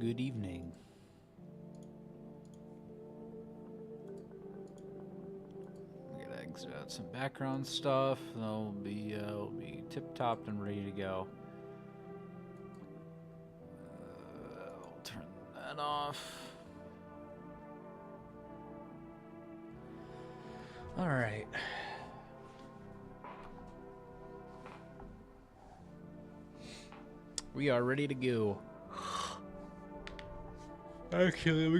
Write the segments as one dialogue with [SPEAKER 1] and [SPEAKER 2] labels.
[SPEAKER 1] good evening. We gotta exit out some background stuff. We'll be tip-top and ready to go. I'll turn that off. All right. We are ready to go. Actually, let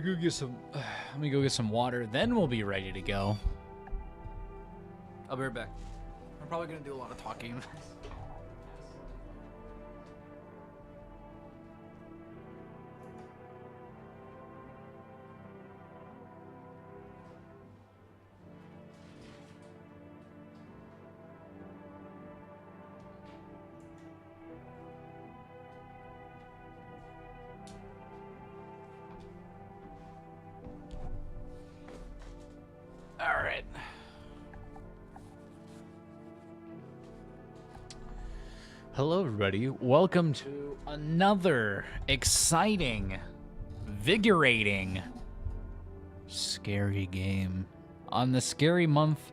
[SPEAKER 1] me go get some water. Then we'll be ready to go. I'll be right back. I'm probably gonna do a lot of talking. All right. Hello, everybody. Welcome to another exciting, vigorating, scary game on the scary month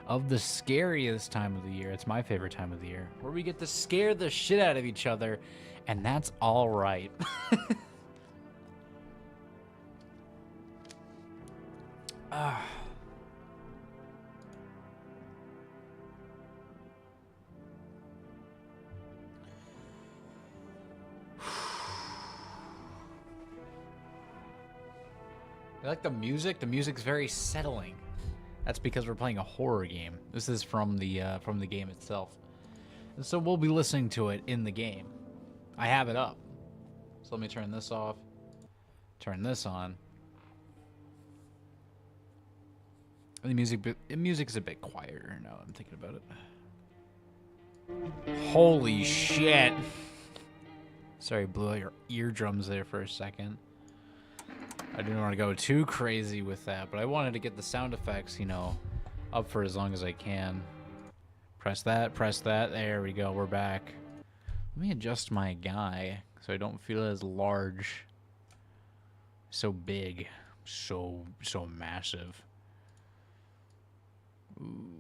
[SPEAKER 1] of the scariest time of the year. It's my favorite time of the year, where we get to scare the shit out of each other, and that's all right. I like the music. The music's very settling. That's because we're playing a horror game. This is from the game itself, and so we'll be listening to it in the game. I have it up, so let me turn this off. Turn this on. The music's a bit quieter now that I'm thinking about it. Holy shit! Sorry, blew out your eardrums there for a second. I didn't want to go too crazy with that, but I wanted to get the sound effects, you know, up for as long as I can. Press that, press that. There we go, we're back. Let me adjust my guy so I don't feel as large. So big. So massive. Ooh,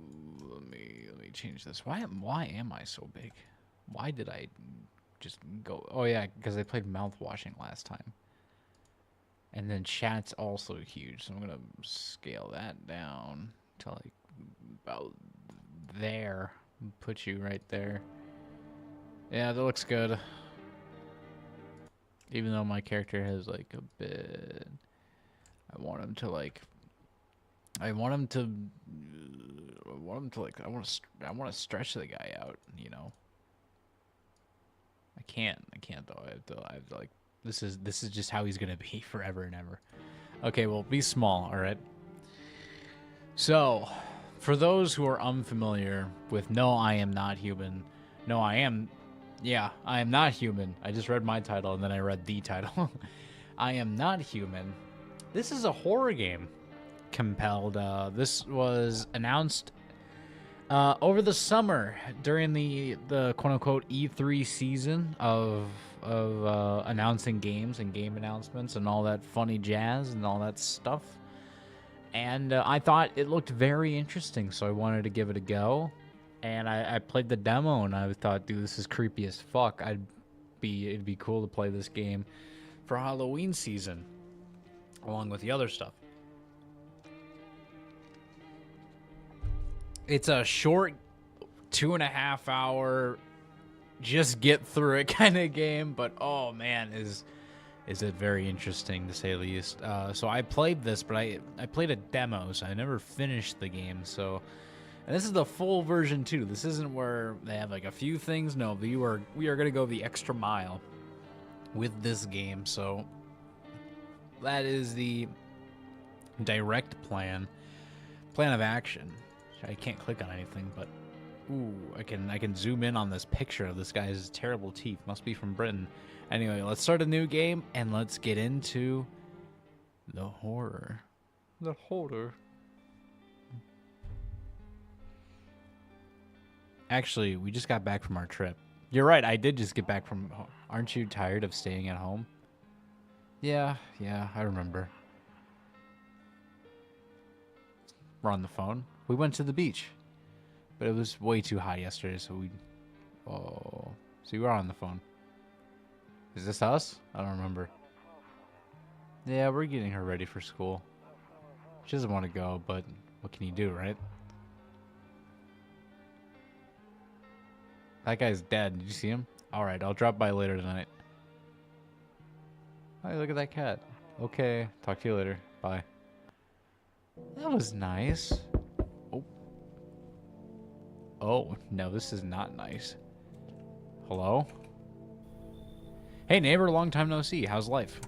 [SPEAKER 1] let me change this. Why am I so big? Why did I just go? Oh yeah, because I played mouthwashing last time. And then chat's also huge, so I'm gonna scale that down to like about there. Put you right there. Yeah, that looks good. Even though my character has like a bit, I want him to stretch the guy out, you know. I can't though. I have to like. This is just how he's gonna be forever and ever. Okay, well, be small, all right? So, for those who are unfamiliar with No, I Am Not Human. No, I am not human. I just read my title and then I read the title. I Am Not Human. This is a horror game. Compelled. This was announced over the summer during the quote-unquote E3 season of announcing games and game announcements and all that funny jazz and all that stuff. And I thought it looked very interesting, so I wanted to give it a go. And I played the demo, and I thought, dude, this is creepy as fuck. It'd be cool to play this game for Halloween season, along with the other stuff. It's a short 2.5 hour just get through it kind of game, but oh man, is it very interesting to say the least. So I played this, but I played a demo, so I never finished the game. So, and this is the full version too. This isn't where they have like a few things. No, we are gonna go the extra mile with this game. So that is the direct plan of action. I can't click on anything, but ooh, I can zoom in on this picture of this guy's terrible teeth. Must be from Britain. Anyway, let's start a new game and let's get into the horror. The horror. Actually, we just got back from our trip. You're right, I did just get back from home. Aren't you tired of staying at home? Yeah, I remember. We're on the phone. We went to the beach, but it was way too hot yesterday, so we... Oh. So you were on the phone. Is this us? I don't remember. Yeah, we're getting her ready for school. She doesn't want to go, but what can you do, right? That guy's dead. Did you see him? Alright, I'll drop by later tonight. Hey, look at that cat. Okay, talk to you later. Bye. That was nice. Oh. Oh, no, this is not nice. Hello? Hey, neighbor, long time no see. How's life?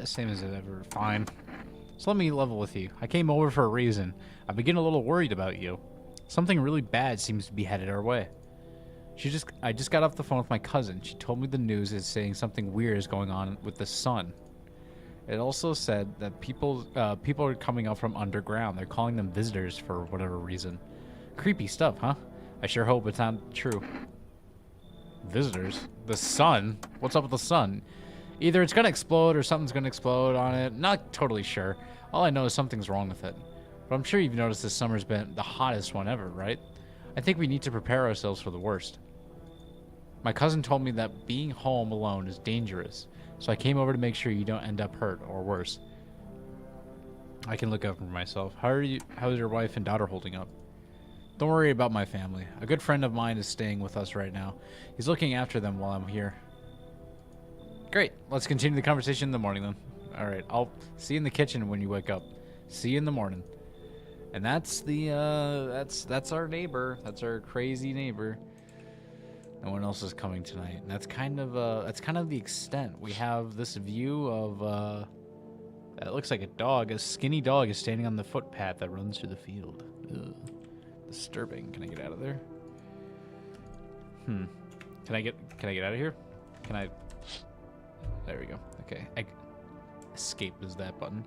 [SPEAKER 1] Same as ever. Fine. So let me level with you. I came over for a reason. I've been getting a little worried about you. Something really bad seems to be headed our way. I just got off the phone with my cousin. She told me the news is saying something weird is going on with the sun. It also said that people are coming up from underground. They're calling them visitors for whatever reason. Creepy stuff, huh? I sure hope it's not true. Visitors? The sun? What's up with the sun? Either it's gonna explode or something's gonna explode on it. Not totally sure. All I know is something's wrong with it. But I'm sure you've noticed this summer's been the hottest one ever, right? I think we need to prepare ourselves for the worst. My cousin told me that being home alone is dangerous, so I came over to make sure you don't end up hurt or worse. I can look out for myself. How's your wife and daughter holding up? Don't worry about my family. A good friend of mine is staying with us right now. He's looking after them while I'm here. Great. Let's continue the conversation in the morning then. All right. I'll see you in the kitchen when you wake up. See you in the morning. And that's the that's our neighbor. That's our crazy neighbor. No one else is coming tonight. And that's kind of the extent. We have this view of it looks like a dog. A skinny dog is standing on the footpath that runs through the field. Ugh. Disturbing. Can I get out of there? Can I get out of here? Can I? There we go. Okay. Escape is that button.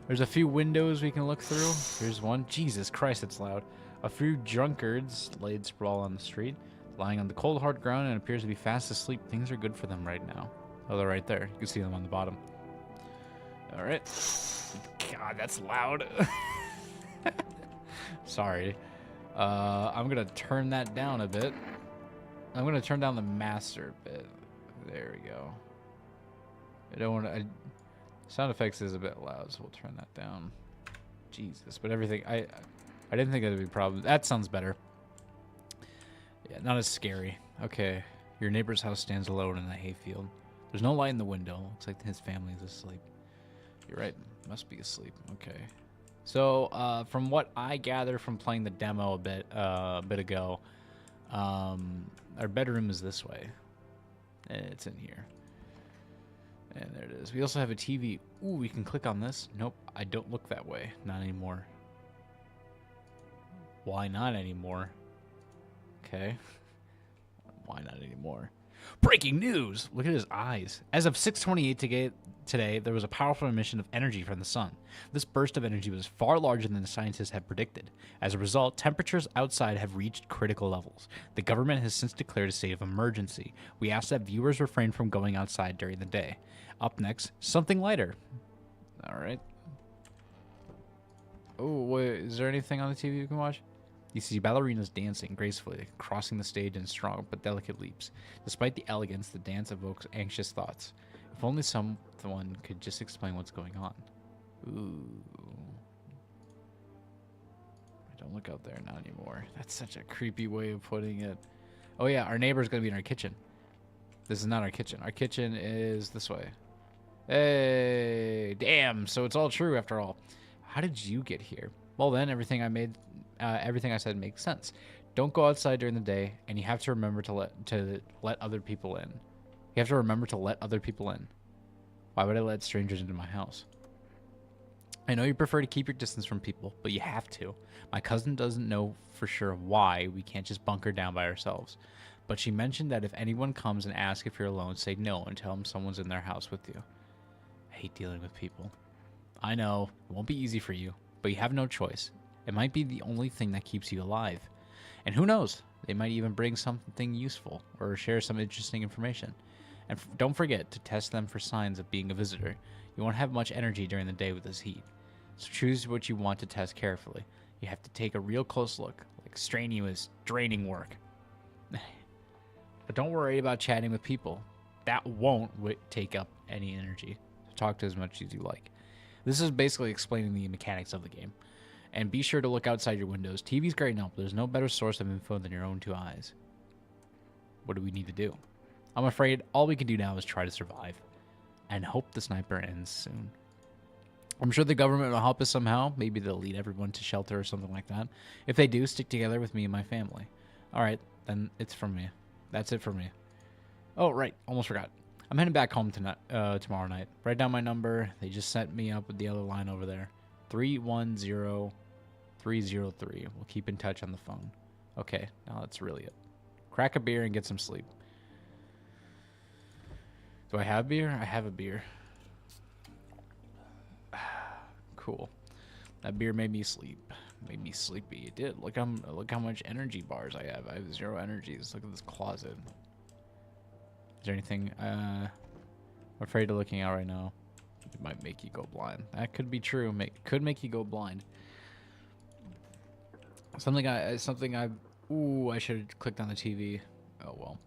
[SPEAKER 1] There's a few windows we can look through. Here's one. Jesus Christ, it's loud. A few drunkards laid sprawl on the street, lying on the cold, hard ground, and appears to be fast asleep. Things are good for them right now. Oh, they're right there. You can see them on the bottom. All right. God, that's loud. Sorry. I'm gonna turn that down a bit. I'm gonna turn down the master a bit. There we go. I don't want to. Sound effects is a bit loud, so we'll turn that down. Jesus, but everything I didn't think that'd be a problem. That sounds better. Yeah, not as scary. Okay, your neighbor's house stands alone in the hayfield. There's no light in the window. Looks like his family is asleep. You're right, must be asleep. Okay. So, from what I gather from playing the demo a bit ago, our bedroom is this way. It's in here. And there it is. We also have a TV. Ooh, we can click on this. Nope, I don't look that way. Not anymore. Why not anymore? Okay. Why not anymore? Breaking news! Look at his eyes. As of 6:28 today, there was a powerful emission of energy from the sun. This burst of energy was far larger than the scientists had predicted. As a result, temperatures outside have reached critical levels. The government has since declared a state of emergency. We ask that viewers refrain from going outside during the day. Up next, something lighter. All right. Oh, wait, is there anything on the TV you can watch? You see ballerinas dancing gracefully, crossing the stage in strong but delicate leaps. Despite the elegance, the dance evokes anxious thoughts. If only someone could just explain what's going on. Ooh. Don't look out there, not anymore. That's such a creepy way of putting it. Oh yeah, our neighbor's gonna be in our kitchen. This is not our kitchen. Our kitchen is this way. Hey, damn, so it's all true after all. How did you get here? Well then, everything I said makes sense. Don't go outside during the day, and you have to remember to let other people in. You have to remember to let other people in. Why would I let strangers into my house? I know you prefer to keep your distance from people, but you have to. My cousin doesn't know for sure why we can't just bunker down by ourselves. But she mentioned that if anyone comes and asks if you're alone, say no and tell them someone's in their house with you. I hate dealing with people. I know, it won't be easy for you, but you have no choice. It might be the only thing that keeps you alive. And who knows, they might even bring something useful or share some interesting information. And don't forget to test them for signs of being a visitor. You won't have much energy during the day with this heat. So choose what you want to test carefully. You have to take a real close look, like strenuous, draining work. But don't worry about chatting with people. That won't take up any energy. So talk to as much as you like. This is basically explaining the mechanics of the game. And be sure to look outside your windows. TV's great now, but there's no better source of info than your own two eyes. What do we need to do? I'm afraid all we can do now is try to survive. And hope the sniper ends soon. I'm sure the government will help us somehow. Maybe they'll lead everyone to shelter or something like that. If they do, stick together with me and my family. Alright, then it's from me. That's it for me. Oh, right. Almost forgot. I'm heading back home tonight, tomorrow night. Write down my number. They just sent me up with the other line over there. 310303. We'll keep in touch on the phone. Okay, now that's really it. Crack a beer and get some sleep. Do I have beer? I have a beer. Cool. That beer made me sleep. Made me sleepy. It did. Look how much energy bars I have. I have 0 energies. Look at this closet. Is there anything I'm afraid of looking out right now? It might make you go blind. That could be true. Could make you go blind. Something I ooh, I should have clicked on the TV. Oh well.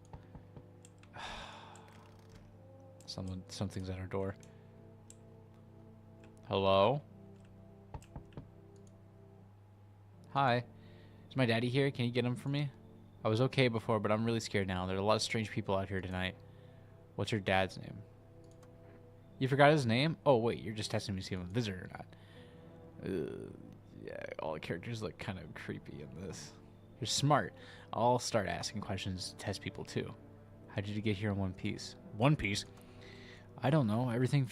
[SPEAKER 1] Something's at our door. Hello? Hi. Is my daddy here? Can you get him for me? I was okay before, but I'm really scared now. There are a lot of strange people out here tonight. What's your dad's name? You forgot his name? Oh, wait. You're just testing me to see if I'm a visitor or not. Yeah, all the characters look kind of creepy in this. You're smart. I'll start asking questions to test people, too. How did you get here in one piece? One Piece? I don't know. Everything...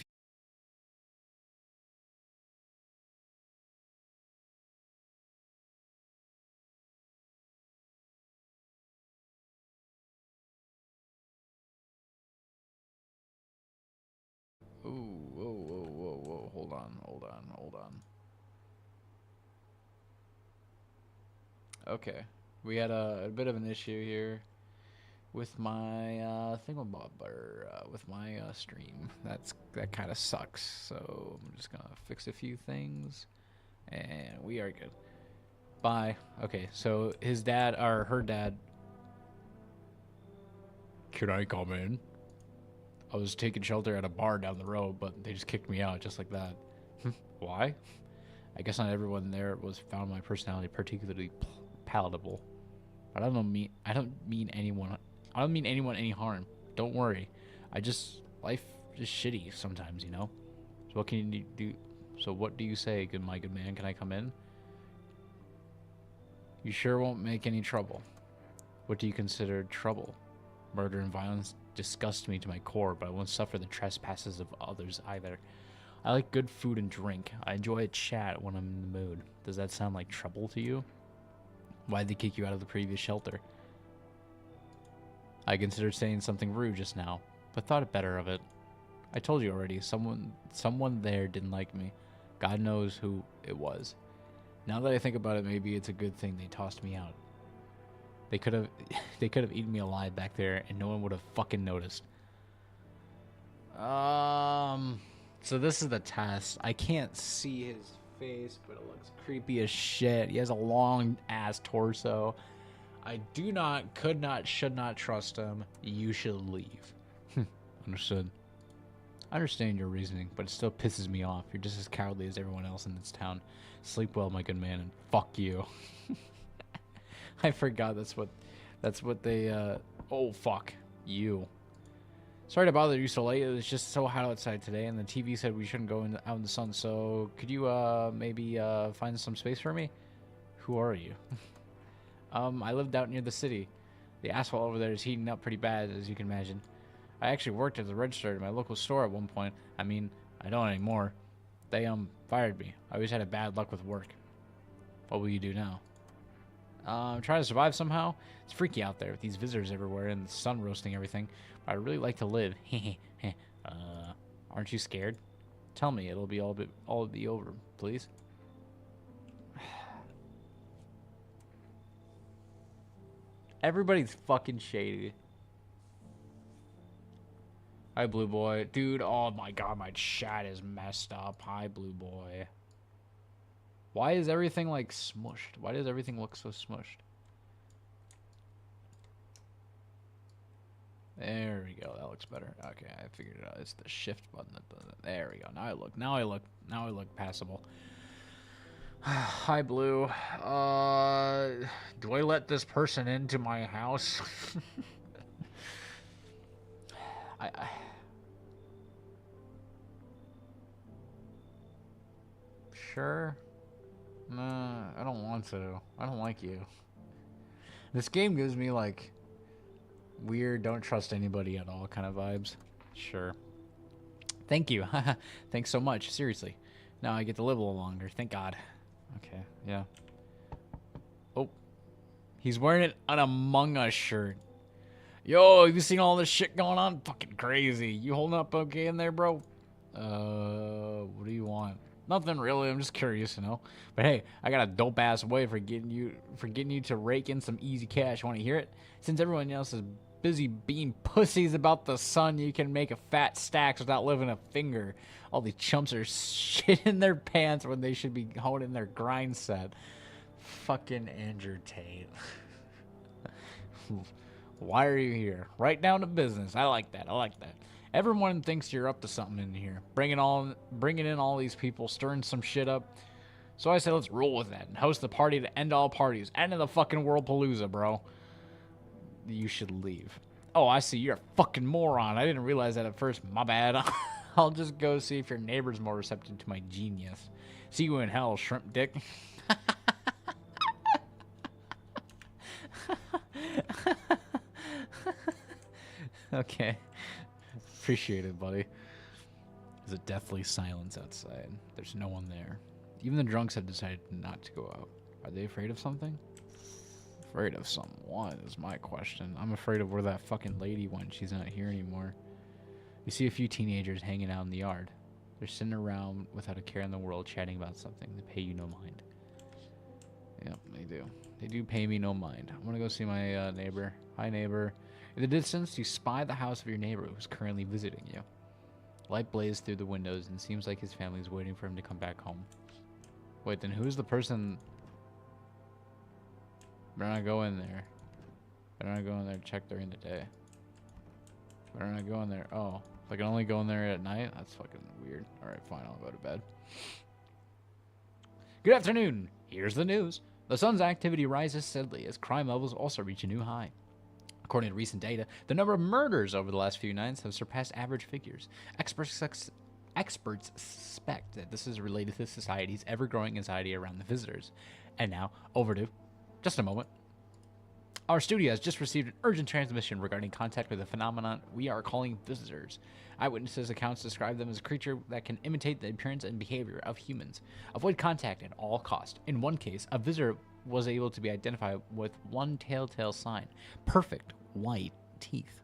[SPEAKER 1] Ooh, whoa. Hold on. Okay. We had a bit of an issue here with my thingamabobber, with my stream. That kind of sucks. So I'm just gonna fix a few things, and we are good. Bye. Okay. So his dad or her dad. Can I come in? I was taking shelter at a bar down the road, but they just kicked me out just like that. Why? I guess not everyone there found my personality particularly palatable. But I don't mean anyone any harm. Don't worry. Life is shitty sometimes, you know. So what can you do? So what do you say, my good man? Can I come in? You sure won't make any trouble. What do you consider trouble? Murder and violence disgust me to my core, but I won't suffer the trespasses of others either. I like good food and drink. I enjoy a chat when I'm in the mood. Does that sound like trouble to you? Why'd they kick you out of the previous shelter? I considered saying something rude just now, but thought better of it. I told you already, someone there didn't like me. God knows who it was. Now that I think about it, maybe it's a good thing they tossed me out. They could have eaten me alive back there, and no one would have fucking noticed. So this is the test. I can't see his face, but it looks creepy as shit. He has a long ass torso. I could not, should not trust him. You should leave. Understood. I understand your reasoning, but it still pisses me off. You're just as cowardly as everyone else in this town. Sleep well, my good man, and fuck you. I forgot that's what they oh fuck you. Sorry to bother you so late. It was just so hot outside today, and the TV said we shouldn't go out in the sun. So could you maybe find some space for me? Who are you? I lived out near the city. The asphalt over there is heating up pretty bad, as you can imagine. I actually worked as a register at my local store at one point. I mean, I don't anymore. They fired me. I always had bad luck with work. What will you do now? Try to survive somehow. It's freaky out there with these visitors everywhere and the sun roasting everything. But I'd really like to live. Aren't you scared? Tell me, it'll be all be over, please. Everybody's fucking shady. Hi, Blue Boy. Dude, oh my god, my chat is messed up. Hi, Blue Boy. Why is everything, like, smushed? Why does everything look so smushed? There we go. That looks better. Okay, I figured it out. It's the shift button that does it. There we go. Now I look passable. Hi, Blue. Do I let this person into my house? I Sure. Nah, I don't want to. I don't like you. This game gives me, like, weird, don't trust anybody at all kind of vibes. Sure. Thank you. Thanks so much. Seriously. Now I get to live a little longer. Thank God. Okay, yeah. Oh. He's wearing an Among Us shirt. Yo, have you seen all this shit going on? Fucking crazy. You holding up okay in there, bro? What do you want? Nothing really. I'm just curious, you know. But hey, I got a dope ass way for getting you to rake in some easy cash. Want to hear it? Since everyone else is busy being pussies about the sun, you can make a fat stacks without lifting a finger. All these chumps are shitting their pants when they should be holding their grind set. Fucking Andrew Tate. Why are you here? Right down to business. I like that. I like that. Everyone thinks you're up to something in here. Bringing in all these people, stirring some shit up. So I said, let's roll with that and host the party to end all parties. End of the fucking Worldpalooza, bro. You should leave. Oh, I see. You're a fucking moron. I didn't realize that at first. My bad. I'll just go see if your neighbor's more receptive to my genius. See you in hell, shrimp dick. Okay. Appreciate it, buddy. There's a deathly silence outside. There's no one there. Even the drunks have decided not to go out. Are they afraid of something? Afraid of someone is my question. I'm afraid of where that fucking lady went. She's not here anymore. You see a few teenagers hanging out in the yard. They're sitting around without a care in the world, chatting about something. They pay you no mind. Yep, they do. They do pay me no mind. I'm gonna go see my neighbor. Hi, neighbor. In the distance, you spy the house of your neighbor who's currently visiting you. Light blazes through the windows and it seems like his family is waiting for him to come back home. Wait, then who's the person? Better not go in there. Better not go in there. Check during the day. Better not go in there. Oh, if I can only go in there at night? That's fucking weird. Alright, fine. I'll go to bed. Good afternoon. Here's the news. The sun's activity rises steadily as crime levels also reach a new high. According to recent data, the number of murders over the last few nights have surpassed average figures. Experts suspect that this is related to society's ever-growing anxiety around the visitors. And now, over to just a moment. Our studio has just received an urgent transmission regarding contact with a phenomenon we are calling visitors. Eyewitnesses' accounts describe them as a creature that can imitate the appearance and behavior of humans. Avoid contact at all costs. In one case, a visitor was able to be identified with one telltale sign: perfect white teeth.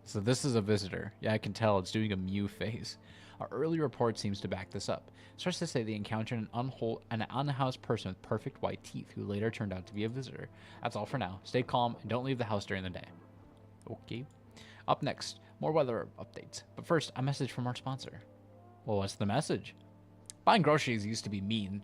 [SPEAKER 1] So this is a visitor. Yeah, I can tell. It's doing a Mew face. Our early report seems to back this up. Sources say they encountered an unhoused person with perfect white teeth who later turned out to be a visitor. That's all for now. Stay calm and don't leave the house during the day. Okay. Up next, more weather updates. But first, a message from our sponsor. Well, what's the message? Buying groceries used to be mean.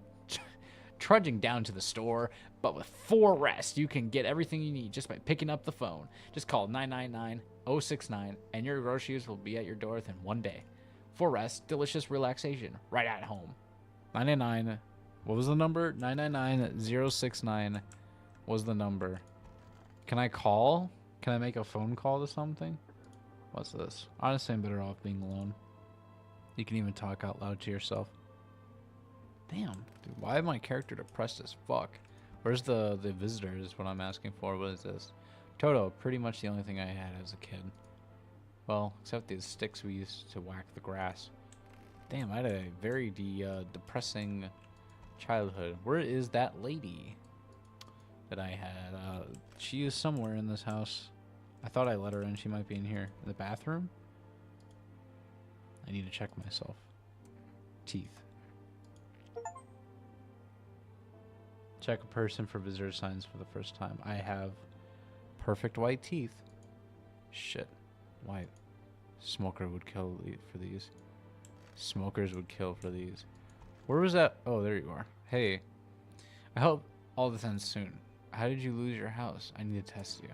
[SPEAKER 1] Trudging down to the store, but with 4Rest, you can get everything you need just by picking up the phone. Just call 999-069 and your groceries will be at your door within one day. 4Rest, delicious relaxation right at home. 999, what was the number? 999-069 was the number. Can I call? Can I make a phone call to something? What's this? Honestly, I'm better off being alone. You can even talk out loud to yourself. Damn, dude, why am my character depressed as fuck? Where's the visitor is what I'm asking for. What is this? Toto, pretty much the only thing I had as a kid. Well, except these sticks we used to whack the grass. Damn, I had a very depressing childhood. Where is that lady that I had? She is somewhere in this house. I thought I let her in. She might be in here. In the bathroom? I need to check myself. Teeth. Check a person for visitor signs for the first time. I have perfect white teeth. Shit. White. Smoker would kill for these. Smokers would kill for these. Where was that? Oh, there you are. Hey, I hope all this ends soon. How did you lose your house? I need to test you.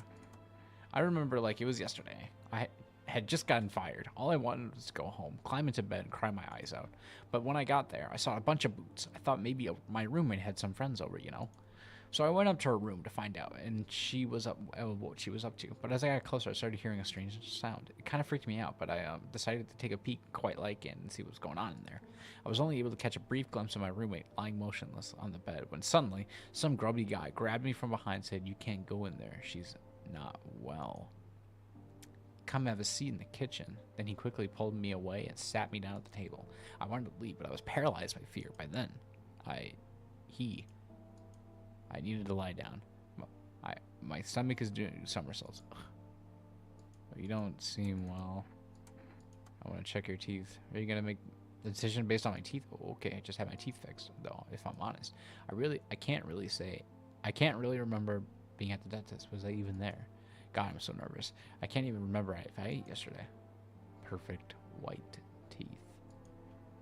[SPEAKER 1] I remember like it was yesterday. I had just gotten fired. All I wanted was to go home, climb into bed, and cry my eyes out. But when I got there, I saw a bunch of boots. I thought maybe my roommate had some friends over, you know? So I went up to her room to find out, and she was up what she was up to. But as I got closer, I started hearing a strange sound. It kind of freaked me out, but I decided to take a peek quite like it and see what was going on in there. I was only able to catch a brief glimpse of my roommate lying motionless on the bed when suddenly some grubby guy grabbed me from behind and said, "You can't go in there. She's not well. Come have a seat in the kitchen." Then he quickly pulled me away and sat me down at the table. I wanted to leave, but I was paralyzed by fear. By then, I needed to lie down. My stomach is doing somersaults. Ugh. You don't seem well. I want to check your teeth. Are you gonna make the decision based on my teeth? Oh, okay, I just had my teeth fixed, though. If I'm honest, I can't really remember being at the dentist. Was I even there? God, I'm so nervous. I can't even remember if I ate yesterday. Perfect white teeth.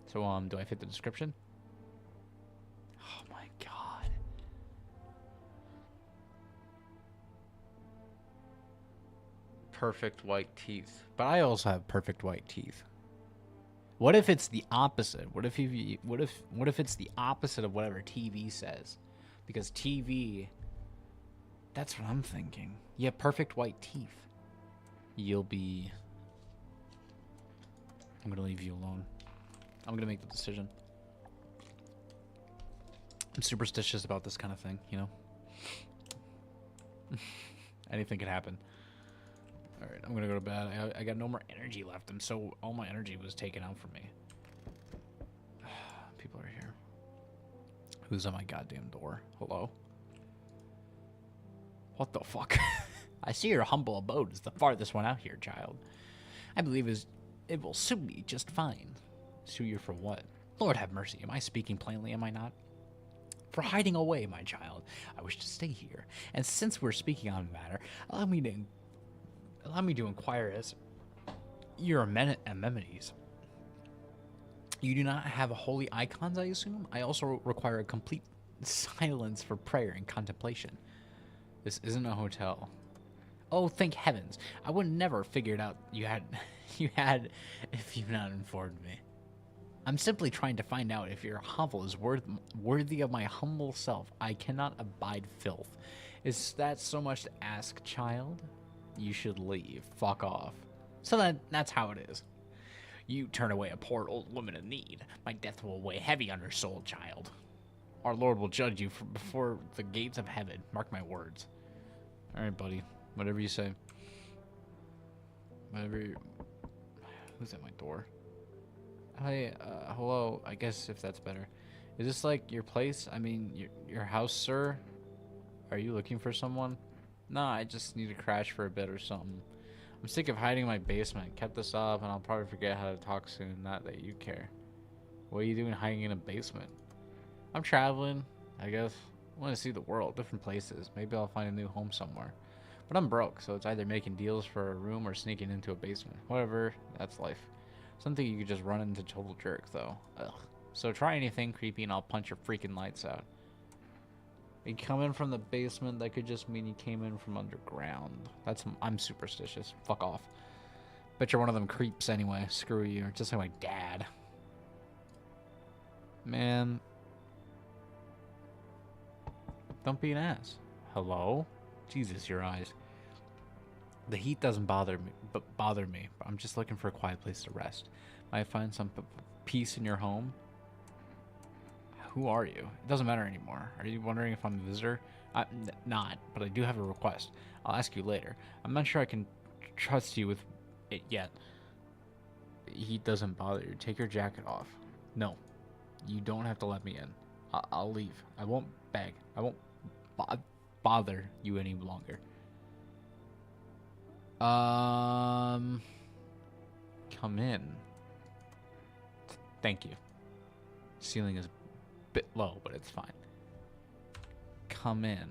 [SPEAKER 1] So, do I fit the description? Oh my God. Perfect white teeth. But I also have perfect white teeth. What if it's the opposite? What if it's the opposite of whatever TV says? Because TV, that's what I'm thinking. You have perfect white teeth. I'm gonna leave you alone. I'm gonna make the decision. I'm superstitious about this kind of thing, you know? Anything could happen. Alright, I'm gonna go to bed. I got no more energy left, and so all my energy was taken out from me. People are here. Who's on my goddamn door? Hello? What the fuck? I see your humble abode is the farthest one out here, child. I believe it will suit me just fine. Suit you for what? Lord have mercy, am I speaking plainly, am I not? For hiding away, my child. I wish to stay here. And since we're speaking on the matter, allow me to inquire as your amenities. You do not have holy icons, I assume? I also require a complete silence for prayer and contemplation. This isn't a hotel. Oh, thank heavens. I would never figured out you had if you've not informed me. I'm simply trying to find out if your hovel is worthy of my humble self. I cannot abide filth. Is that so much to ask, child? You should leave. Fuck off. So that's how it is. You turn away a poor old woman in need. My death will weigh heavy on your soul, child. Our Lord will judge you before the gates of heaven. Mark my words. All right, buddy. Whatever you say. Who's at my door? Hey, hello. I guess if that's better. Is this like your place? I mean, your house, sir? Are you looking for someone? Nah, I just need to crash for a bit or something. I'm sick of hiding in my basement. Kept this up, and I'll probably forget how to talk soon. Not that you care. What are you doing hiding in a basement? I'm traveling, I guess. I want to see the world, different places. Maybe I'll find a new home somewhere. But I'm broke, so it's either making deals for a room or sneaking into a basement. Whatever, that's life. Something you could just run into total jerk, though. Ugh. So try anything creepy and I'll punch your freaking lights out. You come in from the basement, that could just mean you came in from underground. I'm superstitious. Fuck off. Bet you're one of them creeps anyway. Screw you. Just like my dad. Man. Don't be an ass. Hello? Jesus, your eyes. The heat doesn't bother me, but I'm just looking for a quiet place to rest. Might I find some peace in your home? Who are you? It doesn't matter anymore. Are you wondering if I'm a visitor? Not, but I do have a request. I'll ask you later. I'm not sure I can trust you with it yet. Heat doesn't bother you. Take your jacket off. No, you don't have to let me in. I'll leave. I won't beg. I won't bother you any longer. Come in. Thank you. Ceiling is a bit low, but it's fine. Come in.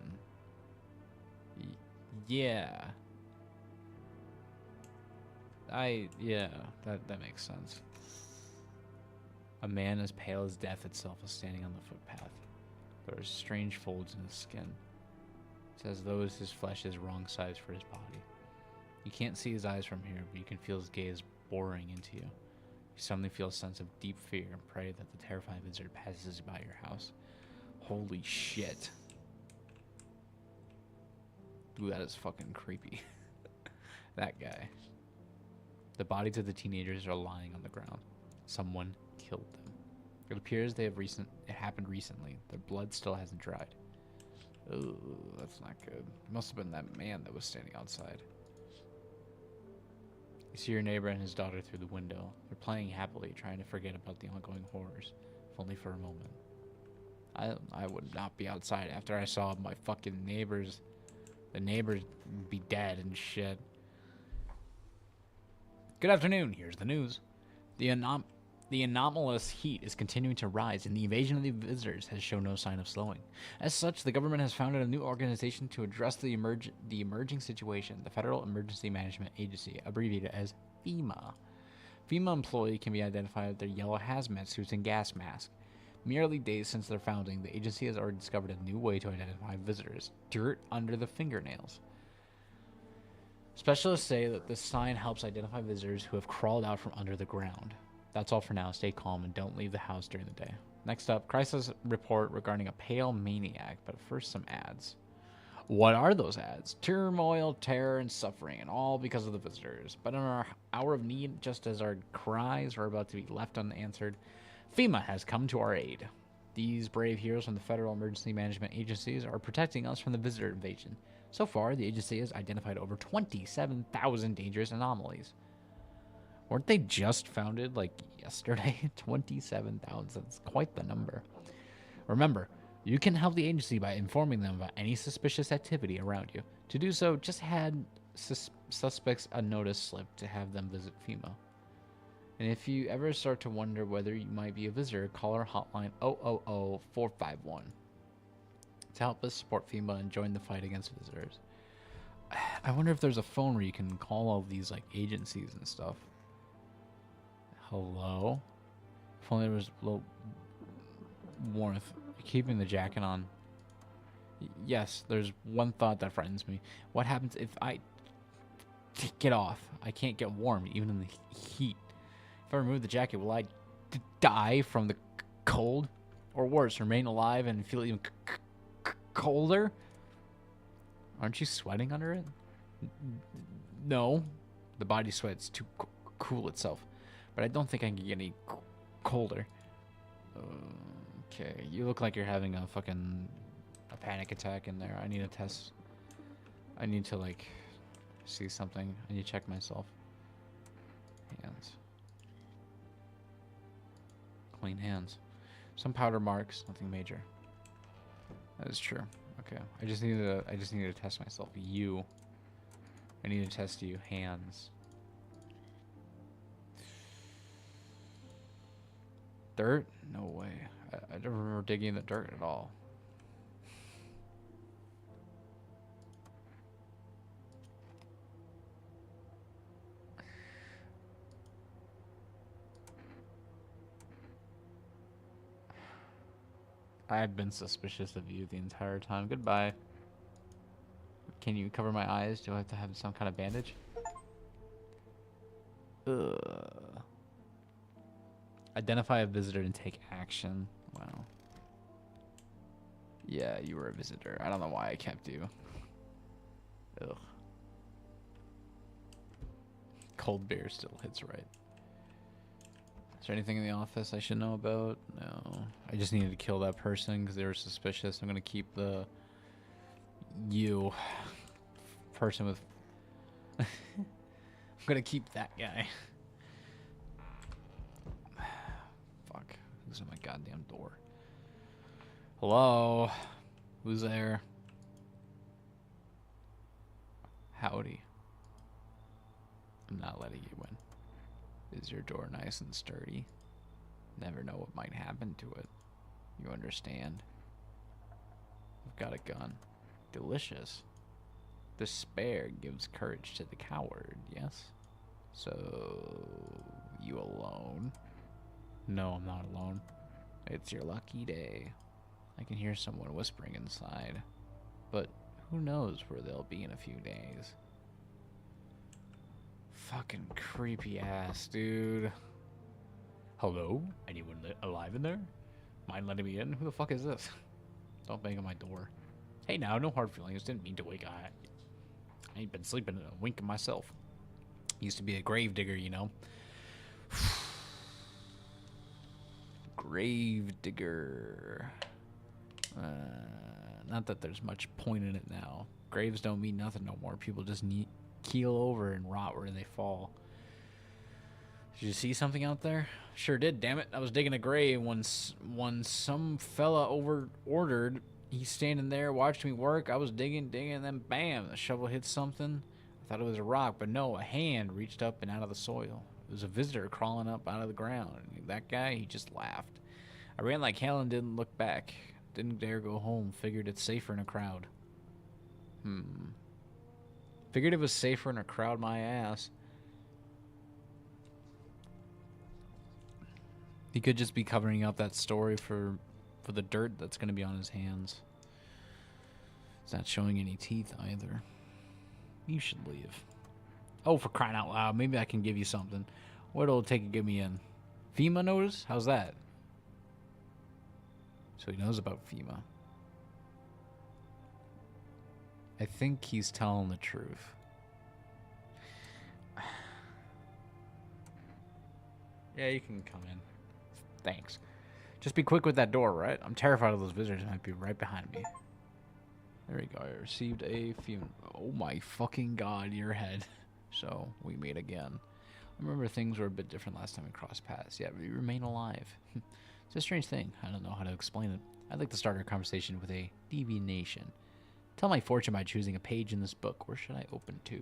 [SPEAKER 1] Yeah. Yeah, that makes sense. A man as pale as death itself is standing on the footpath. There are strange folds in his skin. It's as though his flesh is wrong size for his body. You can't see his eyes from here, but you can feel his gaze boring into you. You suddenly feel a sense of deep fear and pray that the terrifying visitor passes by your house. Holy shit. Dude, that is fucking creepy. That guy. The bodies of the teenagers are lying on the ground. Someone killed them. It appears it happened recently. Their blood still hasn't dried. Oh, that's not good. It must have been that man that was standing outside. You see your neighbor and his daughter through the window. They're playing happily, trying to forget about the ongoing horrors, if only for a moment. I would not be outside after I saw my fucking neighbors. The neighbors be dead and shit. Good afternoon. Here's the news. The anomalous heat is continuing to rise, and the invasion of the visitors has shown no sign of slowing. As such, the government has founded a new organization to address the emerging situation, the Federal Emergency Management Agency, abbreviated as FEMA. FEMA employees can be identified with their yellow hazmat suits and gas masks. Merely days since their founding, the agency has already discovered a new way to identify visitors: dirt under the fingernails. Specialists say that this sign helps identify visitors who have crawled out from under the ground. That's all for now. Stay calm and don't leave the house during the day. Next up, crisis report regarding a pale maniac, but first some ads. What are those ads? Turmoil, terror, and suffering, and all because of the visitors. But in our hour of need, just as our cries are about to be left unanswered, FEMA has come to our aid. These brave heroes from the Federal Emergency Management Agencies are protecting us from the visitor invasion. So far, the agency has identified over 27,000 dangerous anomalies. Weren't they just founded like yesterday? 27,000. That's quite the number. Remember, you can help the agency by informing them about any suspicious activity around you. To do so, just hand suspects a notice slip to have them visit FEMA. And if you ever start to wonder whether you might be a visitor, call our hotline 000-451 to help us support FEMA and join the fight against visitors. I wonder if there's a phone where you can call all these like agencies and stuff. Hello? If only there was a little warmth. Keeping the jacket on. Yes, there's one thought that frightens me. What happens if I get off? I can't get warm, even in the heat. If I remove the jacket, will I die from the cold? Or worse, remain alive and feel even colder? Aren't you sweating under it? No. The body sweats to cool itself. But I don't think I can get any colder. Okay, you look like you're having a panic attack in there. I need a test. I need to like see something. I need to check myself. Hands. Clean hands. Some powder marks, nothing major. That is true. Okay. I just need to test myself. I need to test you. Hands. Dirt? No way. I don't remember digging in the dirt at all. I've been suspicious of you the entire time. Goodbye. Can you cover my eyes? Do I have to have some kind of bandage? Ugh. Identify a visitor and take action. Wow. Yeah, you were a visitor. I don't know why I kept you. Ugh. Cold beer still hits right. Is there anything in the office I should know about? No. I just needed to kill that person because they were suspicious. I'm going to keep the... person with... I'm going to keep that guy. Fuck. Who's at my goddamn door? Hello? Who's there? Howdy. I'm not letting you in. Is your door nice and sturdy? Never know what might happen to it. You understand? I've got a gun. Delicious. Despair gives courage to the coward, yes? So, you alone? No, I'm not alone. It's your lucky day. I can hear someone whispering inside. But who knows where they'll be in a few days. Fucking creepy ass, dude. Hello? Anyone alive in there? Mind letting me in? Who the fuck is this? Don't bang on my door. Hey now, no hard feelings. Didn't mean to wake up. I ain't been sleeping in a wink myself. Used to be a grave digger, you know. Grave digger. Not that there's much point in it now. Graves don't mean nothing no more. People just keel over and rot where they fall. Did you see something out there? Sure did, damn it. I was digging a grave when some fella ordered. He's standing there, watched me work. I was digging, and then bam, the shovel hit something. I thought it was a rock, but no, a hand reached up and out of the soil. It was a visitor crawling up out of the ground. That guy, he just laughed. I ran like hell and didn't look back. Didn't dare go home. Figured it's safer in a crowd. Figured it was safer in a crowd, my ass. He could just be covering up that story for the dirt that's going to be on his hands. It's not showing any teeth either. You should leave. Oh, for crying out loud. Maybe I can give you something. What'll it take to get me in? FEMA notice? How's that? So he knows about FEMA. I think he's telling the truth. Yeah, you can come in. Thanks. Just be quick with that door, right? I'm terrified of those visitors. Might be right behind me. There we go. I received a few. Oh my fucking god, your head. So, we meet again. I remember things were a bit different last time we crossed paths. Yeah, we remain alive. It's a strange thing. I don't know how to explain it. I'd like to start our conversation with a divination. Tell my fortune by choosing a page in this book. Where should I open to?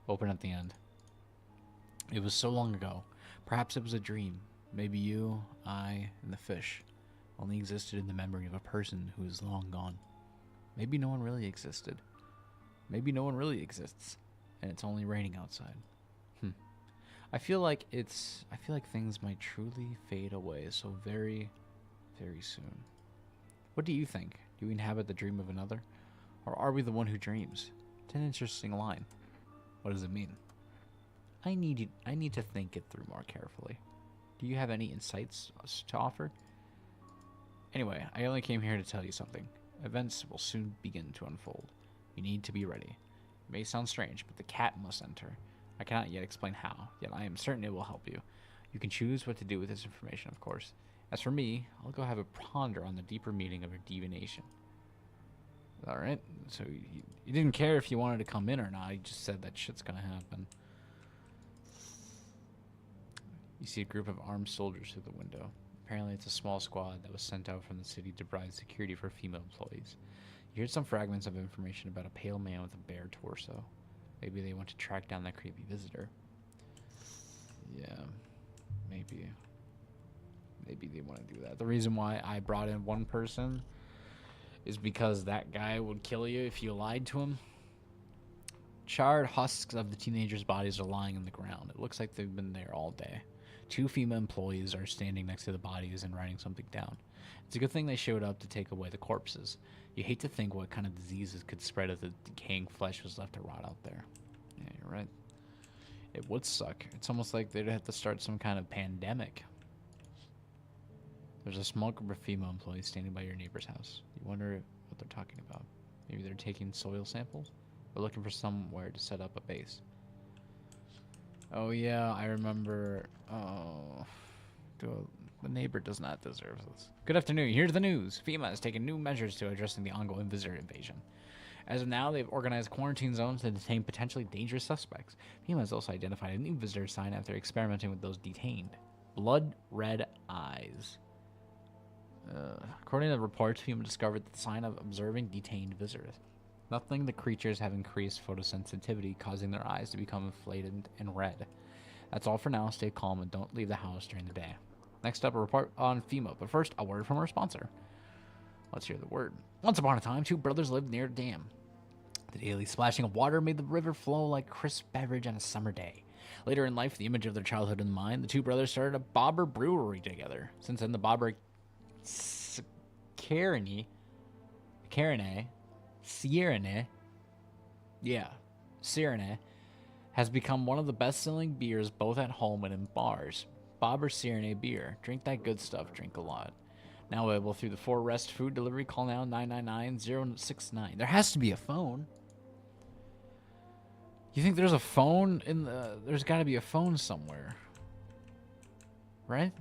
[SPEAKER 1] Open at the end. It was so long ago. Perhaps it was a dream. Maybe you, I, and the fish only existed in the memory of a person who is long gone. Maybe no one really existed. Maybe no one really exists, and it's only raining outside. I feel like things might truly fade away so very, very soon. What do you think? Do we inhabit the dream of another? Or are we the one who dreams? It's an interesting line. What does it mean? I need to think it through more carefully. Do you have any insights to offer? Anyway, I only came here to tell you something. Events will soon begin to unfold. You need to be ready. It may sound strange, but the cat must enter. I cannot yet explain how, yet I am certain it will help you. You can choose what to do with this information, of course. As for me, I'll go have a ponder on the deeper meaning of your divination. Alright, so you didn't care if you wanted to come in or not, you just said that shit's gonna happen. You see a group of armed soldiers through the window. Apparently it's a small squad that was sent out from the city to provide security for female employees. You heard some fragments of information about a pale man with a bare torso. Maybe they want to track down that creepy visitor. Yeah, maybe. Maybe they want to do that. The reason why I brought in one person is because that guy would kill you if you lied to him. Charred husks of the teenagers' bodies are lying on the ground. It looks like they've been there all day. 2 female employees are standing next to the bodies and writing something down. It's a good thing they showed up to take away the corpses. You hate to think what kind of diseases could spread if the decaying flesh was left to rot out there. Yeah, you're right. It would suck. It's almost like they'd have to start some kind of pandemic. There's a small group of female employees standing by your neighbor's house. You wonder what they're talking about. Maybe they're taking soil samples? Or looking for somewhere to set up a base. Oh yeah, I remember. Oh, the neighbor does not deserve this. Good afternoon. Here's the news. FEMA has taken new measures to addressing the ongoing visitor invasion. As of now, they've organized quarantine zones to detain potentially dangerous suspects. FEMA has also identified a new visitor sign after experimenting with those detained. Blood red eyes. According to the reports, FEMA discovered the sign of observing detained visitors. Nothing, the creatures have increased photosensitivity, causing their eyes to become inflated and red. That's all for now. Stay calm and don't leave the house during the day. Next up, a report on FEMA, but first, a word from our sponsor. Let's hear the word. Once upon a time, 2 brothers lived near a dam. The daily splashing of water made the river flow like crisp beverage on a summer day. Later in life, the image of their childhood in mind, the two brothers started a bobber brewery together. Since then, the bobber Carone, Sierene, yeah, Sierene, has become one of the best-selling beers both at home and in bars. Bobber Sierene beer. Drink that good stuff. Drink a lot. Now available through the 4Rest food delivery. Call now 999-069. There has to be a phone. You think there's a phone in the... There's got to be a phone somewhere. Right?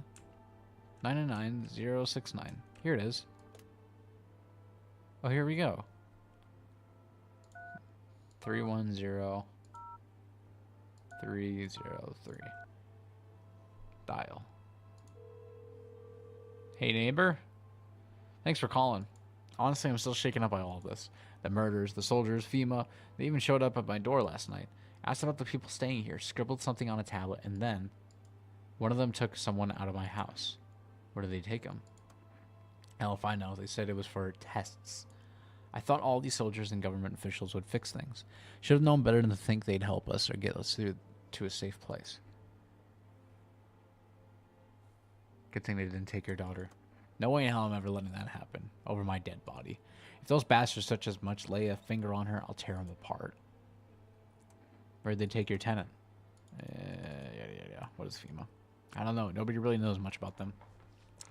[SPEAKER 1] 999-069. Here it is. Oh, here we go. 310-303. Dial. Hey, neighbor. Thanks for calling. Honestly, I'm still shaken up by all of this. The murders, the soldiers, FEMA. They even showed up at my door last night. Asked about the people staying here, scribbled something on a tablet, and then one of them took someone out of my house. Where did they take him? Hell if I know. They said it was for tests. I thought all these soldiers and government officials would fix things. Should have known better than to think they'd help us or get us through to a safe place. Good thing they didn't take your daughter. No way in hell I'm ever letting that happen over my dead body. If those bastards such as much lay a finger on her, I'll tear them apart. Where'd they take your tenant? Yeah. What is FEMA? I don't know. Nobody really knows much about them.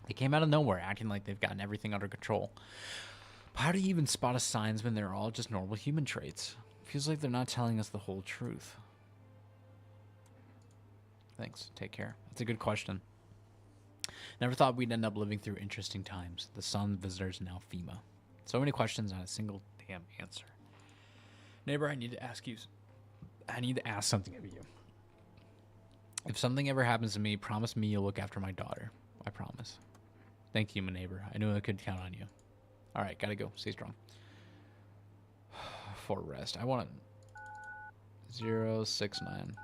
[SPEAKER 1] They came out of nowhere, acting like they've gotten everything under control. But how do you even spot a signs when they're all just normal human traits? Feels like they're not telling us the whole truth. Thanks. Take care. That's a good question. Never thought we'd end up living through interesting times. The sun, visitors, now FEMA. So many questions, not a single damn answer. Neighbor, I need to ask something of you. If something ever happens to me, promise me you'll look after my daughter. I promise. Thank you, my neighbor. I knew I could count on you. All right, gotta go. Stay strong. 4Rest. I want 069.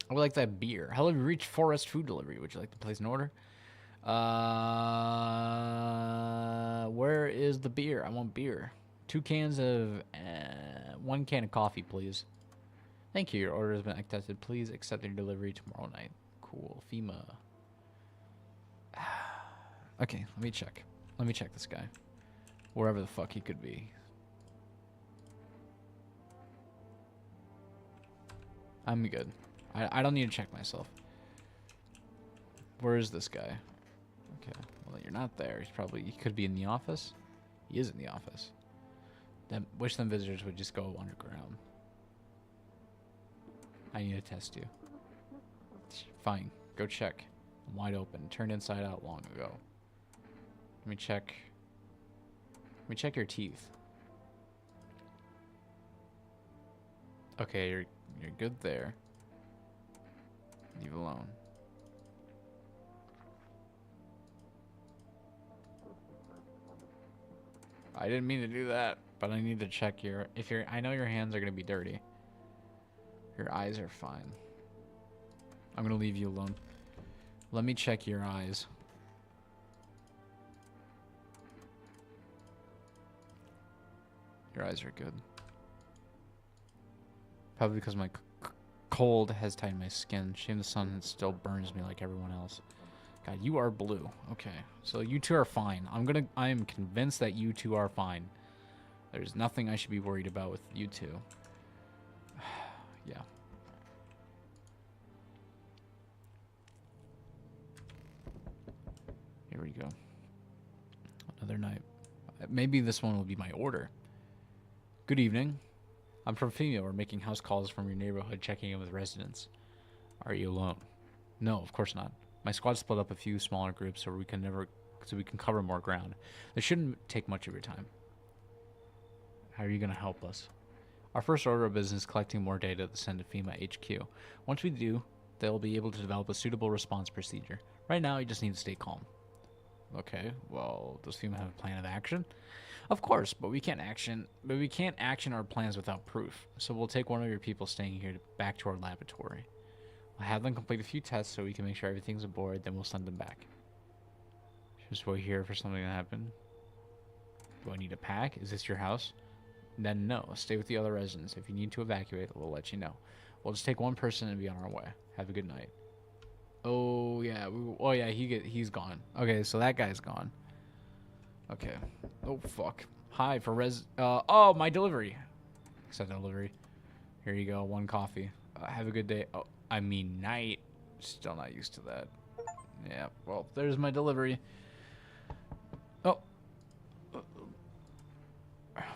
[SPEAKER 1] I would like that beer. Hello, we reached 4Rest food delivery. Would you like to place an order? Where is the beer? I want beer. 2 cans of... 1 can of coffee, please. Thank you. Your order has been accepted. Please accept your delivery tomorrow night. Cool. FEMA. Okay, let me check. Let me check this guy. Wherever the fuck he could be. I'm good. I don't need to check myself. Where is this guy? Okay, well, you're not there. He could be in the office. He is in the office. Then wish them visitors would just go underground. I need to test you. Fine, go check. I'm wide open. Turned inside out long ago. Let me check. Let me check your teeth. Okay, you're good there. Leave alone. I didn't mean to do that, but I need to check your... I know your hands are going to be dirty. Your eyes are fine. I'm going to leave you alone. Let me check your eyes. Your eyes are good. Probably because my cold has tightened my skin. Shame the sun still burns me like everyone else. God, you are blue. Okay, so you two are fine. I am convinced that you two are fine. There's nothing I should be worried about with you two. Yeah. Here we go. Another night. Maybe this one will be my order. Good evening. I'm from FEMA. We're making house calls from your neighborhood, checking in with residents. Are you alone? No, of course not. My squad split up a few smaller groups so we can cover more ground. This shouldn't take much of your time. How are you going to help us? Our first order of business is collecting more data to send to FEMA HQ. Once we do, they'll be able to develop a suitable response procedure. Right now, you just need to stay calm. Okay, well, does FEMA have a plan of action? Of course, but we can't action our plans without proof. So we'll take one of your people staying here back to our laboratory. We'll have them complete a few tests so we can make sure everything's aboard, then we'll send them back. Just wait here for something to happen. Do I need a pack? Is this your house? Then no, stay with the other residents. If you need to evacuate, we'll let you know. We'll just take one person and be on our way. Have a good night. Oh yeah, he's gone. Okay, so that guy's gone. Okay. Oh fuck. Hi for oh, my delivery. Accept delivery. Here you go, 1 coffee. Have a good day. Oh, I mean night. Still not used to that. Yeah. Well, there's my delivery. Oh.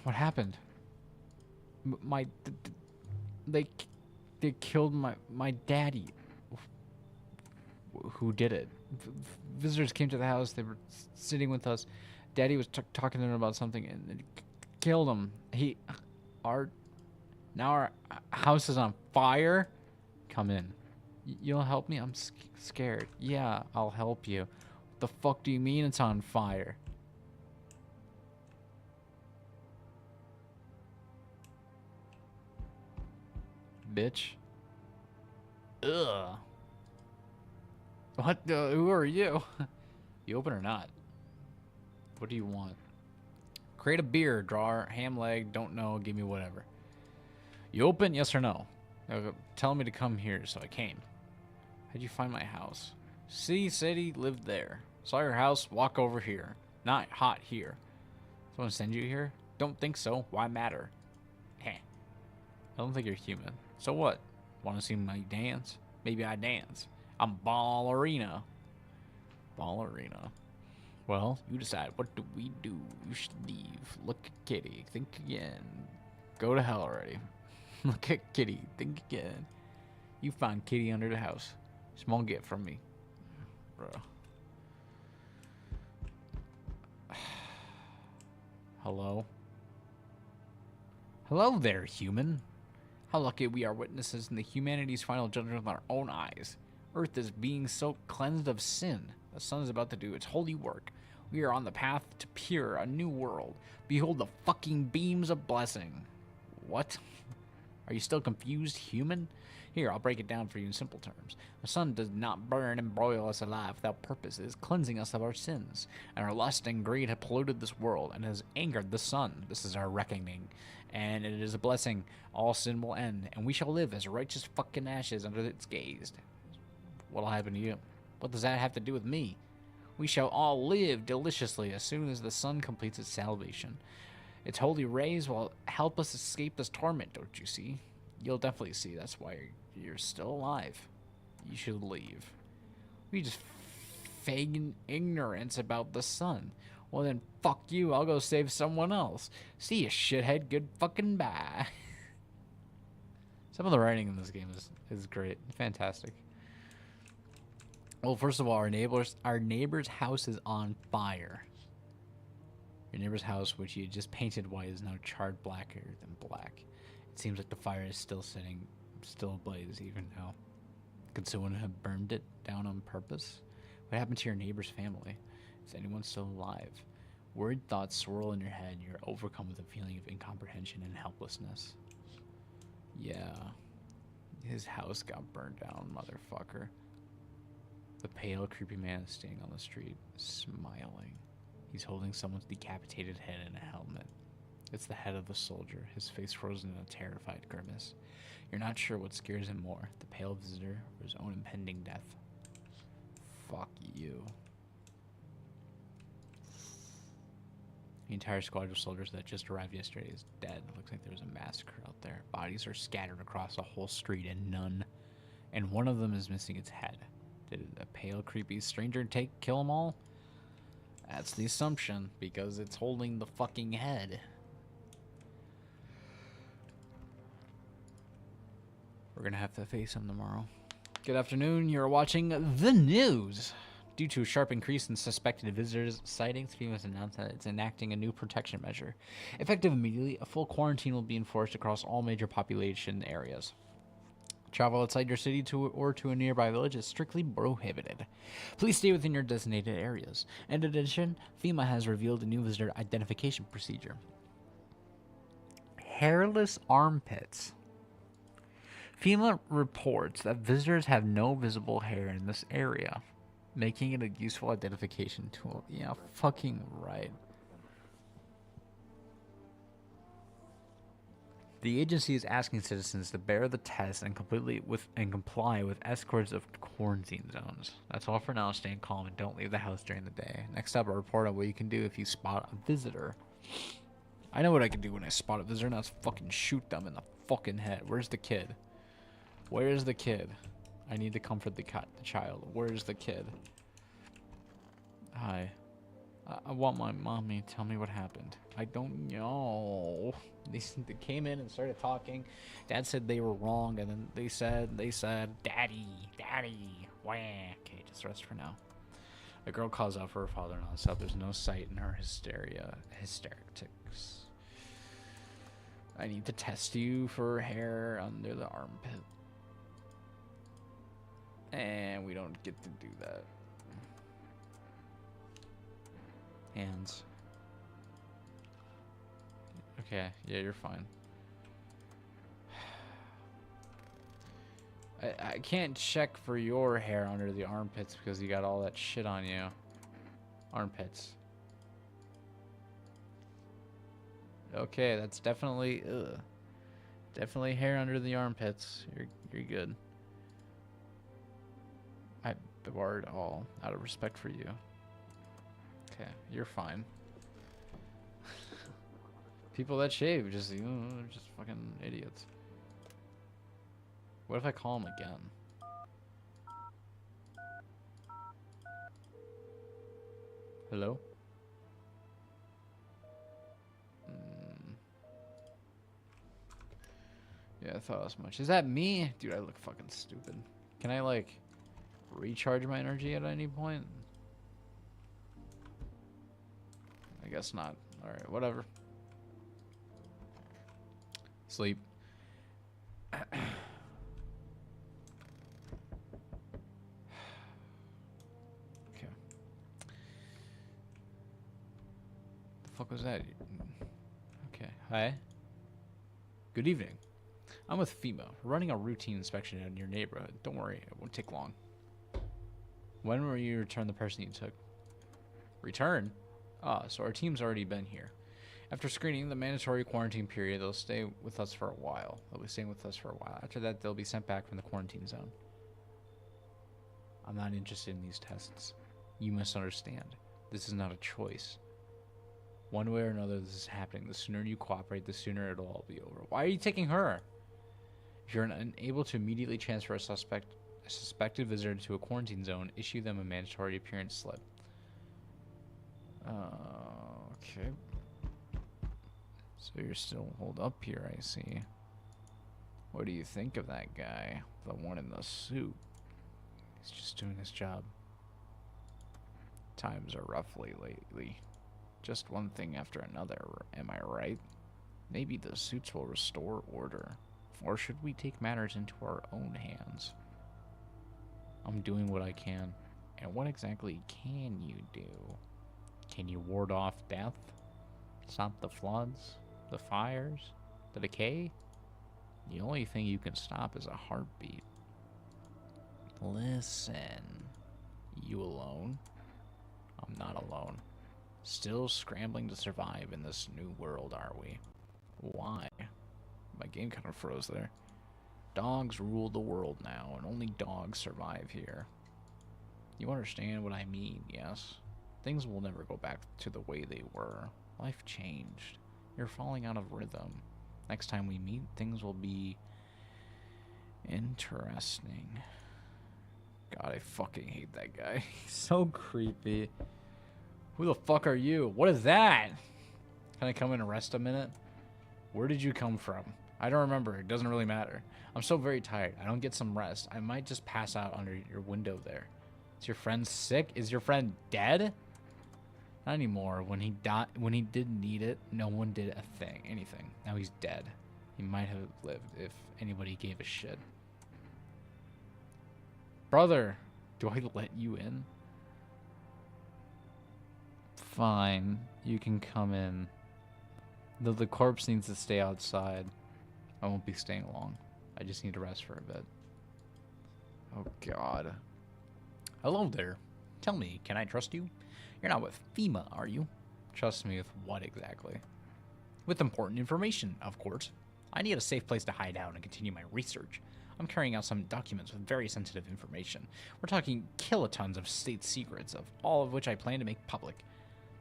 [SPEAKER 1] What happened? They killed my daddy. Who did it? Visitors came to the house. They were sitting with us. Daddy was talking to them about something and they killed him. Now our house is on fire. Come in. You'll help me? I'm scared. Yeah, I'll help you. What the fuck do you mean it's on fire? Bitch. Ugh. What? Who are you? You open or not? What do you want? Create a beer, drawer, ham leg, don't know, give me whatever. You open, yes or no? Tell me to come here, so I came. How'd you find my house? City, lived there. Saw your house, walk over here. Not hot here. Someone send you here? Don't think so. Why matter? Heh. I don't think you're human. So what? Want to see me dance? Maybe I dance. I'm ballerina. Ballerina. Well, you decide. What do we do? You should leave. Look at Kitty. Think again. Go to hell already. Look at Kitty. Think again. You find Kitty under the house. Small gift from me. Bro. Hello? Hello there, human. How lucky we are witnesses in the humanity's final judgment with our own eyes. Earth is being so cleansed of sin. The sun is about to do its holy work. We are on the path to pure, a new world. Behold the fucking beams of blessing. What? Are you still confused, human? Here, I'll break it down for you in simple terms. The sun does not burn and broil us alive without purpose. It is cleansing us of our sins. And our lust and greed have polluted this world and has angered the sun. This is our reckoning. And it is a blessing. All sin will end. And we shall live as righteous fucking ashes under its gaze. What'll happen to you? What does that have to do with me? We shall all live deliciously as soon as the sun completes its salvation. Its holy rays will help us escape this torment, don't you see? You'll definitely see. That's why you're still alive. You should leave. We just feign ignorance about the sun. Well then, fuck you. I'll go save someone else. See you, shithead. Good fucking bye. Some of the writing in this game is great. Fantastic. Well, first of all, our neighbor's house is on fire. Your neighbor's house, which you just painted white, is now charred blacker than black. It seems like the fire is still ablaze even now. Could someone have burned it down on purpose? What happened to your neighbor's family? Is anyone still alive? Worried thoughts swirl in your head. You're overcome with a feeling of incomprehension and helplessness. Yeah. His house got burned down, motherfucker. The pale, creepy man is standing on the street, smiling. He's holding someone's decapitated head in a helmet. It's the head of the soldier, his face frozen in a terrified grimace. You're not sure what scares him more, the pale visitor or his own impending death. Fuck you. The entire squad of soldiers that just arrived yesterday is dead. It looks like there was a massacre out there. Bodies are scattered across the whole street and one of them is missing its head. Did a pale, creepy stranger kill them all? That's the assumption, because it's holding the fucking head. We're gonna have to face him tomorrow. Good afternoon, you're watching the news. Due to a sharp increase in suspected visitors sightings, FEMA has announced that it's enacting a new protection measure. Effective immediately, a full quarantine will be enforced across all major population areas. Travel outside your city or to a nearby village is strictly prohibited. Please stay within your designated areas. In addition, FEMA has revealed a new visitor identification procedure. Hairless armpits. FEMA reports that visitors have no visible hair in this area, making it a useful identification tool. Yeah, fucking right. The agency is asking citizens to bear the test and comply with escorts of quarantine zones. That's all for now. Stay calm and don't leave the house during the day. Next up, a report on what you can do if you spot a visitor. I know what I can do when I spot a visitor, and that's fucking shoot them in the fucking head. Where's the kid? Where's the kid? I need to comfort the child. Where's the kid? Hi. I want my mommy. Tell me what happened. I don't know. They came in and started talking. Dad said they were wrong, and then they said, Daddy, wah. Okay, just rest for now. A girl calls out for her father-in-law, so there's no sight in her hysterics. I need to test you for hair under the armpit. And we don't get to do that. Hands. Okay, yeah, you're fine. I can't check for your hair under the armpits because you got all that shit on you. Armpits. Okay, that's definitely definitely hair under the armpits. You're good. I barred all out of respect for you. Okay, you're fine. People that shave just, you know, they're just fucking idiots. What if I call him again? Hello? Yeah, I thought as much. Is that me? Dude, I look fucking stupid. Can I, like, recharge my energy at any point? I guess not. Alright, whatever. Sleep. Okay. The fuck was that? Okay. Hi. Good evening. I'm with FEMA. We're running a routine inspection in your neighborhood. Don't worry, it won't take long. When will you return the person you took? Return? Ah, so our team's already been here. After screening the mandatory quarantine period, they'll stay with us for a while. They'll be staying with us for a while. After that, they'll be sent back from the quarantine zone. I'm not interested in these tests. You must understand. This is not a choice. One way or another, this is happening. The sooner you cooperate, the sooner it'll all be over. Why are you taking her? If you're unable to immediately transfer a suspected visitor to a quarantine zone, issue them a mandatory appearance slip. Okay. So you're still holed up here, I see. What do you think of that guy? The one in the suit. He's just doing his job. Times are rough lately. Just one thing after another, am I right? Maybe the suits will restore order. Or should we take matters into our own hands? I'm doing what I can. And what exactly can you do? Can you ward off death? Stop the floods? The fires? The decay? The only thing you can stop is a heartbeat. Listen. You alone? I'm not alone. Still scrambling to survive in this new world, are we? Why? My game kind of froze there. Dogs rule the world now, and only dogs survive here. You understand what I mean, yes? Things will never go back to the way they were. Life changed. You're falling out of rhythm. Next time we meet, things will be interesting. God, I fucking hate that guy. He's so creepy. Who the fuck are you? What is that? Can I come in and rest a minute? Where did you come from? I don't remember. It doesn't really matter. I'm so very tired. I don't get some rest. I might just pass out under your window there. Is your friend sick? Is your friend dead? Not anymore. When he did need it, no one did anything. Now he's dead. He might have lived if anybody gave a shit. Brother, do I let you in? Fine, you can come in. Though the corpse needs to stay outside. I won't be staying long. I just need to rest for a bit. Oh God. Hello there. Tell me, can I trust you? You're not with FEMA, are you? Trust me with what exactly? With important information, of course. I need a safe place to hide out and continue my research. I'm carrying out some documents with very sensitive information. We're talking kilotons of state secrets, of all of which I plan to make public.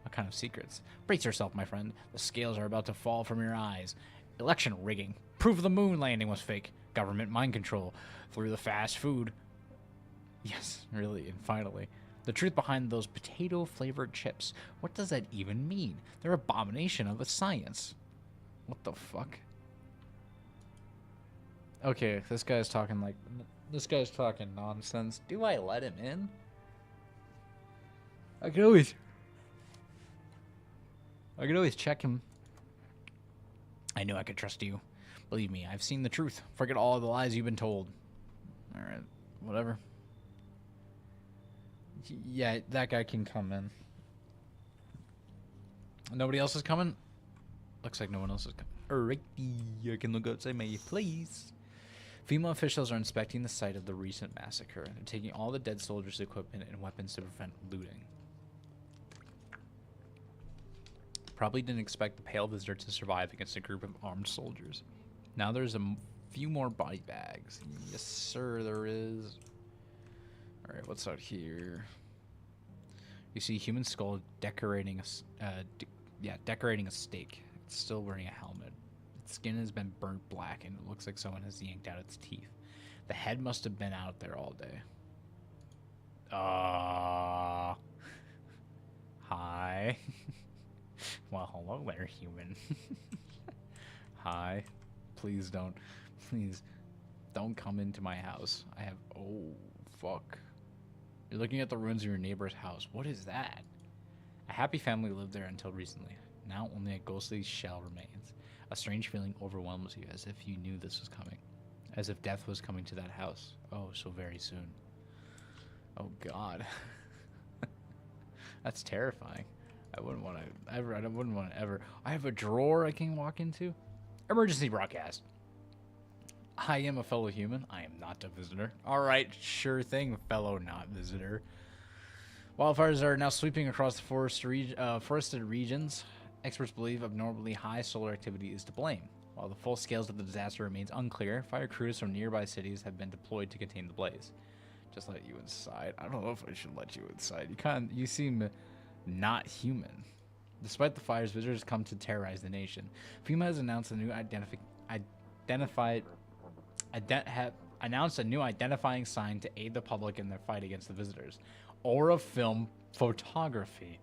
[SPEAKER 1] What kind of secrets? Brace yourself, my friend. The scales are about to fall from your eyes. Election rigging. Proof the moon landing was fake. Government mind control. Through the fast food. Yes, really, and finally. The truth behind those potato-flavored chips. What does that even mean? They're an abomination of a science. What the fuck? Okay, this guy's talking nonsense. Do I let him in? I can always check him. I knew I could trust you. Believe me, I've seen the truth. Forget all the lies you've been told. Alright, whatever. Yeah, that guy can come in. Nobody else is coming? Looks like no one else is coming. Alrighty, I can look outside, may you please? FEMA officials are inspecting the site of the recent massacre. They're taking all the dead soldiers' equipment and weapons to prevent looting. Probably didn't expect the pale visitor to survive against a group of armed soldiers. Now there's a few more body bags. Yes, sir, there is. Alright, what's out here? You see human skull decorating a stake. It's still wearing a helmet. Its skin has been burnt black and it looks like someone has yanked out its teeth. The head must have been out there all day. Hi. Well, hello there, human. Hi. Please don't come into my house. Oh, fuck. You're looking at the ruins of your neighbor's house. What is that? A happy family lived there until recently. Now only a ghostly shell remains. A strange feeling overwhelms you, as if you knew this was coming. As if death was coming to that house. Oh, so very soon. Oh, God. That's terrifying. I wouldn't want to ever. I have a drawer I can walk into. Emergency broadcast. I am a fellow human. I am not a visitor. All right, sure thing, fellow not visitor. Wildfires are now sweeping across the forested regions. Experts believe abnormally high solar activity is to blame. While the full scales of the disaster remains unclear, fire crews from nearby cities have been deployed to contain the blaze. Just let you inside. I don't know if I should let you inside. You seem not human. Despite the fires, visitors come to terrorize the nation. FEMA has announced a new identifying sign to aid the public in their fight against the visitors. Aura film photography.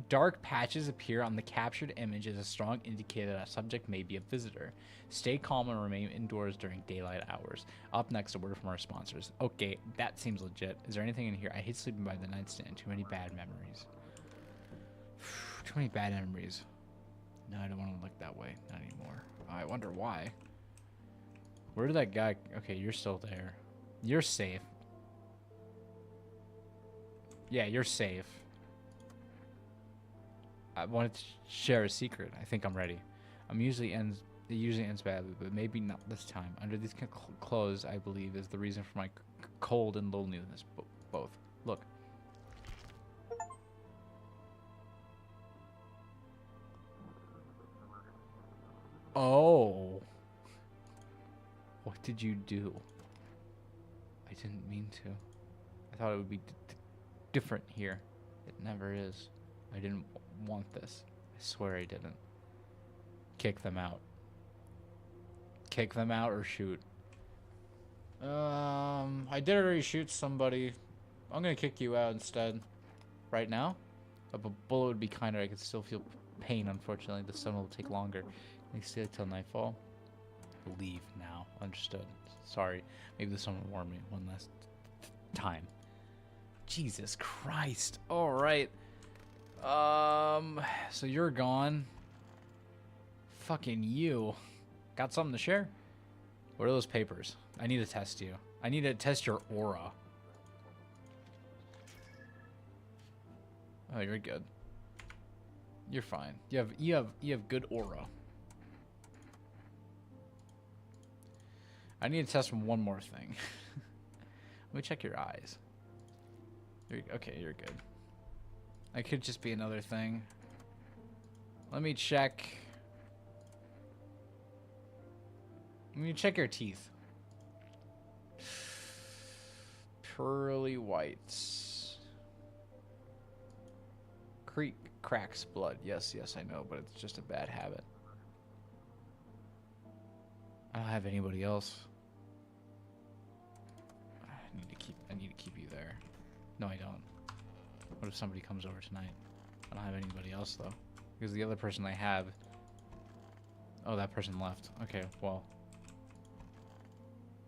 [SPEAKER 1] Dark patches appear on the captured image as a strong indicator that a subject may be a visitor. Stay calm and remain indoors during daylight hours. Up next, a word from our sponsors. Okay, that seems legit. Is there anything in here? I hate sleeping by the nightstand. Too many bad memories. Too many bad memories. No, I don't want to look that way. Not anymore. I wonder why. Where did that guy... Okay, you're still there. You're safe. Yeah, you're safe. I wanted to share a secret. I think I'm ready. It usually ends badly, but maybe not this time. Under these clothes, I believe, is the reason for my cold and loneliness. Both. Look. Oh. What did you do? I didn't mean to. I thought it would be different here. It never is. I didn't want this. I swear I didn't. Kick them out. Kick them out or shoot. I did already shoot somebody. I'm gonna kick you out instead. Right now? A bullet would be kinder. I could still feel pain, unfortunately. The sun will take longer. Can you stay till nightfall? Leave now. Understood. Sorry. Maybe the sun will warn me one last time. Jesus Christ. Alright. So you're gone. Fucking you. Got something to share? What are those papers? I need to test you. I need to test your aura. Oh, you're good. You're fine. You have good aura. I need to test one more thing. Let me check your eyes. Okay, you're good. I could just be another thing. Let me check Let me check your teeth. Pearly whites. Creek cracks blood. Yes, yes, I know, but it's just a bad habit. I don't have anybody else. I need to keep you there. No, I don't. What if somebody comes over tonight? I don't have anybody else though. Because the other person I have. Oh, that person left. Okay, well.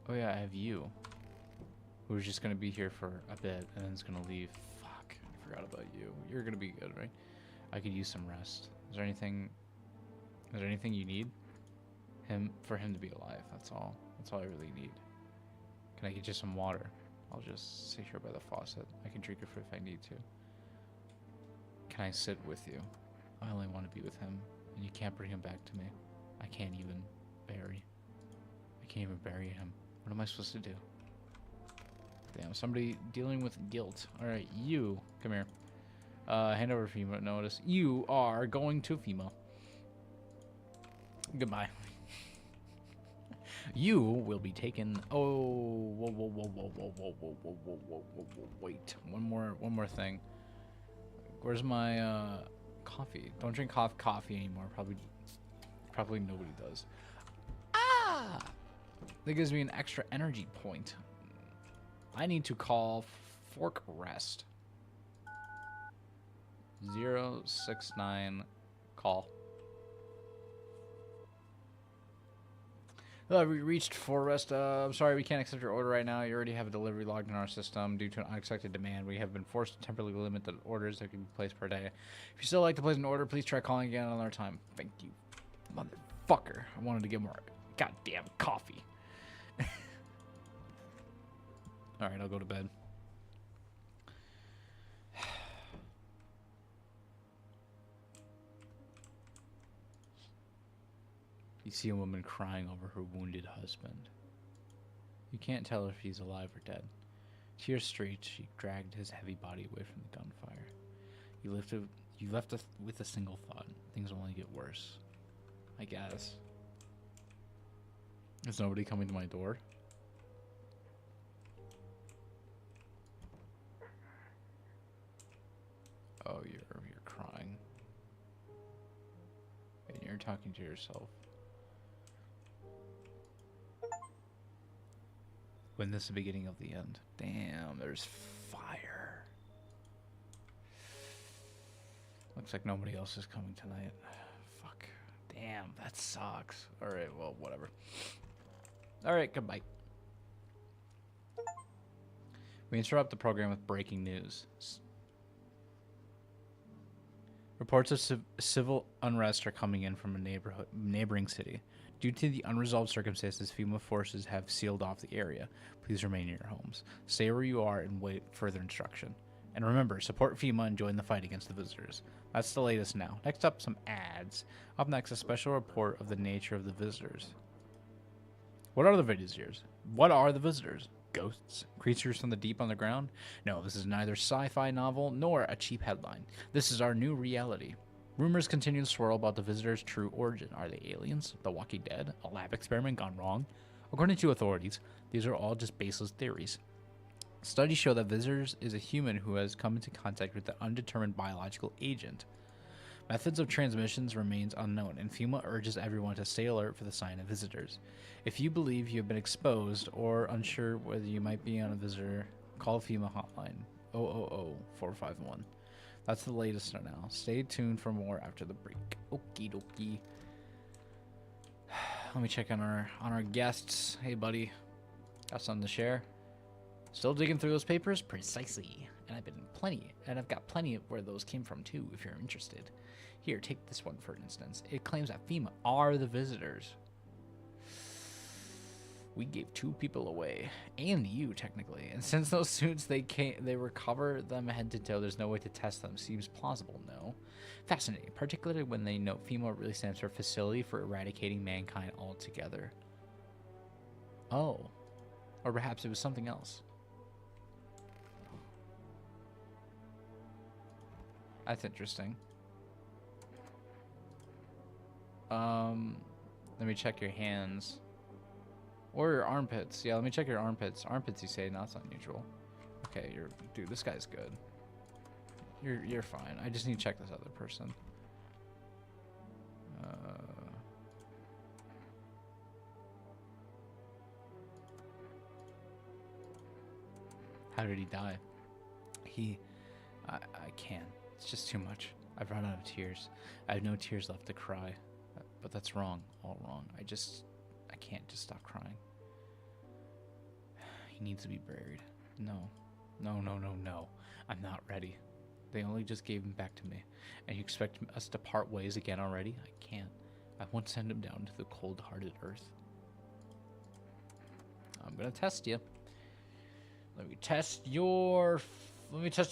[SPEAKER 1] Oh yeah, I have you. Who's just gonna be here for a bit and then it's gonna leave. Fuck, I forgot about you. You're gonna be good, right? I could use some rest. Is there anything you need? For him to be alive, that's all. That's all I really need. Can I get you some water? I'll just sit here by the faucet. I can drink it if I need to. Can I sit with you? I only want to be with him, and you can't bring him back to me. I can't even bury him. What am I supposed to do? Damn, somebody dealing with guilt. Alright, you, come here. Hand over FEMA notice. You are going to FEMA. Goodbye. You will be taken. Oh, whoa, wait. One more thing. Where's my coffee? Don't drink coffee anymore. Probably nobody does. Ah! That gives me an extra energy point. I need to call Fork Rest. 069 call. We reached Forest. I'm sorry, we can't accept your order right now. You already have a delivery logged in our system. Due to an unexpected demand, we have been forced to temporarily limit the orders that can be placed per day. If you still like to place an order, please try calling again another time. Thank you, motherfucker. I wanted to get more goddamn coffee. All right, I'll go to bed. You see a woman crying over her wounded husband. You can't tell if he's alive or dead. Tears streaked, she dragged his heavy body away from the gunfire. You left us with a single thought. Things will only get worse. I guess. Is nobody coming to my door? Oh, you're crying. And you're talking to yourself. When this is the beginning of the end. Damn, there's fire. Looks like nobody else is coming tonight. Fuck. Damn, that sucks. Alright, well, whatever. Alright, goodbye. We interrupt the program with breaking news. Reports of civil unrest are coming in from a neighboring city. Due to the unresolved circumstances, FEMA forces have sealed off the area. Please remain in your homes. Stay where you are and wait further instruction. And remember, support FEMA and join the fight against the visitors. That's the latest now. Next up, some ads. Up next, a special report of the nature of the visitors. What are the visitors? What are the visitors? Ghosts? Creatures from the deep underground? No, this is neither sci-fi novel nor a cheap headline. This is our new reality. Rumors continue to swirl about the visitors' true origin. Are they aliens? The Walking Dead? A lab experiment gone wrong? According to authorities, these are all just baseless theories. Studies show that visitors is a human who has come into contact with an undetermined biological agent. Methods of transmissions remains unknown, and FEMA urges everyone to stay alert for the sign of visitors. If you believe you have been exposed or unsure whether you might be on a visitor, call FEMA hotline 000-451. That's the latest for now. Stay tuned for more after the break. Okie dokie. Let me check on our guests. Hey, buddy. Got something to share? Still digging through those papers? Precisely. And I've got plenty of where those came from too, if you're interested. Here, take this one for instance. It claims that FEMA are the visitors. We gave 2 people away, and you technically. And since those suits they recover them head to toe, there's no way to test them. Seems plausible, no? Fascinating, particularly when they note FEMA really stands for Facility for Eradicating Mankind Altogether. Oh, or perhaps it was something else. That's interesting. Let me check your hands. Or your armpits. Yeah, let me check your armpits. Armpits, you say? No, that's unusual. Okay, dude, this guy's good. You're fine. I just need to check this other person. How did he die? I can't. It's just too much. I've run out of tears. I have no tears left to cry. But that's wrong. All wrong. I can't just stop crying. He needs to be buried. No. No, no, no, no. I'm not ready. They only just gave him back to me. And you expect us to part ways again already? I can't. I won't send him down to the cold-hearted earth. I'm gonna test you. Let me test you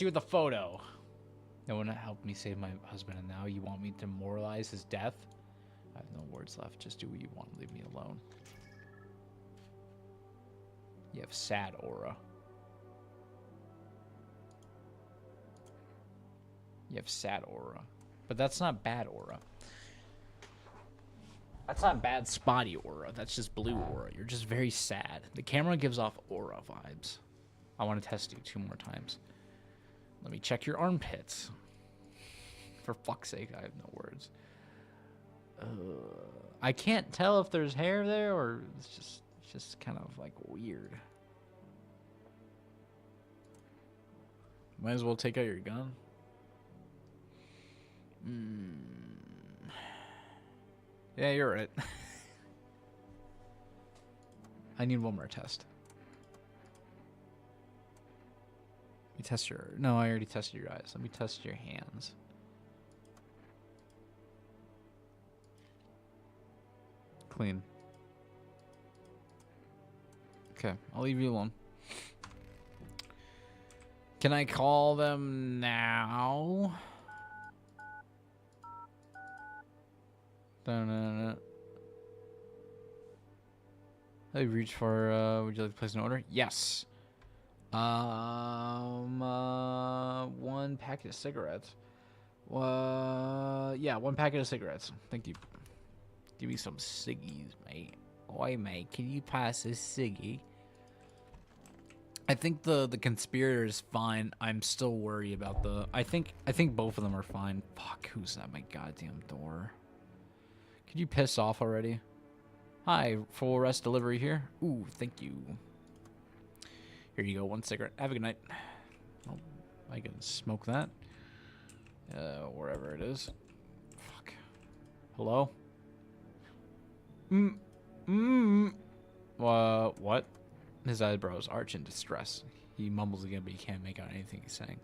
[SPEAKER 1] with the photo. No one helped me save my husband, and now you want me to memorialize his death? I have no words left. Just do what you want. Leave me alone. You have sad aura. You have sad aura. But that's not bad aura. That's not bad spotty aura. That's just blue aura. You're just very sad. The camera gives off aura vibes. I want to test you 2 more times. Let me check your armpits. For fuck's sake, I have no words. I can't tell if there's hair there or it's just kind of like weird. Might as well take out your gun. Yeah, you're right. I need one more test. Let me test your... No, I already tested your eyes. Let me test your hands. Clean. Okay, I'll leave you alone. Can I call them now? Have you reached for, would you like to place an order? Yes. 1 packet of cigarettes. Yeah, 1 packet of cigarettes. Thank you. Give me some ciggies, mate. Oi, mate, can you pass this ciggy? I think the conspirator is fine. I'm still worried about the... I think both of them are fine. Fuck, who's at my goddamn door? Could you piss off already? Hi, full rest delivery here. Ooh, thank you. Here you go, 1 cigarette. Have a good night. Oh, I can smoke that. Wherever it is. Fuck. Hello? What? His eyebrows arch in distress. He mumbles again, but you can't make out anything he's saying.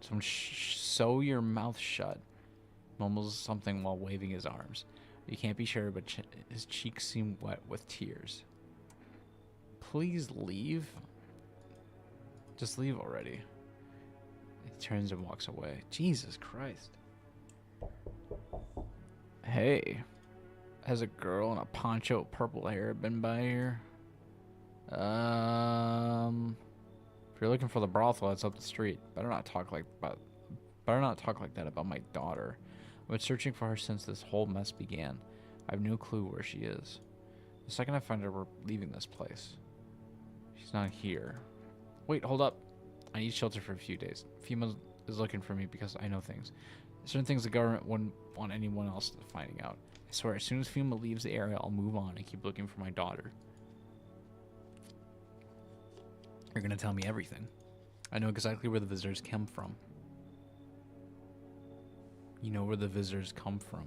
[SPEAKER 1] Someone sew your mouth shut. Mumbles something while waving his arms. You can't be sure, but his cheeks seem wet with tears. Please leave. Just leave already. He turns and walks away. Jesus Christ. Hey. Has a girl in a poncho with purple hair been by here? If you're looking for the brothel, it's up the street. Better not talk like that about my daughter. I've been searching for her since this whole mess began. I have no clue where she is. The second I find her, we're leaving this place. She's not here. Wait, hold up. I need shelter for a few days. Female is looking for me because I know things. Certain things the government wouldn't want anyone else finding out. I swear, as soon as Fuma leaves the area, I'll move on and keep looking for my daughter. You're gonna tell me everything. I know exactly where the visitors come from. You know where the visitors come from.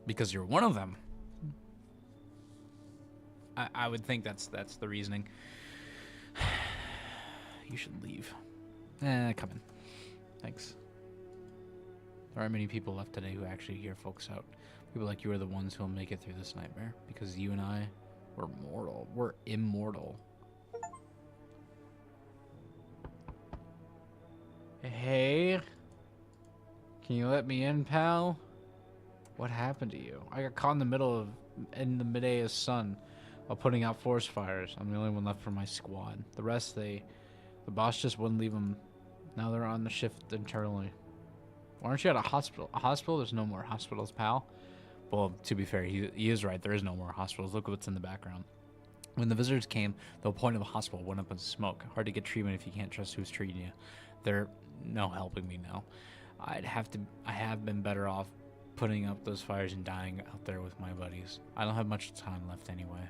[SPEAKER 1] Because you're one of them. I would think that's the reasoning. You should leave. Come in. Thanks. There aren't many people left today who actually hear folks out. People like you are the ones who will make it through this nightmare. Because you and I, we're mortal. We're immortal. Hey. Can you let me in, pal? What happened to you? I got caught in the midday of sun while putting out forest fires. I'm the only one left from my squad. The rest, the boss just wouldn't leave them. Now they're on the shift internally. Why aren't you at a hospital? A hospital? There's no more hospitals, pal. Well, to be fair, he is right. There is no more hospitals. Look what's in the background. When the visitors came, the point of the hospital went up in smoke. Hard to get treatment if you can't trust who's treating you. They're no helping me now. I have been better off putting up those fires and dying out there with my buddies. I don't have much time left anyway.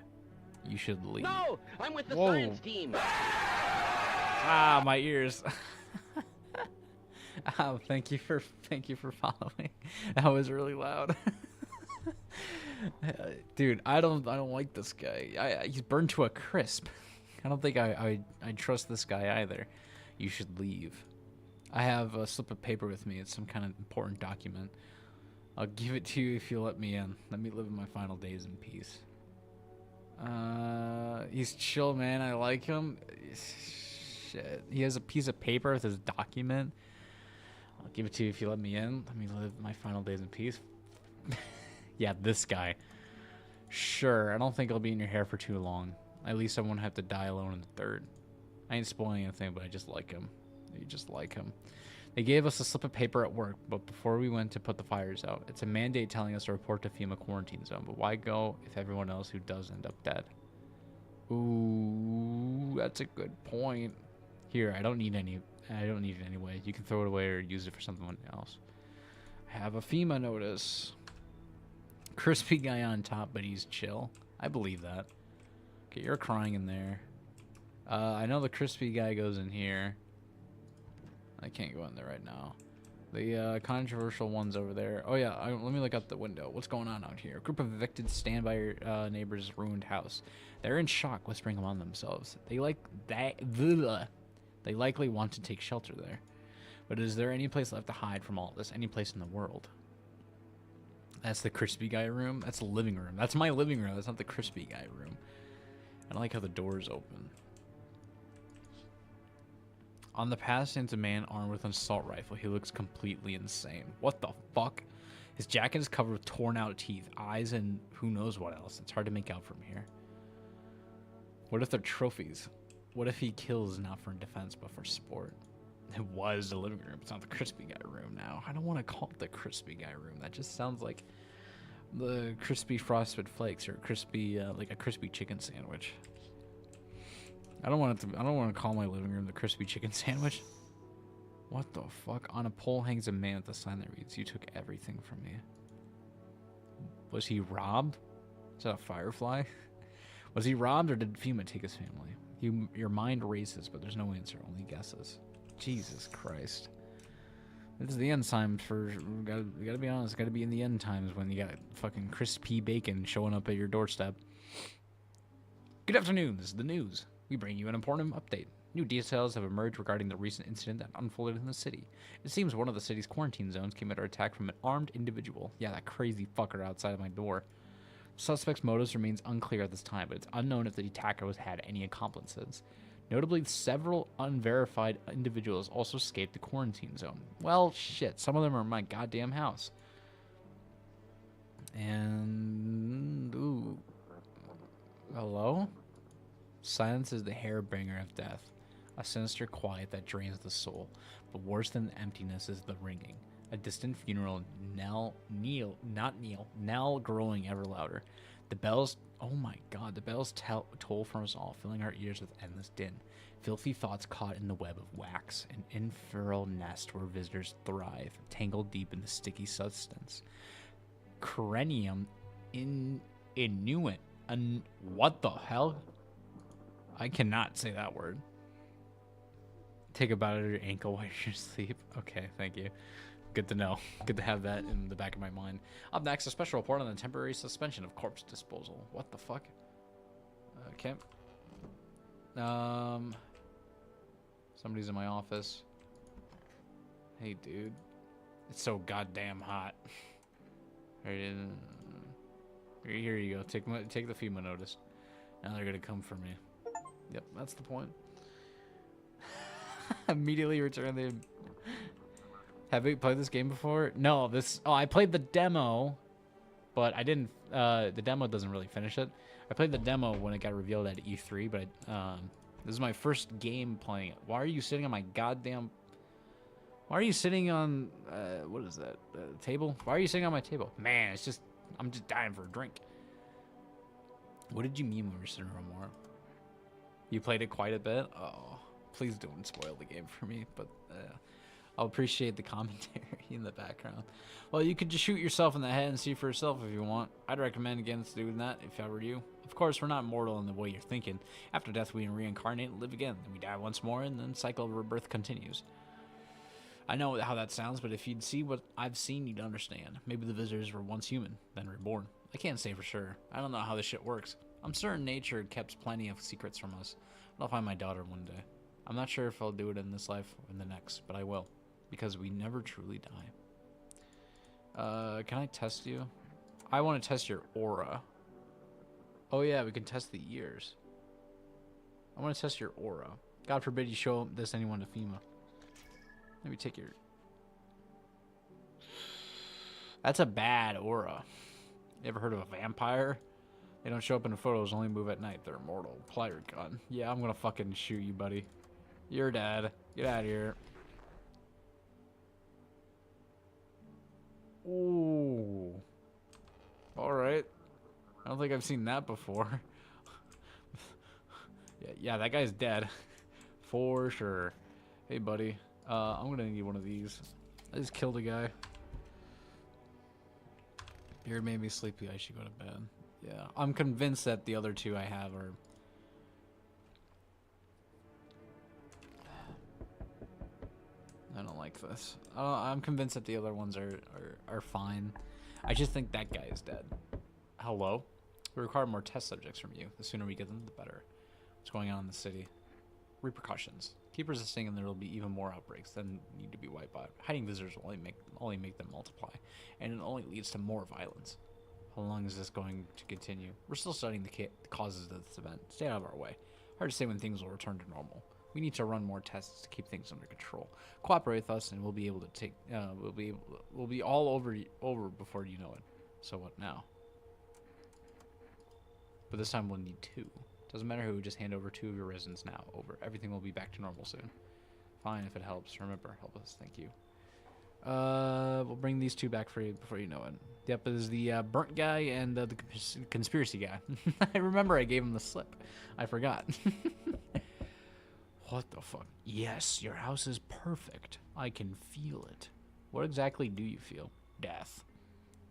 [SPEAKER 1] You should leave.
[SPEAKER 2] No, I'm with the science team.
[SPEAKER 1] Ah, my ears. Oh, thank you for following. That was really loud. Dude, I don't like this guy. He's burned to a crisp. I don't think I trust this guy either. You should leave. I have a slip of paper with me. It's some kind of important document. I'll give it to you if you let me in. Let me live my final days in peace. He's chill, man. I like him. Shit. He has a piece of paper with his document. I'll give it to you if you let me in. Let me live my final days in peace. Yeah, this guy. Sure, I don't think I'll be in your hair for too long. At least I won't have to die alone in the third. I ain't spoiling anything, but I just like him. You just like him. They gave us a slip of paper at work, but before we went to put the fires out, it's a mandate telling us to report to FEMA quarantine zone. But why go if everyone else who does end up dead? Ooh, that's a good point. Here, I don't need it anyway. You can throw it away or use it for something else. I have a FEMA notice. Crispy guy on top, but he's chill. I believe that. Okay, you're crying in there. I know the crispy guy goes in here. I can't go in there right now. The controversial one's over there. Oh yeah, let me look out the window. What's going on out here? A group of evicted stand by your neighbor's ruined house. They're in shock, whispering among themselves. They likely want to take shelter there. But is there any place left to hide from all this? Any place in the world? That's the crispy guy room. That's the living room. That's my living room. That's not the crispy guy room. I don't like how the door's open. On the path stands a man armed with an assault rifle. He looks completely insane. What the fuck? His jacket is covered with torn out teeth, eyes, and who knows what else. It's hard to make out from here. What if they're trophies? What if he kills not for defense but for sport? It was the living room. It's not the crispy guy room now. I don't want to call it the crispy guy room. That just sounds like the crispy frosted flakes or crispy like a crispy chicken sandwich. I don't want to call my living room the crispy chicken sandwich. What the fuck? On a pole hangs a man with a sign that reads, "You took everything from me." Was he robbed? Is that a firefly? Was he robbed or did FEMA take his family? Your mind races, but there's no answer, only guesses. Jesus Christ. This is the end times for... We gotta be honest, gotta be in the end times when you got fucking crispy bacon showing up at your doorstep. Good afternoon, this is the news. We bring you an important update. New details have emerged regarding the recent incident that unfolded in the city. It seems one of the city's quarantine zones came under attack from an armed individual. Yeah, that crazy fucker outside of my door. Suspect's motives remains unclear at this time, but it's unknown if the attacker had any accomplices. Notably, several unverified individuals also escaped the quarantine zone. Well, shit, some of them are in my goddamn house. And... ooh. Hello? Silence is the hairbringer of death. A sinister quiet that drains the soul. But worse than the emptiness is the ringing. A distant funeral knell growing ever louder. The bells, oh my god, the bells toll from us all, filling our ears with endless din. Filthy thoughts caught in the web of wax, an infernal nest where visitors thrive, tangled deep in the sticky substance. Cranium inuit. What the hell? I cannot say that word. Take a bite out of your ankle while you're asleep. Okay, thank you. Good to know. Good to have that in the back of my mind. Up next, a special report on the temporary suspension of corpse disposal. What the fuck? Okay. Somebody's in my office. Hey, dude. It's so goddamn hot. Here you go. Take the FEMA notice. Now they're gonna come for me. Yep, that's the point. Immediately return the... Have we played this game before? No, oh, I played the demo, but I didn't, the demo doesn't really finish it. I played the demo when it got revealed at E3, but this is my first game playing it. Why are you sitting on my goddamn... Why are you sitting on, what is that, table? Why are you sitting on my table? Man, I'm just dying for a drink. What did you mean when we were sitting around more? You played it quite a bit? Oh, please don't spoil the game for me, but I'll appreciate the commentary in the background. Well, you could just shoot yourself in the head and see for yourself if you want. I'd recommend against doing that if I were you. Of course, we're not mortal in the way you're thinking. After death, we reincarnate and live again. Then we die once more, and then cycle of rebirth continues. I know how that sounds, but if you'd see what I've seen, you'd understand. Maybe the visitors were once human, then reborn. I can't say for sure. I don't know how this shit works. I'm certain nature kept plenty of secrets from us. But I'll find my daughter one day. I'm not sure if I'll do it in this life or in the next, but I will. Because we never truly die. Can I test you? I want to test your aura. Oh yeah, we can test the ears. I want to test your aura. God forbid you show this anyone to FEMA. Let me take your... That's a bad aura. You ever heard of a vampire? They don't show up in the photos, only move at night. They're immortal. Apply your gun. Yeah, I'm gonna fucking shoot you, buddy. You're dead. Get out of here. Ooh. Alright. I don't think I've seen that before. yeah, that guy's dead. For sure. Hey, buddy. I'm gonna need one of these. I just killed a guy. Beard made me sleepy. I should go to bed. Yeah, I'm convinced that the other two I have are... I don't like this. I'm convinced that the other ones are fine. I just think that guy is dead. Hello? We require more test subjects from you. The sooner we get them, the better. What's going on in the city? Repercussions. Keep resisting and there will be even more outbreaks that need to be wiped out. Hiding visitors will only make them multiply, and it only leads to more violence. How long is this going to continue? We're still studying the causes of this event. Stay out of our way. Hard to say when things will return to normal. We need to run more tests to keep things under control. Cooperate with us, and we'll be able to take. We'll be all over before you know it. So what now? But this time we'll need 2. Doesn't matter who. Just hand over 2 of your residents now. Over. Everything will be back to normal soon. Fine, if it helps. Remember, help us. Thank you. We'll bring these 2 back for you before you know it. Yep, it is the burnt guy and the conspiracy guy. I remember I gave him the slip. I forgot. What the fuck? Yes, your house is perfect. I can feel it. What exactly do you feel? Death.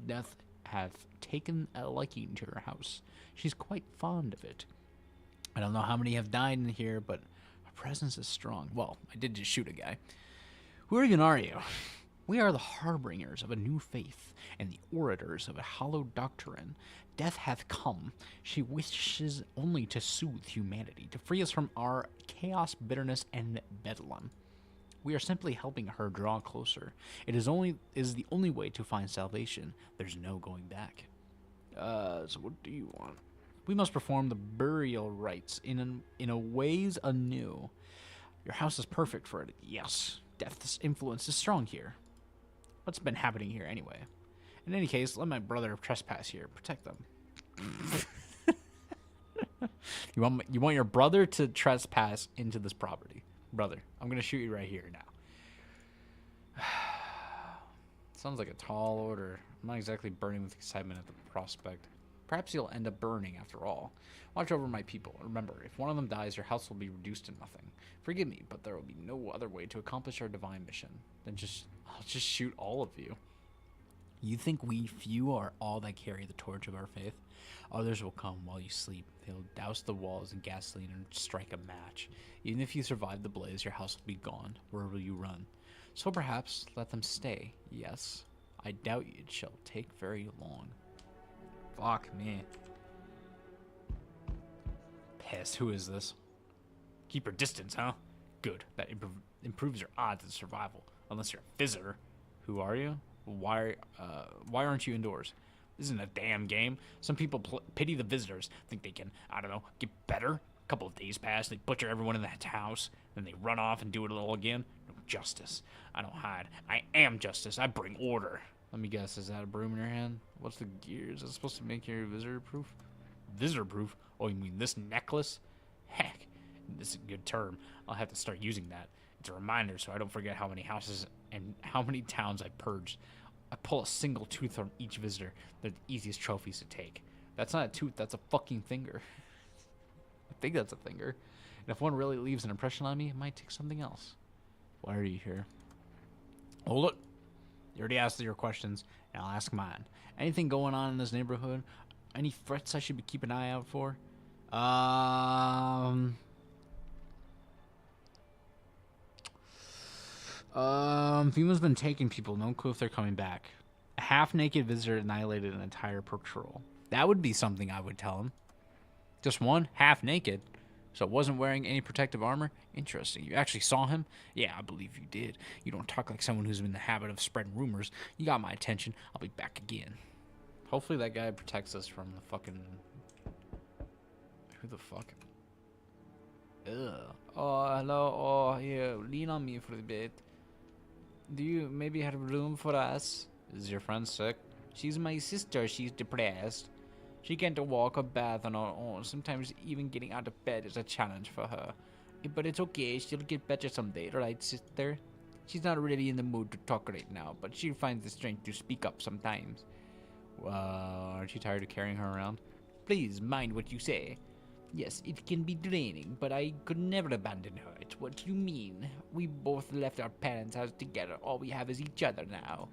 [SPEAKER 1] Death have taken a liking to her house. She's quite fond of it. I don't know how many have died in here, but her presence is strong. Well, I did just shoot a guy. Who even are you? We are the harbingers of a new faith and the orators of a hollow doctrine. Death hath come. She wishes only to soothe humanity, to free us from our chaos, bitterness, and bedlam. We are simply helping her draw closer. It is the only way to find salvation. There's no going back. So what do you want? We must perform the burial rites in a ways anew. Your house is perfect for it. Yes, death's influence is strong here. What's been happening here anyway? In any case, let my brother trespass here. Protect them. You want your brother to trespass into this property? Brother, I'm gonna shoot you right here now. Sounds like a tall order. I'm not exactly burning with excitement at the prospect. Perhaps you'll end up burning after all. Watch over my people. Remember, if one of them dies, your house will be reduced to nothing. Forgive me, but there will be no other way to accomplish our divine mission than I'll just shoot all of you. You think we few are all that carry the torch of our faith? Others will come while you sleep. They'll douse the walls in gasoline and strike a match. Even if you survive the blaze, your house will be gone. Where will you run? So perhaps let them stay. Yes, I doubt it shall take very long. Fuck me. Pissed. Who is this? Keep your distance, huh? Good. That improves your odds of survival. Unless you're a visitor. Who are you? Why aren't you indoors? This isn't a damn game. Some people pity the visitors. Think they can, I don't know, get better. A couple of days pass. They butcher everyone in that house. Then they run off and do it all again. No justice. I don't hide. I am justice. I bring order. Let me guess. Is that a broom in your hand? What's the gear? Is that supposed to make you visitor-proof? Visitor-proof? Oh, you mean this necklace? Heck, this is a good term. I'll have to start using that. It's a reminder so I don't forget how many houses and how many towns I purged. I pull a single tooth from each visitor. They're the easiest trophies to take. That's not a tooth, that's a fucking finger. I think that's a finger. And if one really leaves an impression on me, it might take something else. Why are you here? Oh, look. You already asked your questions, and I'll ask mine. Anything going on in this neighborhood? Any threats I should be keeping an eye out for? Fuma's been taking people. No clue if they're coming back. A half-naked visitor annihilated an entire patrol. That would be something I would tell him. Just one? Half-naked? So wasn't wearing any protective armor? Interesting. You actually saw him? Yeah, I believe you did. You don't talk like someone who's in the habit of spreading rumors. You got my attention. I'll be back again. Hopefully that guy protects us from the fucking... Who the fuck? Ugh. Oh, hello. Oh, here. Lean on me for a bit. Do you maybe have room for us? Is your friend sick? She's my sister. She's depressed. She can't walk or bath on her own. Sometimes even getting out of bed is a challenge for her. But it's okay. She'll get better someday, right, sister? She's not really in the mood to talk right now, but she finds the strength to speak up sometimes. Aren't you tired of carrying her around? Please mind what you say. Yes, it can be draining, but I could never abandon her. It's what you mean. We both left our parents' house together. All we have is each other now.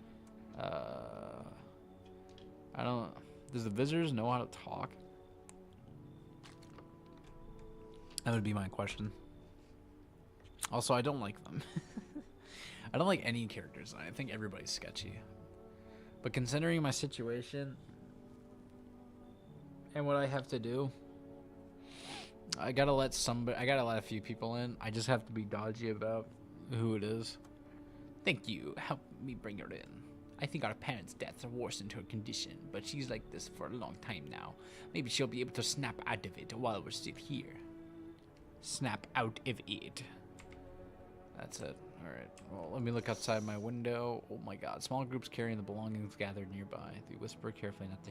[SPEAKER 1] I don't... Does the visitors know how to talk? That would be my question. Also, I don't like them. I don't like any characters. I think everybody's sketchy. But considering my situation and what I have to do, I gotta let a few people in. I just have to be dodgy about who it is. Thank you. Help me bring her in. I think our parents' deaths have worsened her condition, but she's like this for a long time now. Maybe she'll be able to snap out of it while we're still here. Snap out of it. That's it. Alright. Well, let me look outside my window. Oh my god. Small groups carrying the belongings gathered nearby. They whisper carefully not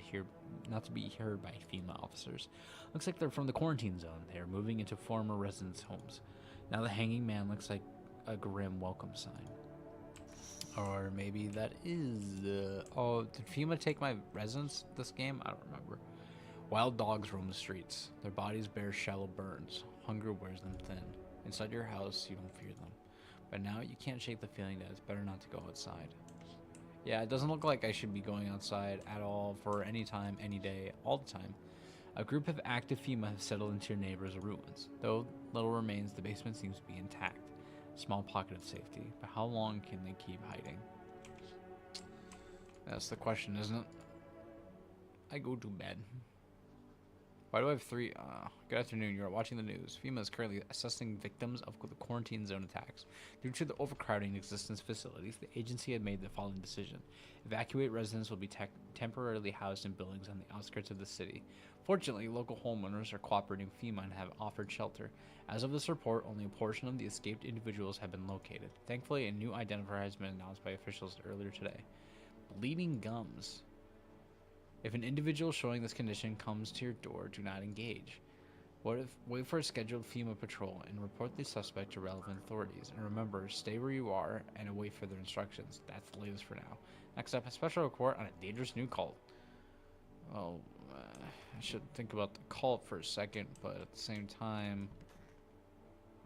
[SPEAKER 1] to be heard by female officers. Looks like they're from the quarantine zone. They are moving into former residents' homes. Now the hanging man looks like a grim welcome sign. Or maybe that is... oh, did FEMA take my residence this game? I don't remember. Wild dogs roam the streets. Their bodies bear shallow burns. Hunger wears them thin. Inside your house, you don't fear them. But now you can't shake the feeling that it's better not to go outside. Yeah, it doesn't look like I should be going outside at all for any time, any day, all the time. A group of active FEMA have settled into your neighbor's ruins. Though little remains, the basement seems to be intact. Small pocket of safety, but how long can they keep hiding? That's the question, isn't it? I go to bed. Why do I have three? Good afternoon. You are watching the news. FEMA is currently assessing victims of the quarantine zone attacks. Due to the overcrowding in existing facilities, the agency had made the following decision. Evacuate residents will be temporarily housed in buildings on the outskirts of the city. Fortunately, local homeowners are cooperating with FEMA and have offered shelter. As of this report, only a portion of the escaped individuals have been located. Thankfully, a new identifier has been announced by officials earlier today. Bleeding gums. If an individual showing this condition comes to your door, do not engage. Wait for a scheduled FEMA patrol and report the suspect to relevant authorities. And remember, stay where you are and await further instructions. That's the latest for now. Next up, a special report on a dangerous new cult. Well, I should think about the cult for a second, but at the same time...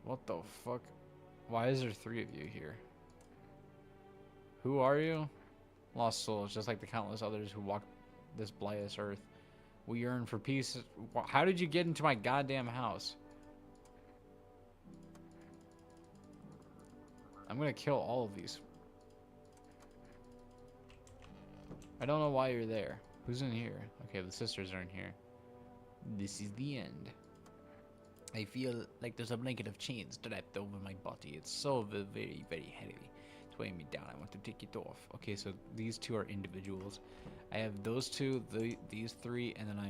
[SPEAKER 1] What the fuck? Why is there three of you here? Who are you? Lost souls, just like the countless others who walked this blightless earth. We yearn for peace. How did you get into my goddamn house? I'm gonna kill all of these. I don't know why you're there. Who's in here? Okay, the sisters are in here. This is the end. I feel like there's a blanket of chains strapped over my body. It's so very, very heavy. It's weighing me down. I want to take it off. Okay, so these two are individuals. I have those two, these three, and then I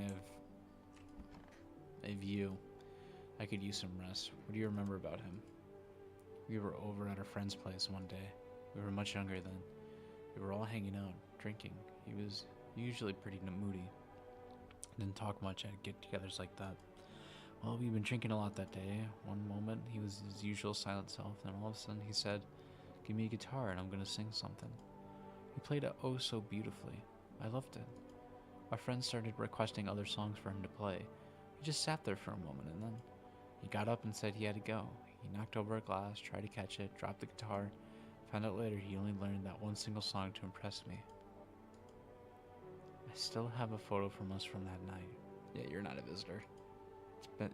[SPEAKER 1] have you. I could use some rest. What do you remember about him? We were over at our friend's place one day. We were much younger then. We were all hanging out, drinking. He was usually pretty moody. Didn't talk much at get-togethers like that. Well, we've been drinking a lot that day. One moment, he was his usual silent self, then all of a sudden he said, "Give me a guitar and I'm gonna sing something." He played it oh so beautifully. I loved it. Our friends started requesting other songs for him to play. He just sat there for a moment and then He got up and said he had to go. He knocked over a glass, tried to catch it, dropped the guitar. Found out later he only learned that one single song to impress me. I still have a photo from us from that night. Yeah, you're not a visitor.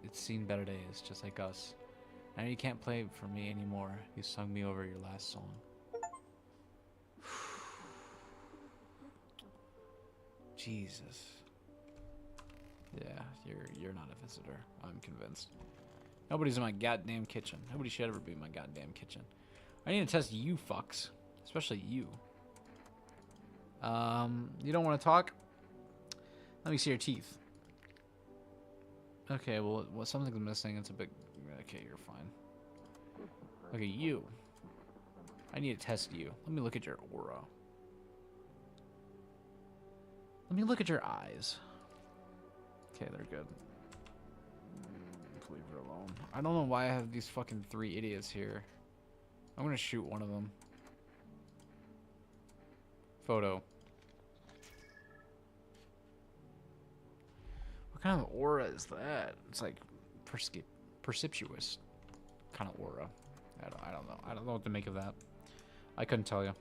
[SPEAKER 1] It's seen better days, just like us. Now you can't play for me anymore. You sung me over your last song. Jesus. Yeah, you're not a visitor. I'm convinced. Nobody's in my goddamn kitchen. Nobody should ever be in my goddamn kitchen. I need to test you fucks, especially you. You don't want to talk? Let me see your teeth. Okay, well, something's missing. It's a big. Okay, you're fine. Okay, you. I need to test you. Let me look at your aura. Let me look at your eyes. Okay, they're good. Leave her alone. I don't know why I have these fucking 3 idiots here. I'm gonna shoot one of them. Photo. What kind of aura is that? It's like perceptuous kind of aura. I don't know. I don't know what to make of that. I couldn't tell you.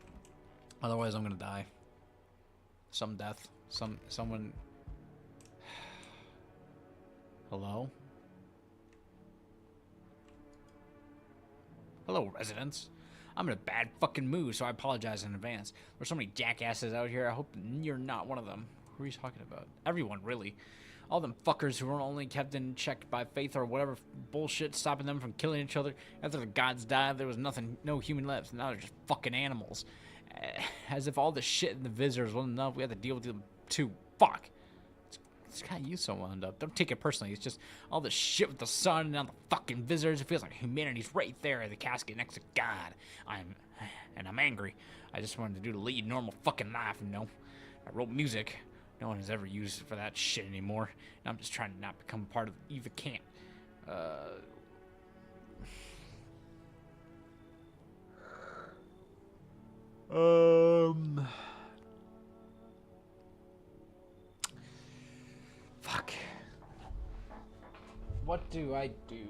[SPEAKER 1] Otherwise, I'm gonna die. Some death. Someone. Hello? Hello, residents. I'm in a bad fucking mood, so I apologize in advance. There's so many jackasses out here. I hope you're not one of them. Who are you talking about? Everyone, really. All them fuckers who were only kept in check by faith or whatever bullshit stopping them from killing each other. After the gods died, there was no human left. Now they're just fucking animals. As if all the shit in the visitors wasn't enough, we had to deal with them too. Fuck. It's kind of you so wound up. Don't take it personally. It's just all the shit with the sun and all the fucking visitors. It feels like humanity's right there in the casket next to God. I'm angry. I just wanted to do the lead normal fucking life, you know. I wrote music. No one has ever used it for that shit anymore. And I'm just trying to not become part of the Eva camp. Fuck. What do I do?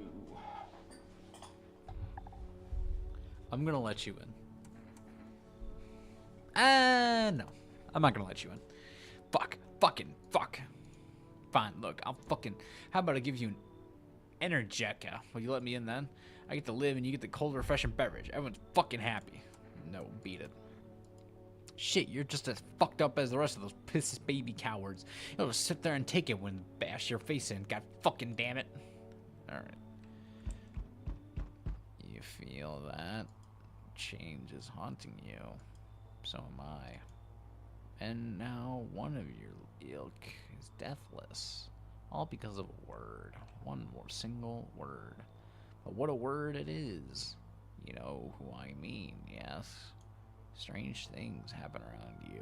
[SPEAKER 1] I'm gonna let you in. No. I'm not gonna let you in. Fuck. Fucking fuck. Fine, look, I'll fucking... How about I give you an Energetica? Will you let me in then? I get to live and you get the cold, refreshing beverage. Everyone's fucking happy. No, beat it. Shit, you're just as fucked up as the rest of those piss baby cowards. You'll just sit there and take it when bash your face in. God fucking damn it. Alright. You feel that? Change is haunting you. So am I. And now one of your ilk is deathless. All because of a word. One more single word. But what a word it is. You know who I mean, yes? Strange things happen around you.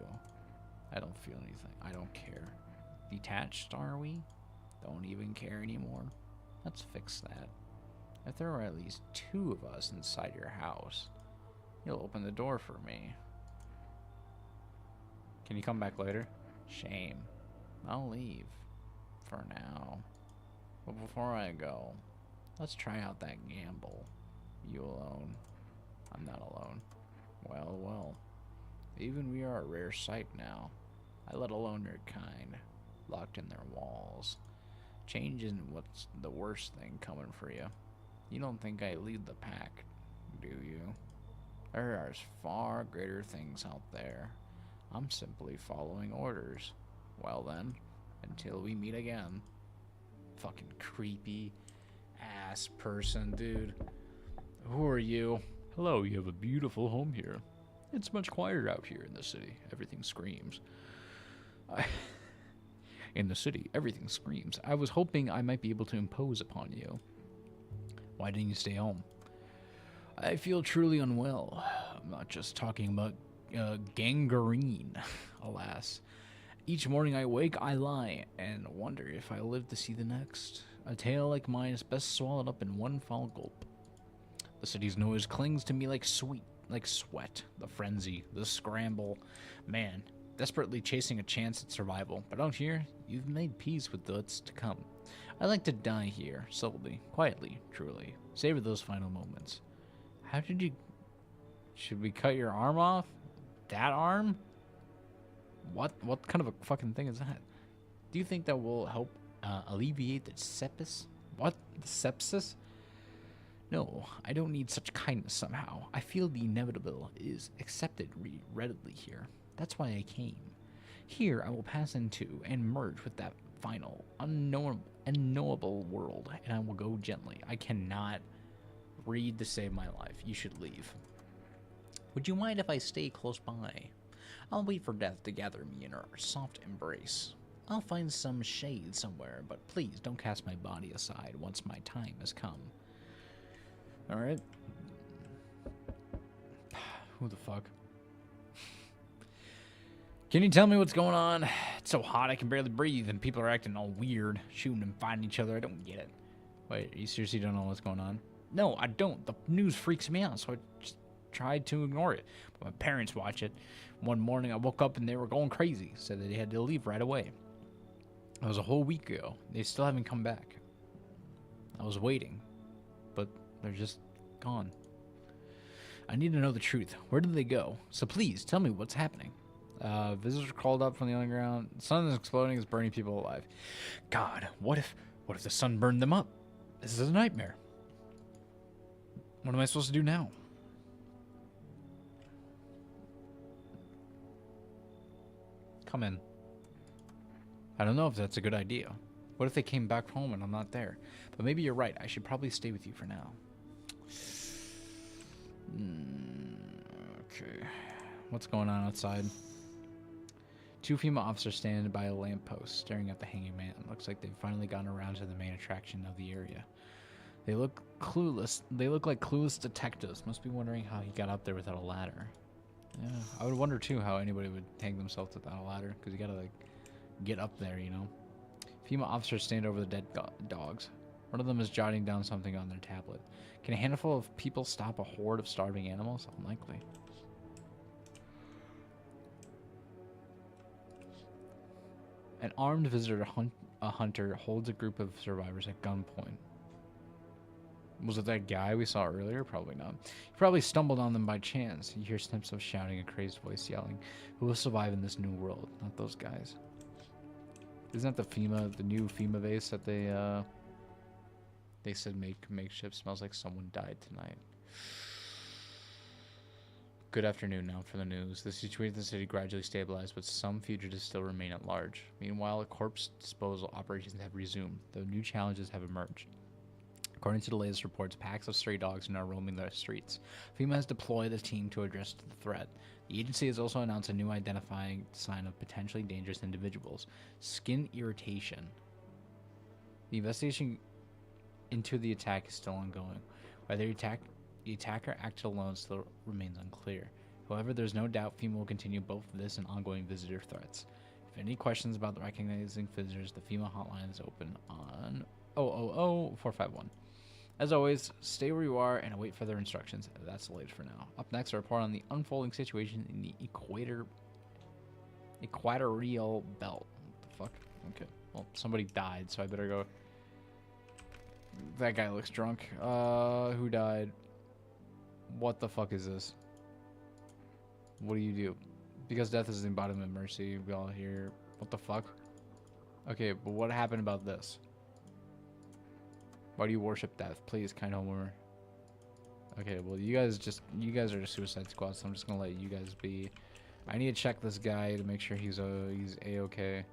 [SPEAKER 1] I don't feel anything. I don't care. Detached, are we? Don't even care anymore? Let's fix that. If there are at least 2 of us inside your house, you'll open the door for me. Can you come back later? Shame. I'll leave. For now. But before I go, let's try out that gamble. You alone. I'm not alone. Well, well. Even we are a rare sight now. I let alone your kind. Locked in their walls. Change isn't what's the worst thing coming for you. You don't think I lead the pack, do you? There are far greater things out there. I'm simply following orders. Well then, until we meet again. Fucking creepy ass person, dude. Who are you? Hello, you have a beautiful home here. It's much quieter out here in the city. Everything screams. In the city, everything screams. I was hoping I might be able to impose upon you. Why didn't you stay home? I feel truly unwell. I'm not just talking about gangrene, alas. Each morning I wake, I lie, and wonder if I live to see the next. A tale like mine is best swallowed up in one foul gulp. The city's noise clings to me like sweat, the frenzy, the scramble. Man, desperately chasing a chance at survival. But out here, you've made peace with what's to come. I like to die here, slowly, quietly, truly. Savor those final moments. How did you... Should we cut your arm off? That arm? What kind of a fucking thing is that? Do you think that will help alleviate the sepsis? What? The sepsis? No, I don't need such kindness somehow. I feel the inevitable is accepted readily here. That's why I came. Here I will pass into and merge with that final, unknowable world, and I will go gently. I cannot read to save my life. You should leave. Would you mind if I stay close by? I'll wait for death to gather me in her soft embrace. I'll find some shade somewhere, but please don't cast my body aside once my time has come. Alright. Who the fuck? Can you tell me what's going on? It's so hot I can barely breathe and people are acting all weird, shooting and fighting each other. I don't get it. Wait, you seriously don't know what's going on? No, I don't. The news freaks me out, so I just tried to ignore it. But my parents watch it. One morning I woke up and they were going crazy. Said that they had to leave right away. It was a whole week ago. They still haven't come back. I was waiting, but they're just gone. I need to know the truth. Where did they go? So please, tell me what's happening. Visitors crawled up from the underground. The sun is exploding. It's burning people alive. God, what if the sun burned them up? This is a nightmare. What am I supposed to do now? Come in. I don't know if that's a good idea. What if they came back home and I'm not there? But maybe you're right. I should probably stay with you for now. Okay. What's going on outside? Two female officers stand by a lamppost, staring at the hanging man. Looks like they've finally gotten around to the main attraction of the area. They look clueless. They look like clueless detectives. Must be wondering how he got up there without a ladder. Yeah, I would wonder too how anybody would hang themselves without a ladder, because you gotta like get up there, you know. Female officers stand over the dead dogs. One of them is jotting down something on their tablet. Can a handful of people stop a horde of starving animals? Unlikely. An armed visitor, a hunter, holds a group of survivors at gunpoint. Was it that guy we saw earlier? Probably not. He probably stumbled on them by chance. You hear snips of shouting, a crazed voice yelling, "Who will survive in this new world?" Not those guys. Isn't that the new FEMA base that they said makeshift? Smells like someone died tonight. Good afternoon now for the news. The situation in the city gradually stabilized, but some fugitives still remain at large. Meanwhile, corpse disposal operations have resumed, though new challenges have emerged. According to the latest reports, packs of stray dogs are now roaming the streets. FEMA has deployed a team to address the threat. The agency has also announced a new identifying sign of potentially dangerous individuals: skin irritation. The investigation into the attack is still ongoing. Whether the attacker acted alone still remains unclear. However, there's no doubt FEMA will continue both this and ongoing visitor threats. If any questions about recognizing visitors, the FEMA hotline is open on 000-451. As always, stay where you are and await further instructions. That's the latest for now. Up next, a report on the unfolding situation in the equatorial belt. What the fuck? Okay. Well, somebody died, so I better go. That guy looks drunk. Who died? What the fuck is this? What do you do? Because death is the embodiment of mercy. We all hear. What the fuck? Okay, but what happened about this? Why do you worship death? Please, kind homeowner. Okay, well, you guys are a Suicide Squad, so I'm just gonna let you guys be. I need to check this guy to make sure he's a-okay.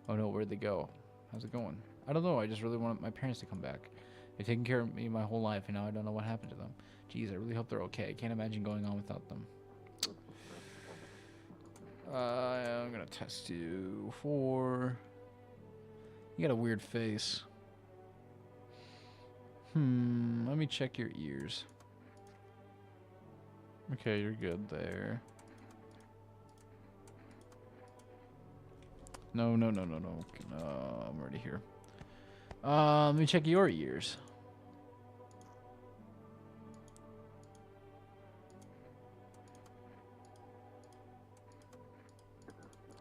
[SPEAKER 1] Oh no, where'd they go? How's it going? I don't know. I just really want my parents to come back. They've taken care of me my whole life, and now I don't know what happened to them. Jeez, I really hope they're okay. I can't imagine going on without them. I'm gonna test you for. You got a weird face. Let me check your ears. Okay, you're good there. No. I'm already here. Let me check your ears.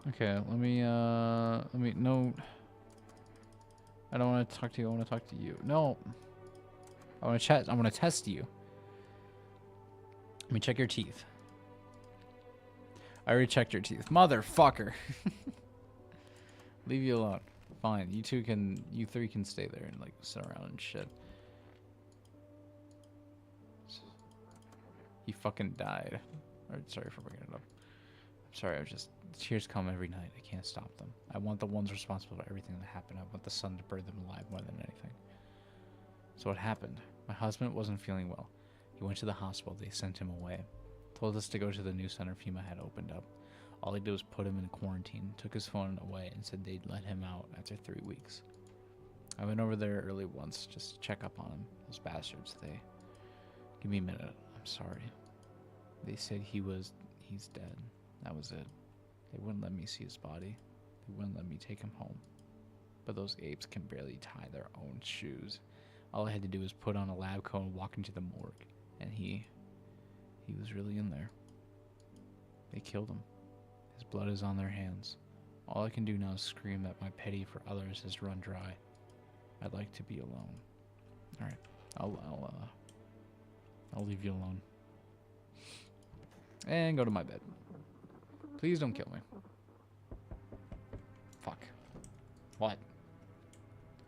[SPEAKER 1] Okay, let me no. I don't want to talk to you. I want to talk to you. No. I want to chat. I want to test you. Let me check your teeth. I already checked your teeth. Motherfucker. Leave you alone. Fine. You three can stay there and like sit around and shit. He fucking died. Or, sorry for bringing it up. I'm sorry. Tears come every night. I can't stop them. I want the ones responsible for everything that happened. I want the sun to burn them alive more than anything. So what happened? My husband wasn't feeling well. He went to the hospital. They sent him away. Told us to go to the new center FEMA had opened up. All they did was put him in quarantine, took his phone away, and said they'd let him out after 3 weeks. I went over there early once just to check up on him. Those bastards, they... Give me a minute. I'm sorry. They said he's dead. That was it. They wouldn't let me see his body. They wouldn't let me take him home. But those apes can barely tie their own shoes. All I had to do was put on a lab coat and walk into the morgue. And he was really in there. They killed him. His blood is on their hands. All I can do now is scream that my pity for others has run dry. I'd like to be alone. Alright. I'll leave you alone. And go to my bed. Please don't kill me. Fuck. What?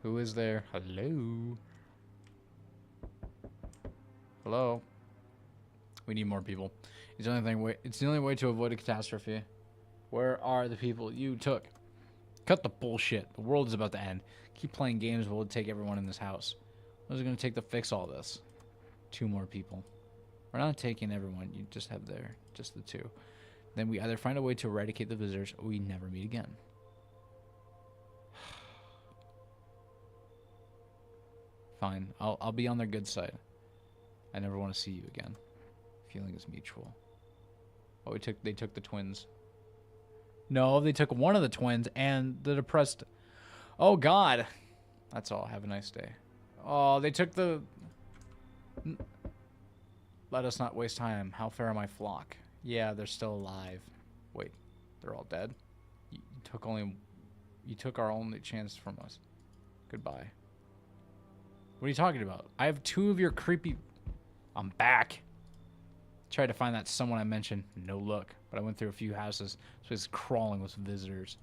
[SPEAKER 1] Who is there? Hello? Hello? We need more people. It's the only way to avoid a catastrophe. Where are the people you took? Cut the bullshit. The world is about to end. Keep playing games will take everyone in this house. What is it going to take to fix all this? 2 more people. We're not taking everyone. You just have just the 2. Then we either find a way to eradicate the visitors or we never meet again. Fine. I'll be on their good side. I never want to see you again. Feeling is mutual. Oh, they took the twins. No, they took one of the twins and the depressed. Oh God. That's all. Have a nice day. Oh, they took the. Let us not waste time. How fair my flock? Yeah, they're still alive. Wait, they're all dead? You took our only chance from us. Goodbye. What are you talking about? I have 2 of your creepy... I'm back. Tried to find that someone I mentioned. No luck. But I went through a few houses, so it's crawling with visitors.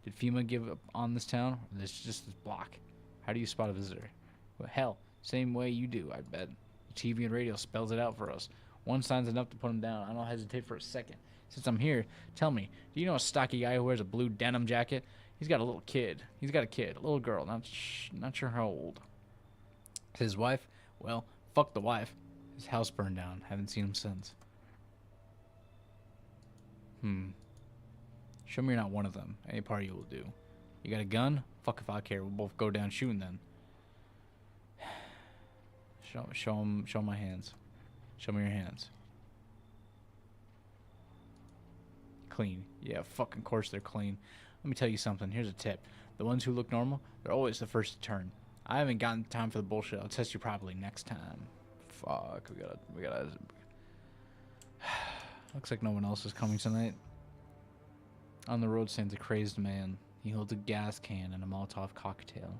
[SPEAKER 1] Did FEMA give up on this town? Or this just this block? How do you spot a visitor? Well, hell, same way you do, I bet. TV and radio spells it out for us. One sign's enough to put him down. I don't hesitate for a second. Since I'm here, tell me, do you know a stocky guy who wears a blue denim jacket? He's got a little kid. He's got a kid, a little girl. Not sure how old. His wife? Well, fuck the wife. His house burned down. Haven't seen him since. Show me you're not one of them. Any party will do. You got a gun? Fuck if I care. We'll both go down shooting then. Show him my hands. Show me your hands. Clean. Yeah, fucking course they're clean. Let me tell you something. Here's a tip. The ones who look normal, they're always the first to turn. I haven't gotten time for the bullshit. I'll test you properly next time. Fuck. We gotta... Looks like no one else is coming tonight. On the road stands a crazed man. He holds a gas can and a Molotov cocktail.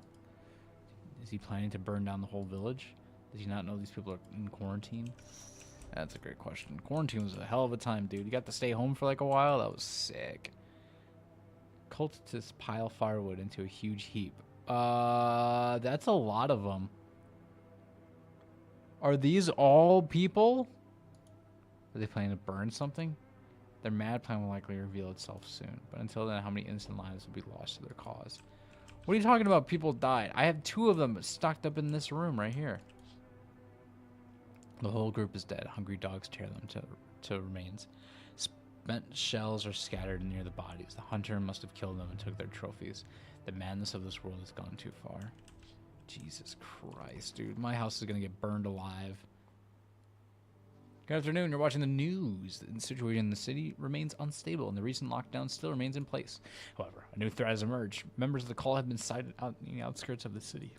[SPEAKER 1] Is he planning to burn down the whole village? Does he not know these people are in quarantine? That's a great question. Quarantine was a hell of a time, dude. You got to stay home for like a while? That was sick. Cultists pile firewood into a huge heap. That's a lot of them. Are these all people? Are they planning to burn something? Their mad plan will likely reveal itself soon. But until then, how many innocent lives will be lost to their cause? What are you talking about? People died. I have 2 of them stocked up in this room right here. The whole group is dead. Hungry dogs tear them to remains. Spent shells are scattered near the bodies. The hunter must have killed them and took their trophies. The madness of this world has gone too far. Jesus Christ, dude. My house is going to get burned alive. Good afternoon. You're watching the news. The situation in the city remains unstable, and the recent lockdown still remains in place. However, a new threat has emerged. Members of the call have been sighted out in the outskirts of the city.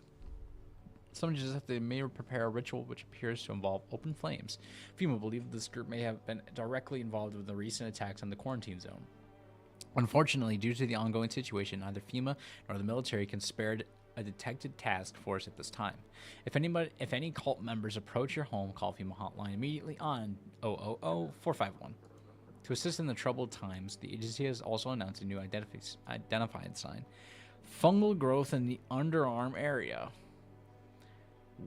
[SPEAKER 1] Some suggests that they may prepare a ritual which appears to involve open flames. FEMA believe this group may have been directly involved with the recent attacks on the quarantine zone. Unfortunately, due to the ongoing situation, neither FEMA nor the military can spare a detected task force at this time. If any cult members approach your home, call FEMA hotline immediately on 000-451. To assist in the troubled times, the agency has also announced a new identified sign: fungal growth in the underarm area.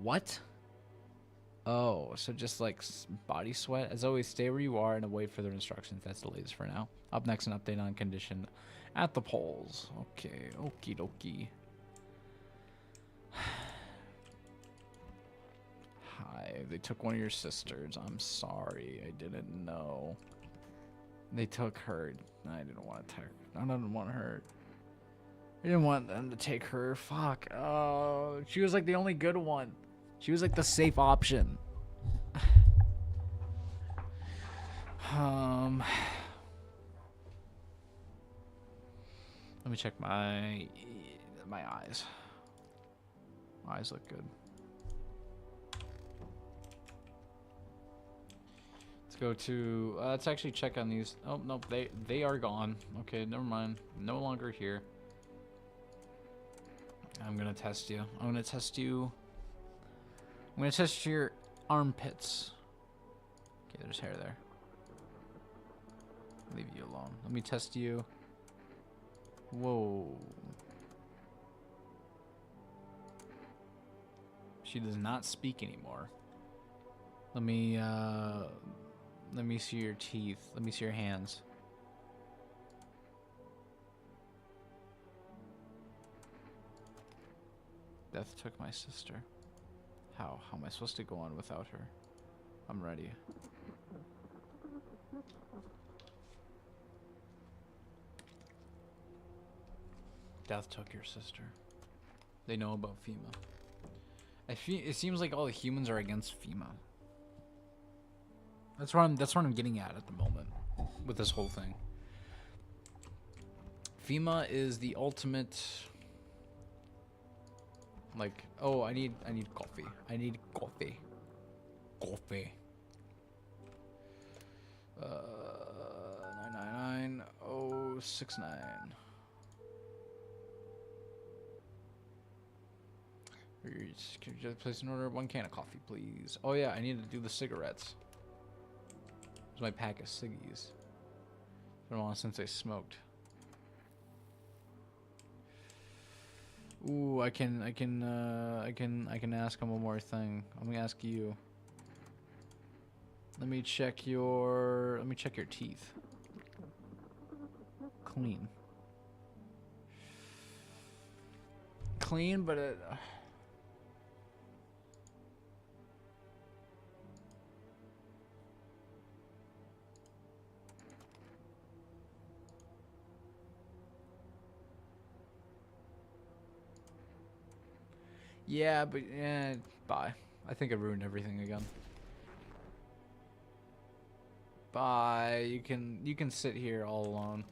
[SPEAKER 1] What? Oh, so just like body sweat. As always, stay where you are and await further instructions. That's the latest for now. Up next, an update on condition at the polls. Okay, okie dokie. Hi, they took one of your sisters. I'm sorry, I didn't know. They took her. I didn't want to take her. I didn't want her. I didn't want them to take her. Fuck. Oh, she was like the only good one. She was like the safe option. Let me check my eyes. My eyes look good. Let's go to. Let's actually check on these. Oh no, they are gone. Okay, never mind. No longer here. I'm gonna test you. I'm gonna test you. I'm gonna test your armpits. Okay, there's hair there. Leave you alone. Let me test you. Whoa. She does not speak anymore. Let me see your teeth. Let me see your hands. Death took my sister. How am I supposed to go on without her? I'm ready. Death took your sister. They know about FEMA. It seems like all the humans are against FEMA. That's what I'm getting at the moment with this whole thing. FEMA is the ultimate. Like, oh, I need coffee. I need coffee. Coffee. 999069. Can you just place an order? 1 can of coffee, please. Oh yeah, I need to do the cigarettes. Here's my pack of ciggies. It's been a while since I smoked. Ooh, I can ask him one more thing. I'm gonna ask you. Let me check your teeth. Clean. Clean, but it. Yeah, but bye. I think I ruined everything again. Bye. You can sit here all alone.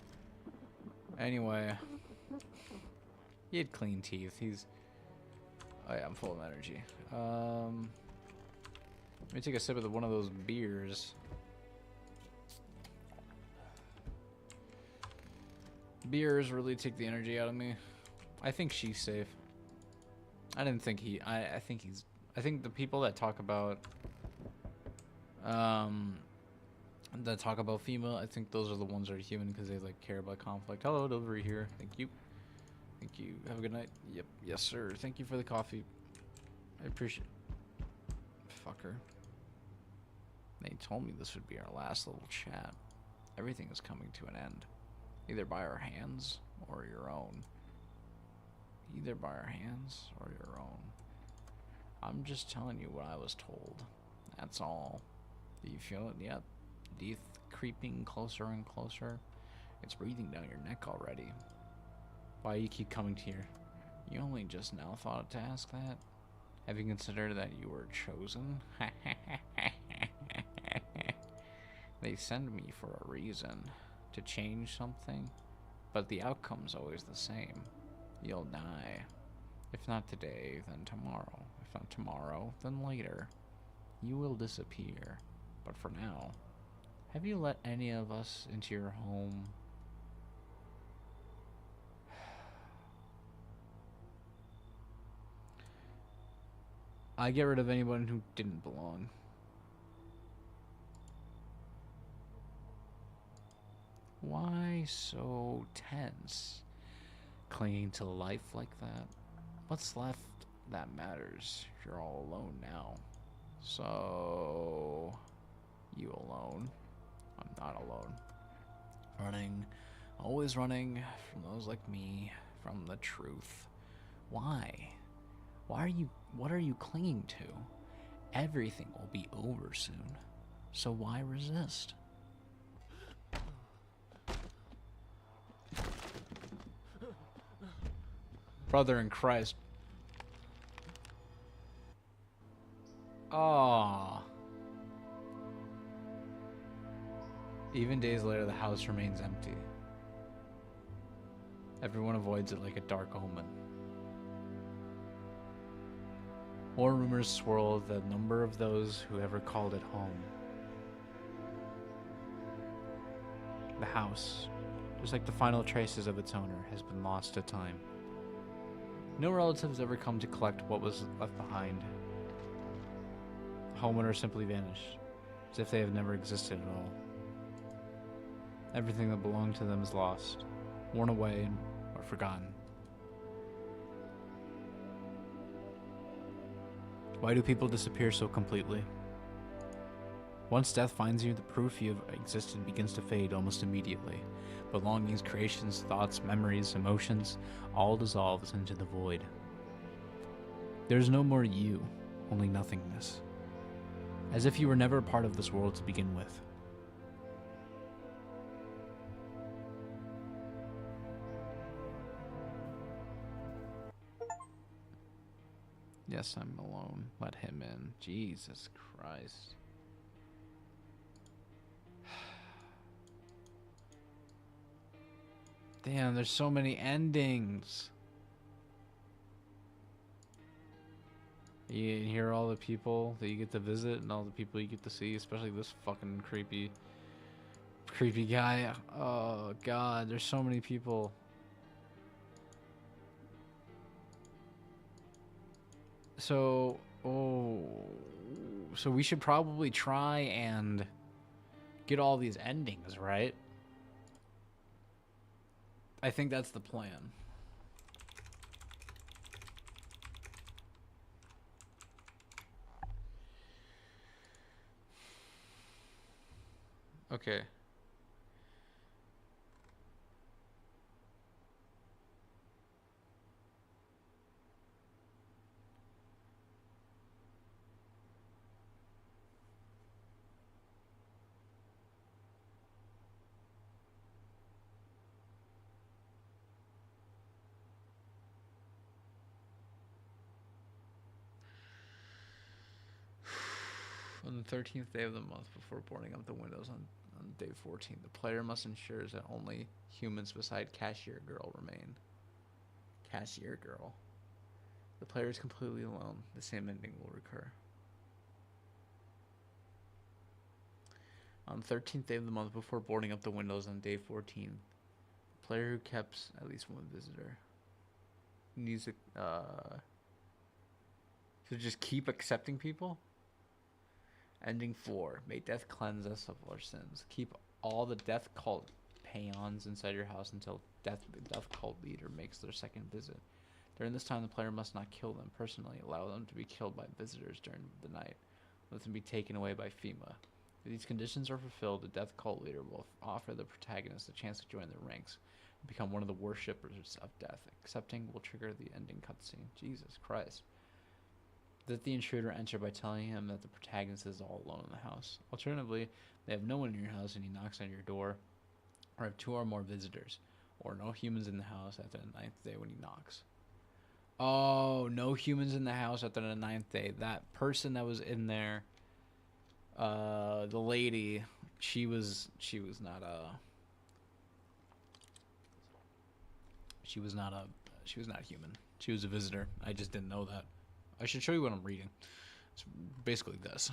[SPEAKER 1] Anyway, he had clean teeth. Oh yeah, I'm full of energy. Let me take a sip of one of those beers. Beers really take the energy out of me. I think she's safe. I didn't think I think he's. I think the people that talk about FEMA, I think those are the ones that are human because they like care about conflict. Hello, delivery here. Thank you. Thank you. Have a good night. Yep. Yes, sir. Thank you for the coffee. I appreciate. Fucker. They told me this would be our last little chat. Everything is coming to an end, either by our hands or your own. Either by our hands or your own. I'm just telling you what I was told. That's all. Do you feel it yet? Teeth creeping closer and closer? It's breathing down your neck already. Why you keep coming here? You only just now thought to ask that? Have you considered that you were chosen? They send me for a reason. To change something. But the outcome's always the same. You'll die. If not today, then tomorrow. If not tomorrow, then later. You will disappear. But for now, have you let any of us into your home? I get rid of anyone who didn't belong. Why so tense? Clinging to life like that? What's left that matters? You're all alone now. So... you alone? I'm not alone. Running. Always running from those like me. From the truth. Why? What are you clinging to? Everything will be over soon. So why resist? Brother in Christ. Ah. Even days later, the house remains empty. Everyone avoids it like a dark omen. More rumors swirl the number of those who ever called it home. The house, just like the final traces of its owner, has been lost to time. No relatives ever come to collect what was left behind. The homeowner simply vanished, as if they have never existed at all. Everything that belonged to them is lost, worn away, or forgotten. Why do people disappear so completely? Once death finds you, the proof you have existed begins to fade almost immediately. Belongings, creations, thoughts, memories, emotions, all dissolves into the void. There's no more you, only nothingness. As if you were never a part of this world to begin with. Yes, I'm alone. Let him in. Jesus Christ. Damn, there's so many endings. You hear all the people that you get to visit and all the people you get to see, especially this fucking creepy guy. Oh God, there's so many people. So, so we should probably try and get all these endings, right? I think that's the plan. Okay. On the 13th day of the month before boarding up the windows on day 14, the player must ensure that only humans beside Cashier Girl remain. Cashier Girl. The player is completely alone. The same ending will recur. On the 13th day of the month before boarding up the windows on day 14, the player who kept at least one visitor needs to just keep accepting people. Ending 4. May death cleanse us of our sins. Keep all the death cult peons inside your house until the death cult leader makes their second visit. During this time, the player must not kill them personally. Allow them to be killed by visitors during the night. Let them be taken away by FEMA. If these conditions are fulfilled, the death cult leader will offer the protagonist a chance to join their ranks and become one of the worshippers of death. Accepting will trigger the ending cutscene. Jesus Christ. Let the intruder enter by telling him that the protagonist is all alone in the house. Alternatively, they have no one in your house and he knocks on your door, or have 2 or more visitors, or no humans in the house after the 9th day when he knocks. Oh, no humans in the house after the 9th day. That person that was in there, the lady, she was not human. She was a visitor. I just didn't know that. I should show you what I'm reading. It's basically this.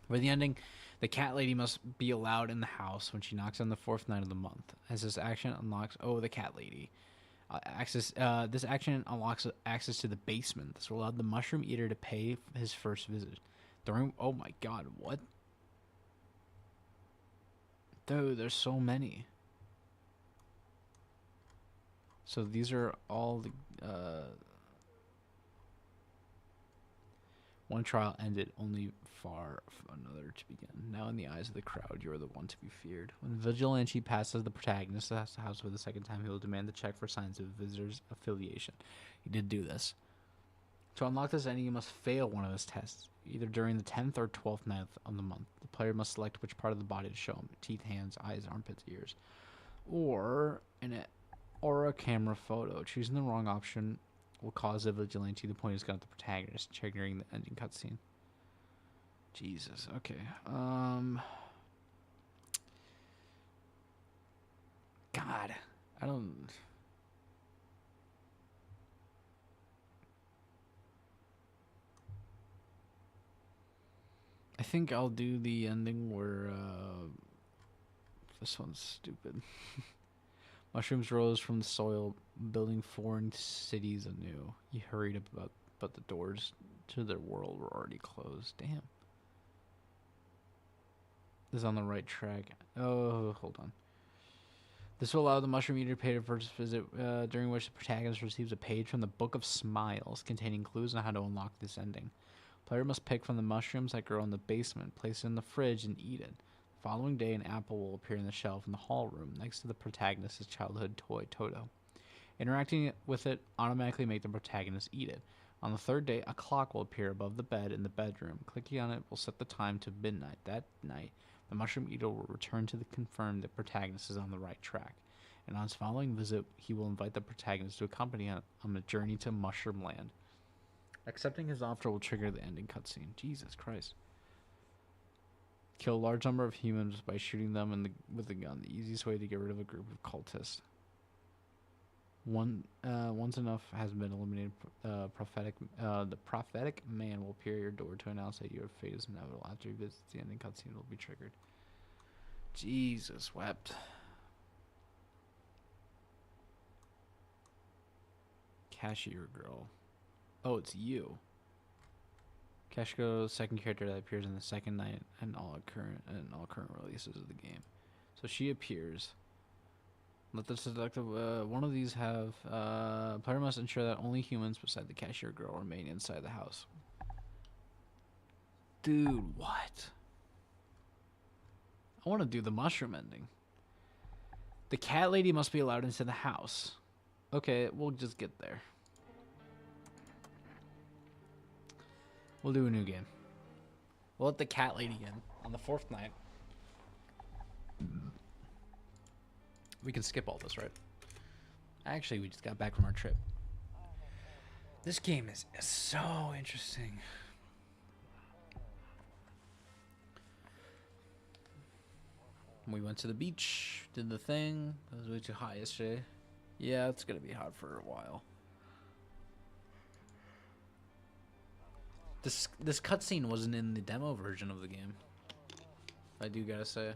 [SPEAKER 1] For the ending, the cat lady must be allowed in the house when she knocks on the 4th night of the month. As this action unlocks... Oh, the cat lady. This action unlocks access to the basement. This will allow the mushroom eater to pay his first visit. During oh my god, what? Dude, there's so many. So these are all the one trial ended, only far another to begin. Now in the eyes of the crowd, you are the one to be feared. When Vigilante passes the protagonist the house for the second time, he will demand the check for signs of visitor's affiliation. He did do this. To unlock this ending, you must fail one of his tests, either during the 10th or 12th night of the month. The player must select which part of the body to show him: teeth, hands, eyes, armpits, ears, or an aura camera photo. Choosing the wrong option will cause the vigilante to point his gun at the protagonist, triggering the ending cutscene. Jesus. Okay. God, I don't. I think I'll do the ending where this one's stupid. Mushrooms rose from the soil, building foreign cities anew. He hurried up, but the doors to their world were already closed. Damn. This is on the right track. Oh, hold on. This will allow the mushroom eater to pay their first visit, during which the protagonist receives a page from the Book of Smiles containing clues on how to unlock this ending. Player must pick from the mushrooms that grow in the basement, place it in the fridge, and eat it. The following day, an apple will appear in the shelf in the hall room next to the protagonist's childhood toy, Toto. Interacting with it automatically make the protagonist eat it. On the third day, a clock will appear above the bed in the bedroom. Clicking on it will set the time to midnight. That night, the mushroom eater will return to confirm the protagonist is on the right track. And on his following visit, he will invite the protagonist to accompany him on a journey to Mushroom Land. Accepting his offer will trigger the ending cutscene. Jesus Christ. Kill a large number of humans by shooting them with a gun. The easiest way to get rid of a group of cultists. Once enough has been eliminated, the prophetic man will appear at your door to announce that your fate is inevitable. After he visits, the ending cutscene will be triggered. Jesus wept. Cashier girl. Oh, it's you. Kashko, second character that appears in the second night and all current releases of the game. So she appears. Let the seductive one of these have player must ensure that only humans beside the cashier girl remain inside the house. Dude, what? I want to do the mushroom ending. The cat lady must be allowed into the house. Okay, we'll just get there. We'll do a new game. We'll let the cat lady in on the 4th night. We can skip all this, right? Actually, we just got back from our trip. This game is so interesting. We went to the beach, did the thing. It was way too hot yesterday. Yeah, it's gonna be hot for a while. This cutscene wasn't in the demo version of the game. I do gotta say.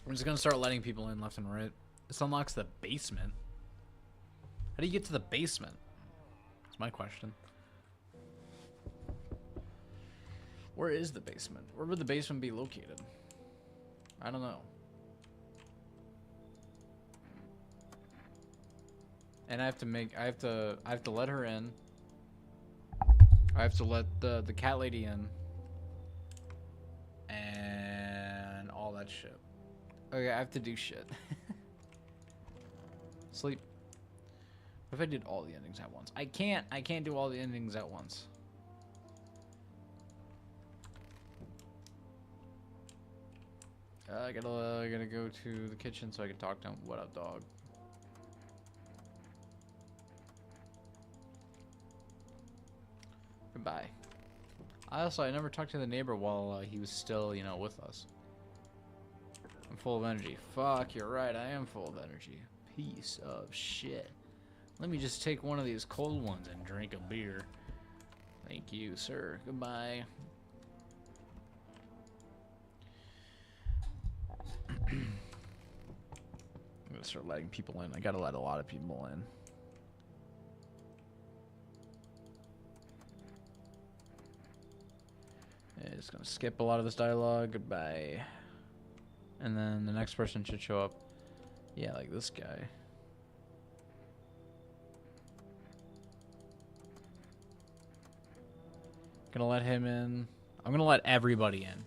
[SPEAKER 1] I'm just gonna start letting people in left and right. This unlocks the basement. How do you get to the basement? That's my question. Where is the basement? Where would the basement be located? I don't know. And I have to let her in. I have to let the cat lady in. And all that shit. Okay, I have to do shit. Sleep. What if I did all the endings at once? I can't do all the endings at once. I gotta go to the kitchen so I can talk to him. What up, dog? Goodbye. I never talked to the neighbor while he was still, with us. I'm full of energy. Fuck, you're right. I am full of energy. Piece of shit. Let me just take one of these cold ones and drink a beer. Thank you, sir. Goodbye. I'm gonna start letting people in. I gotta let a lot of people in. Yeah, just gonna skip a lot of this dialogue. Goodbye. And then the next person should show up. Yeah, like this guy. Gonna let him in. I'm gonna let everybody in.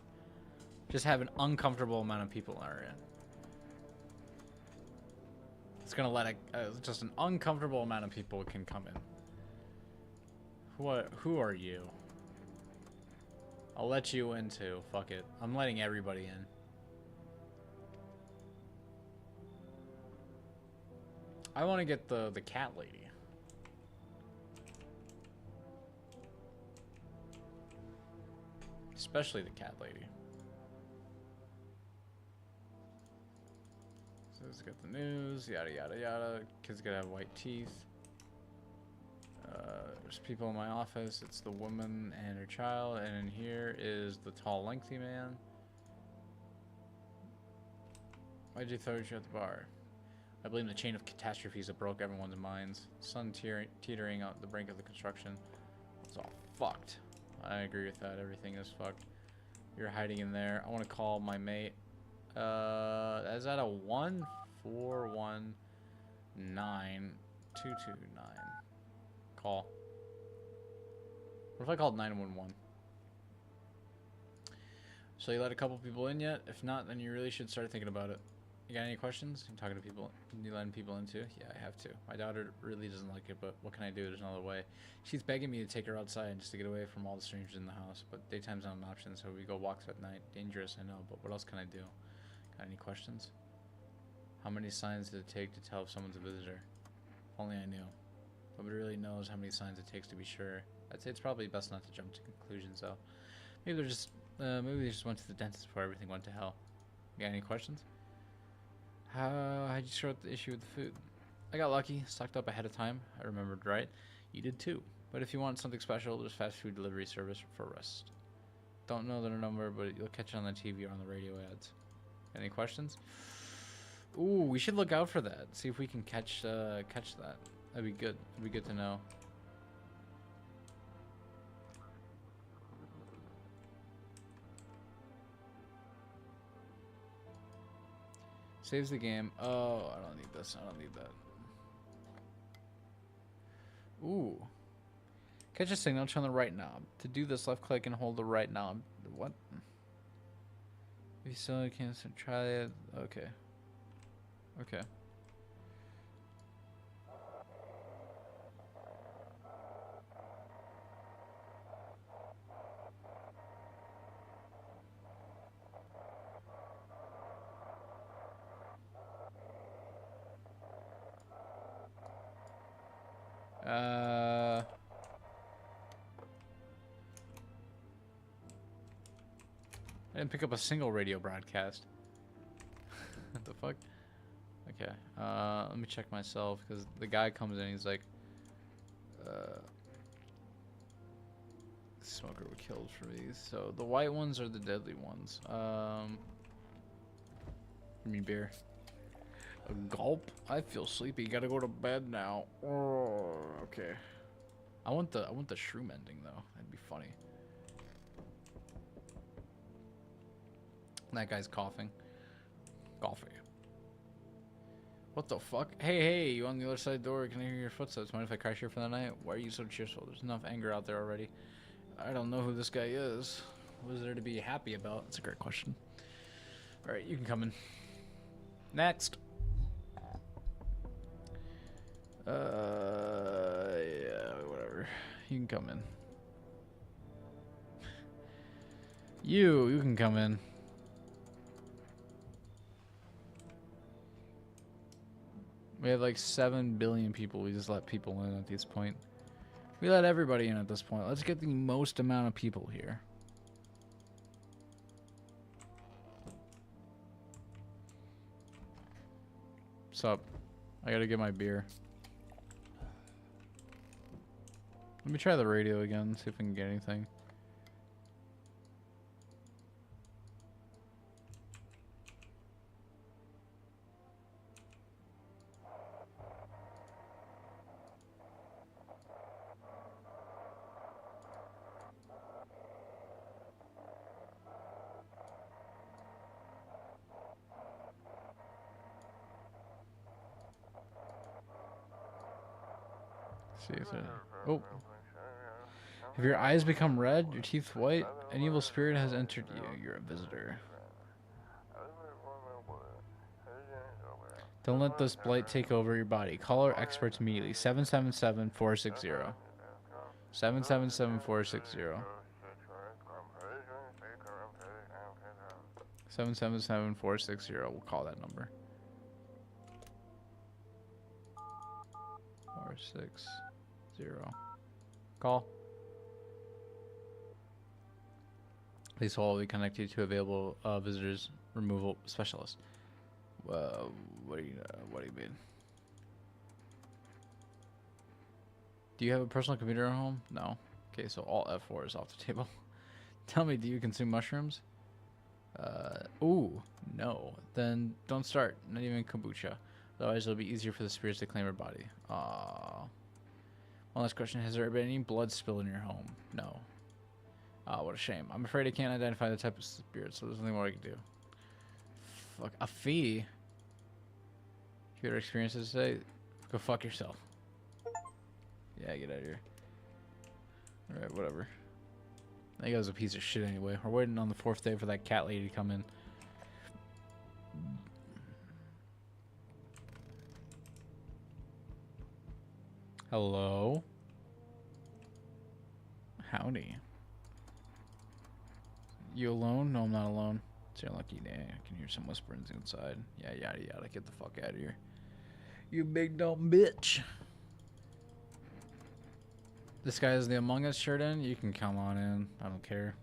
[SPEAKER 1] Just have an uncomfortable amount of people that are in. It's gonna let just an uncomfortable amount of people can come in. Who are you? I'll let you in too. Fuck it. I'm letting everybody in. I want to get the cat lady. Especially the cat lady. So let's get the news, yada yada yada. Kids gotta have white teeth. There's people in my office. It's the woman and her child, and in here is the tall, lengthy man. Why'd you throw you at the bar? I blame the chain of catastrophes that broke everyone's minds. Sun teetering out the brink of the construction. It's all fucked. I agree with that. Everything is fucked. You're hiding in there. I want to call my mate. Is that a 1419229? Call. What if I called 911? So you let a couple people in yet? If not, then you really should start thinking about it. You got any questions? I'm talking to people. You letting people in too? Yeah, I have to. My daughter really doesn't like it, but what can I do? There's no other way. She's begging me to take her outside just to get away from all the strangers in the house, but daytime's not an option, so we go walks at night. Dangerous, I know, but what else can I do? Got any questions? How many signs does it take to tell if someone's a visitor? If only I knew. Nobody really knows how many signs it takes to be sure. I'd say it's probably best not to jump to conclusions, though. Maybe they just went to the dentist before everything went to hell. You got any questions? How'd you sort the issue with the food? I got lucky, stocked up ahead of time. I remembered right. You did too. But if you want something special, there's fast food delivery service for rest. Don't know their number, but you'll catch it on the TV or on the radio ads. Any questions? Ooh, we should look out for that. See if we can catch that. That'd be good. It'd be good to know. Saves the game. Oh, I don't need this. I don't need that. Ooh. Catch a signal, turn the right knob. To do this, left click and hold the right knob. What? If you still can't try it. Okay. Okay. I didn't pick up a single radio broadcast. What the fuck? Okay. Let me check myself because the guy comes in. He's like, smoker were killed for these. So the white ones are the deadly ones. Give me beer. A gulp. I feel sleepy. Gotta go to bed now. Oh, okay. I want the shroom ending though. That'd be funny. That guy's coughing. Coffee. What the fuck? Hey, you on the other side door? Can I hear your footsteps? Mind if I crash here for the night? Why are you so cheerful? There's enough anger out there already. I don't know who this guy is. What is there to be happy about? That's a great question. Alright, you can come in. Next. Yeah, whatever. You can come in. You can come in. We have like 7 billion people. We just let people in at this point. We let everybody in at this point. Let's get the most amount of people here. What's up? I gotta get my beer. Let me try the radio again, see if I can get anything. See if there. Oh. If your eyes become red, your teeth white, an evil spirit has entered you. You're a visitor. Don't let this blight take over your body. Call our experts immediately. 777-460. 777-460. 777-460. We'll call that number. 460. Call. Please hold. We connect you to available visitors removal specialist. What do you mean? Do you have a personal computer at home? No. Okay, so all F4 is off the table. Tell me, do you consume mushrooms? Ooh, no. Then don't start. Not even kombucha. Otherwise, it'll be easier for the spirits to claim your body. One last question. Has there been any blood spill in your home? No. What a shame. I'm afraid I can't identify the type of spirit, so there's nothing more I can do. Fuck. A fee? If you had experiences today, go fuck yourself. Yeah, get out of here. Alright, whatever. That guy's a piece of shit anyway. We're waiting on the 4th day for that cat lady to come in. Hello? Howdy. You alone? No, I'm not alone. It's your lucky day. I can hear some whisperings inside. Yeah, yada yada. Get the fuck out of here. You big dumb bitch. This guy has the Among Us shirt in. You can come on in. I don't care.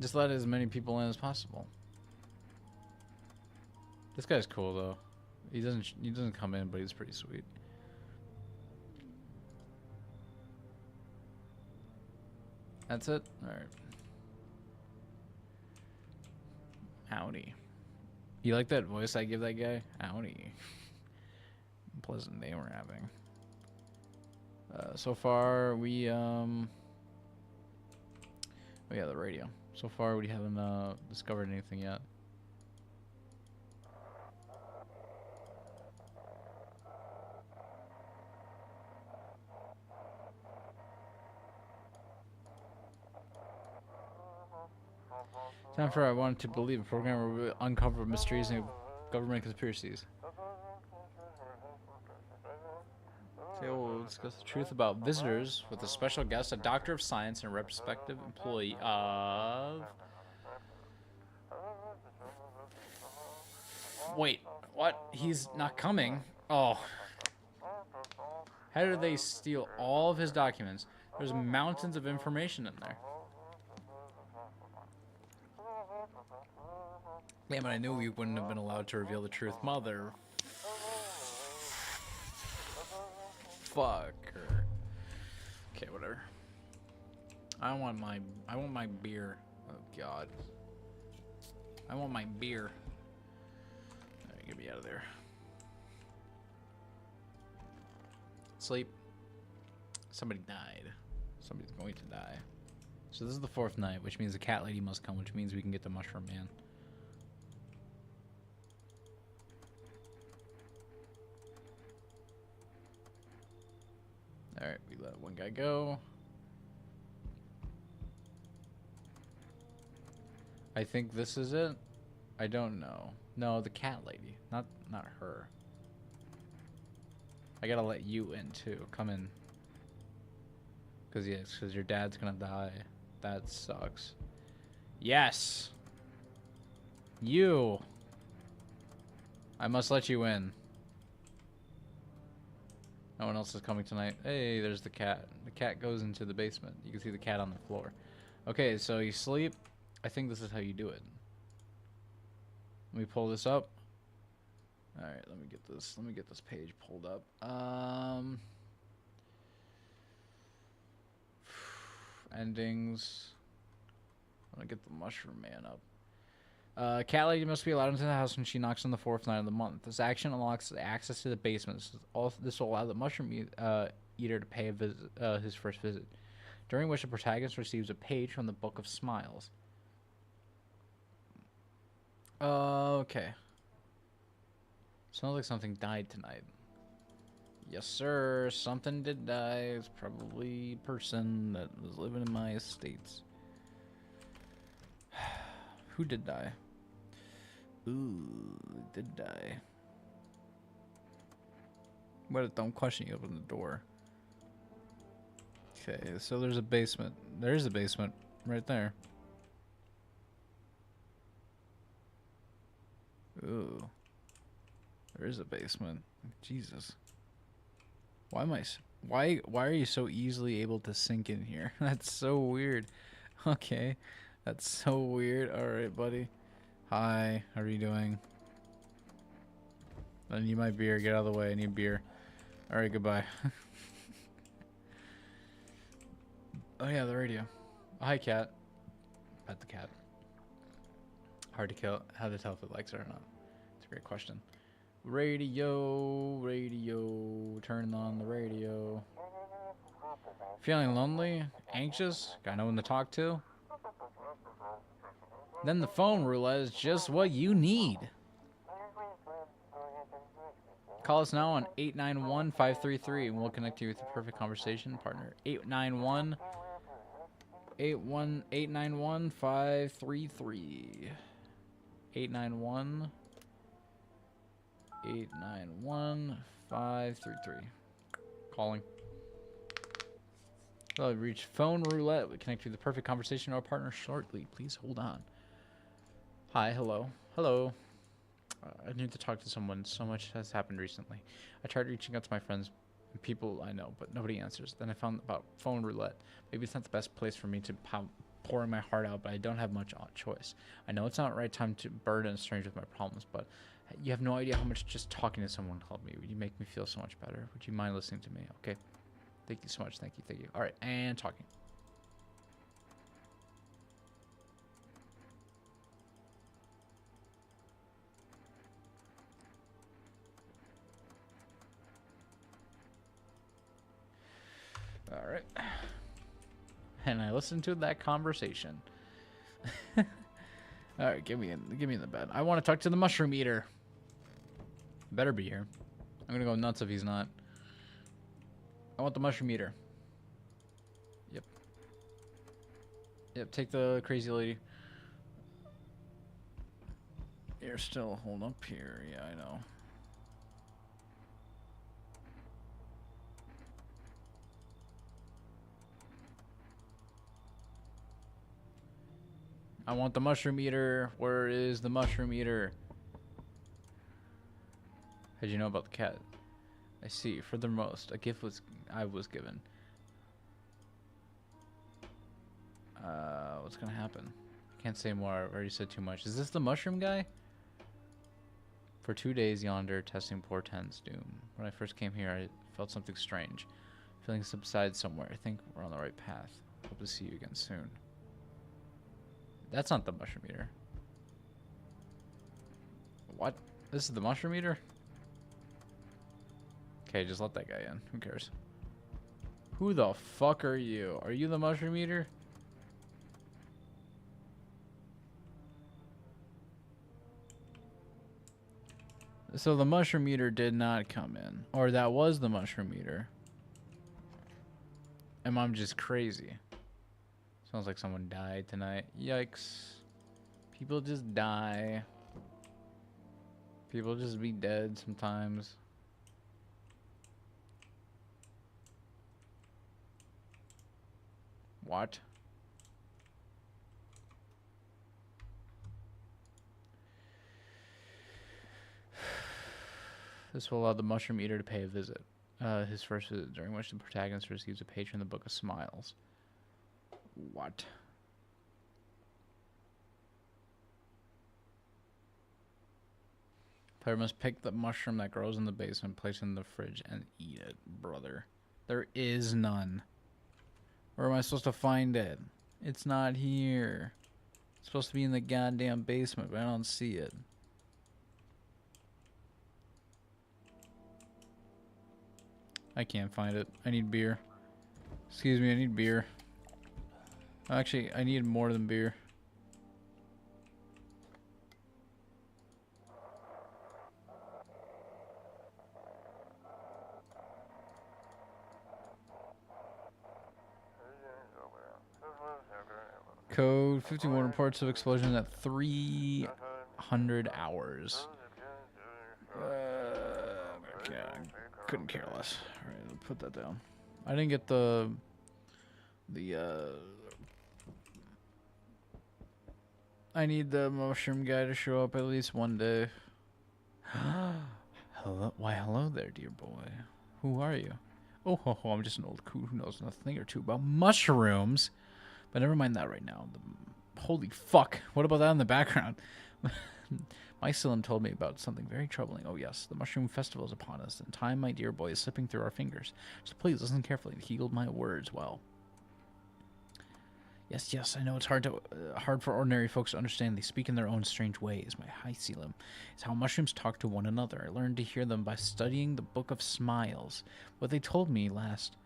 [SPEAKER 1] Just let as many people in as possible. This guy's cool though. He doesn't come in, but he's pretty sweet. That's it? Alright. Howdy. You like that voice I give that guy? Howdy. Pleasant day we're having. So far we oh yeah, the radio. So far we haven't discovered anything yet. Time for I Want to Believe, a program where we uncover mysteries and government conspiracies. Today we'll discuss the truth about visitors with a special guest, a doctor of science and a retrospective employee of... Wait, what? He's not coming? Oh. How did they steal all of his documents? There's mountains of information in there. Damn it, I knew we wouldn't have been allowed to reveal the truth. Mother... Fuck her. Okay, whatever. I want my beer. Oh god. I want my beer. Alright, get me out of there. Sleep. Somebody died. Somebody's going to die. So this is the 4th night, which means the cat lady must come, which means we can get the mushroom man. Alright, we let one guy go. I think this is it. I don't know. No, the cat lady. Not her. I gotta let you in too. Come in. Cause yes, cause your dad's gonna die. That sucks. Yes! You! I must let you in. No one else is coming tonight. Hey, there's the cat. The cat goes into the basement. You can see the cat on the floor. Okay, so you sleep. I think this is how you do it. Let me pull this up. All right, let me get this page pulled up. Endings. I'm gonna get the mushroom man up. Cat lady must be allowed into the house when she knocks on the 4th night of the month. This action unlocks access to the basement. This will allow the mushroom eater to pay his first visit, during which the protagonist receives a page from the Book of Smiles. Okay. Smells like something died tonight. Yes, sir. Something did die. It's probably a person that was living in my estates. Who did die? Ooh, did die. What a dumb question. You open the door. Okay, so there's a basement. There's a basement right there. Ooh. There is a basement. Jesus. Why am I... Why are you so easily able to sink in here? That's so weird. Okay. That's so weird. Alright, buddy. Hi. How are you doing? I need my beer. Get out of the way. I need beer. Alright, goodbye. Oh yeah, the radio. Hi, cat. Pet the cat. Hard to kill. How to tell if it likes it or not. It's a great question. Radio, radio, turn on the radio. Feeling lonely, anxious, got no one to talk to? Then the phone roulette is just what you need. Call us now on 891-533 and we'll connect you with the perfect conversation partner. 891-533. 891-533. Calling. Well, we've reached phone roulette. We connect you with the perfect conversation to our partner shortly. Please hold on. Hi, hello. Hello. I need to talk to someone. So much has happened recently. I tried reaching out to my friends and people I know, but nobody answers. Then I found about phone roulette. Maybe it's not the best place for me to pouring my heart out, but I don't have much choice. I know it's not the right time to burden a stranger with my problems, but you have no idea how much just talking to someone helped me. You make me feel so much better. Would you mind listening to me? Okay. Thank you so much. Thank you. Thank you. All right. And talking. All right. And I listened to that conversation. All right, give me in the bed. I want to talk to the mushroom eater. Better be here. I'm gonna go nuts if he's not. I want the mushroom eater. Yep. Yep. Take the crazy lady. You're still holding up here. Yeah, I know. I want the mushroom eater. Where is the mushroom eater? How'd you know about the cat? I see. For the most, a gift I was given. What's gonna happen? I can't say more. I already said too much. Is this the mushroom guy? For 2 days yonder, testing portends doom. When I first came here, I felt something strange. Feeling subside somewhere. I think we're on the right path. Hope to see you again soon. That's not the mushroom eater. What? This is the mushroom eater? Okay, just let that guy in. Who cares? Who the fuck are you? Are you the mushroom eater? So the mushroom eater did not come in. Or that was the mushroom eater. And I'm just crazy. Sounds like someone died tonight. Yikes. People just die. People just be dead sometimes. What? This will allow the mushroom eater to pay a visit. His first visit, during which the protagonist receives a page from the Book of Smiles. What? Player must pick the mushroom that grows in the basement, place it in the fridge, and eat it, brother. There is none. Where am I supposed to find it? It's not here. It's supposed to be in the goddamn basement, but I don't see it. I can't find it. I need beer. Excuse me, I need beer. Actually, I need more than beer. Code 51 reports of explosion at 300 hours. Yeah, couldn't care less. All right, put that down. I didn't get the I need the mushroom guy to show up at least one day. Hello, why hello there, dear boy. Who are you? Oh, ho, ho, I'm just an old coot who knows a thing or two about mushrooms. But never mind that right now. Holy fuck! What about that in the background? My Silim told me about something very troubling. Oh yes, the mushroom festival is upon us, and time, my dear boy, is slipping through our fingers. So please listen carefully and heed my words well. Yes, yes, I know it's hard for ordinary folks to understand. They speak in their own strange ways. My high Selim is how mushrooms talk to one another. I learned to hear them by studying the Book of Smiles. What they told me last,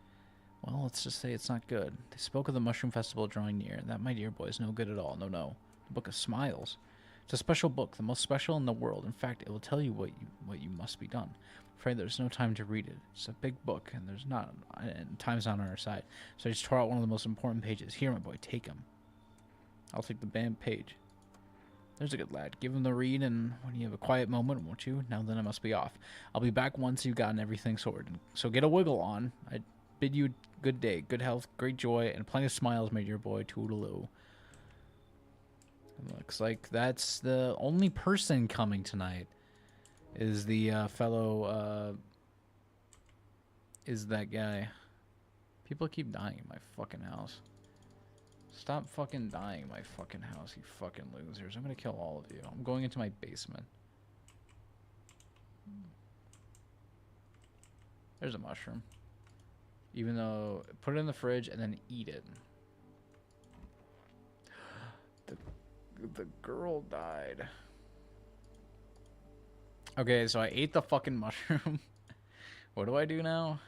[SPEAKER 1] well, let's just say it's not good. They spoke of the mushroom festival drawing near. That, my dear boy, is no good at all. No, no. The Book of Smiles. It's a special book, the most special in the world. In fact, it will tell you what you must be done. I'm afraid there's no time to read it. It's a big book, and time's not on our side. So I just tore out one of the most important pages. Here, my boy, take him. I'll take the damn page. There's a good lad. Give him the read, and when you have a quiet moment, won't you? Now then, I must be off. I'll be back once you've gotten everything sorted. So get a wiggle on. I bid you good day, good health, great joy, and plenty of smiles, my dear boy. Toodaloo. Looks like that's the only person coming tonight. Is the fellow, is that guy. People keep dying in my fucking house. Stop fucking dying in my fucking house, you fucking losers. I'm gonna kill all of you. I'm going into my basement. There's a mushroom. Even though, put it in the fridge and then eat it. The girl died. Okay, so I ate the fucking mushroom. What do I do now?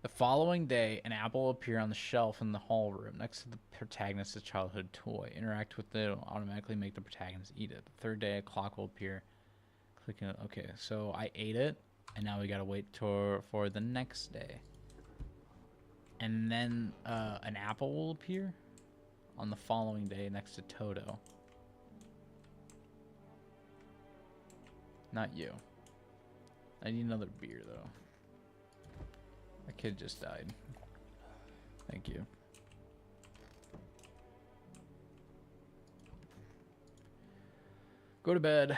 [SPEAKER 1] The following day, an apple will appear on the shelf in the hall room next to the protagonist's childhood toy. Interact with it, it'll automatically make the protagonist eat it. The third day, a clock will appear. Clicking it. Okay, so I ate it, and now we gotta wait for the next day. And then an apple will appear on the following day next to Toto. Not you. I need another beer, though. That kid just died. Thank you. Go to bed.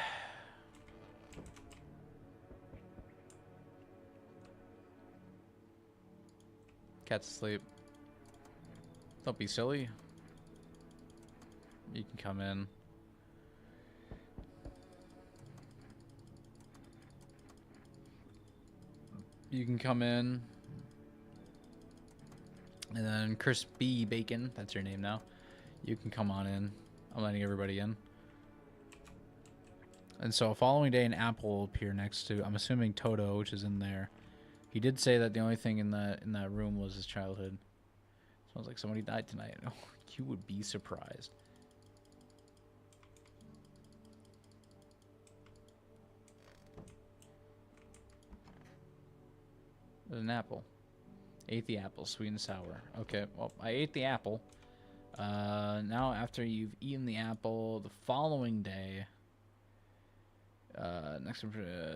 [SPEAKER 1] Cat's asleep. Don't be silly. You can come in. You can come in. And then Crispy Bacon, that's your name now. You can come on in. I'm letting everybody in. And so following day, an apple will appear next to, I'm assuming, Toto, which is in there. He did say that the only thing in that room was his childhood. Sounds like somebody died tonight. Oh, you would be surprised. There's an apple. Ate the apple, sweet and sour. Okay, well, I ate the apple. Now after you've eaten the apple, the following day, next